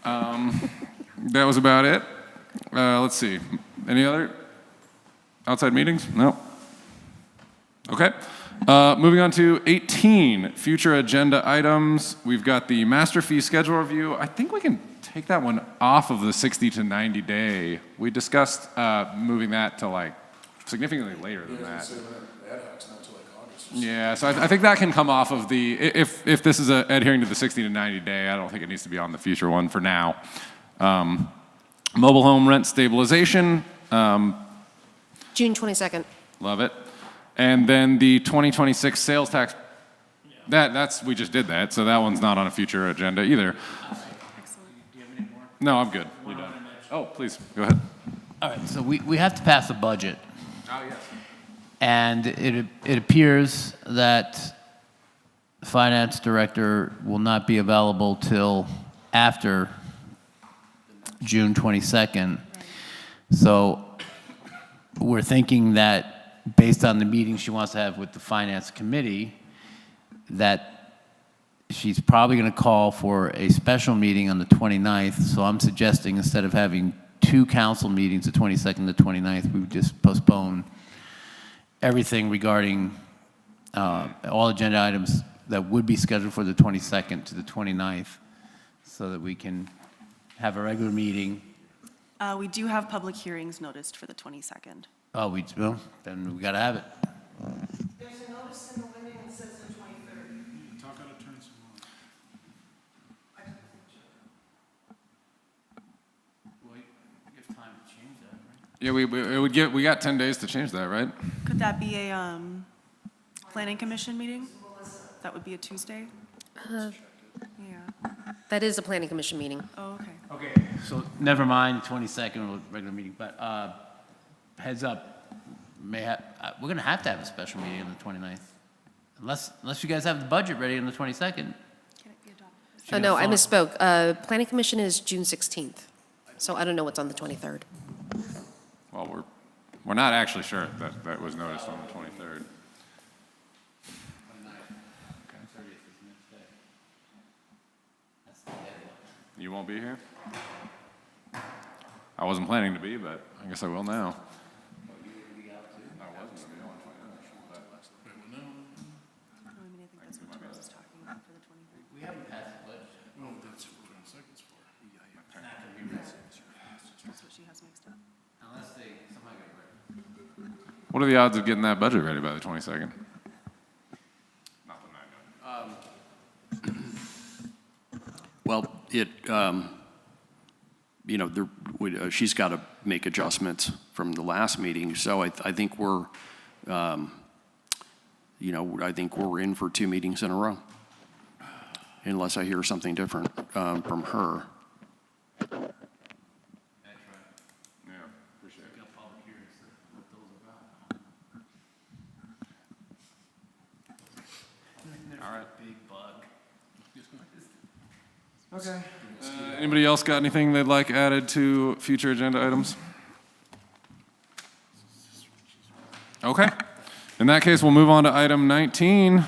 That was about it. Let's see. Any other outside meetings? No. Okay. Moving on to 18, future agenda items. We've got the master fee schedule review. I think we can take that one off of the 60 to 90 day. We discussed moving that to significantly later than that. Yeah, so I think that can come off of the, if this is adhering to the 60 to 90 day, I don't think it needs to be on the future one for now. Mobile home rent stabilization. June 22nd. Love it. And then the 2026 sales tax, we just did that, so that one's not on a future agenda either. No, I'm good. You're done. Oh, please, go ahead. All right, so we have to pass a budget. Oh, yes. And it appears that the finance director will not be available till after June 22nd. So we're thinking that based on the meeting she wants to have with the finance committee, that she's probably going to call for a special meeting on the 29th. So I'm suggesting instead of having 2 council meetings, the 22nd and the 29th, we would just postpone everything regarding all agenda items that would be scheduled for the 22nd to the 29th so that we can have a regular meeting. We do have public hearings noticed for the 22nd. Oh, then we got to have it. There's a notice in the window that says the 23rd. Talk out of turn some more. Give time to change that, right? Yeah, we got 10 days to change that, right? Could that be a planning commission meeting? That would be a Tuesday? Yeah. That is a planning commission meeting. Oh, okay. Okay, so never mind 22nd regular meeting, but heads up, we're going to have a special meeting on the 29th. Unless you guys have the budget ready on the 22nd. Can it be adopted? Oh, no, I misspoke. Planning commission is June 16th. So I don't know what's on the 23rd. Well, we're not actually sure that was noticed on the 23rd. You won't be here? I wasn't planning to be, but I guess I will now. We haven't passed the budget. No, that's what 20 seconds for. That's what she has mixed up. Unless they somehow get it ready. What are the odds of getting that budget ready by the 22nd? Not that I know. Well, she's got to make adjustments from the last meeting, so I think we're, I think we're in for 2 meetings in a row, unless I hear something different from her. Okay. Anybody else got anything they'd like added to future agenda items? Okay. In that case, we'll move on to item 19.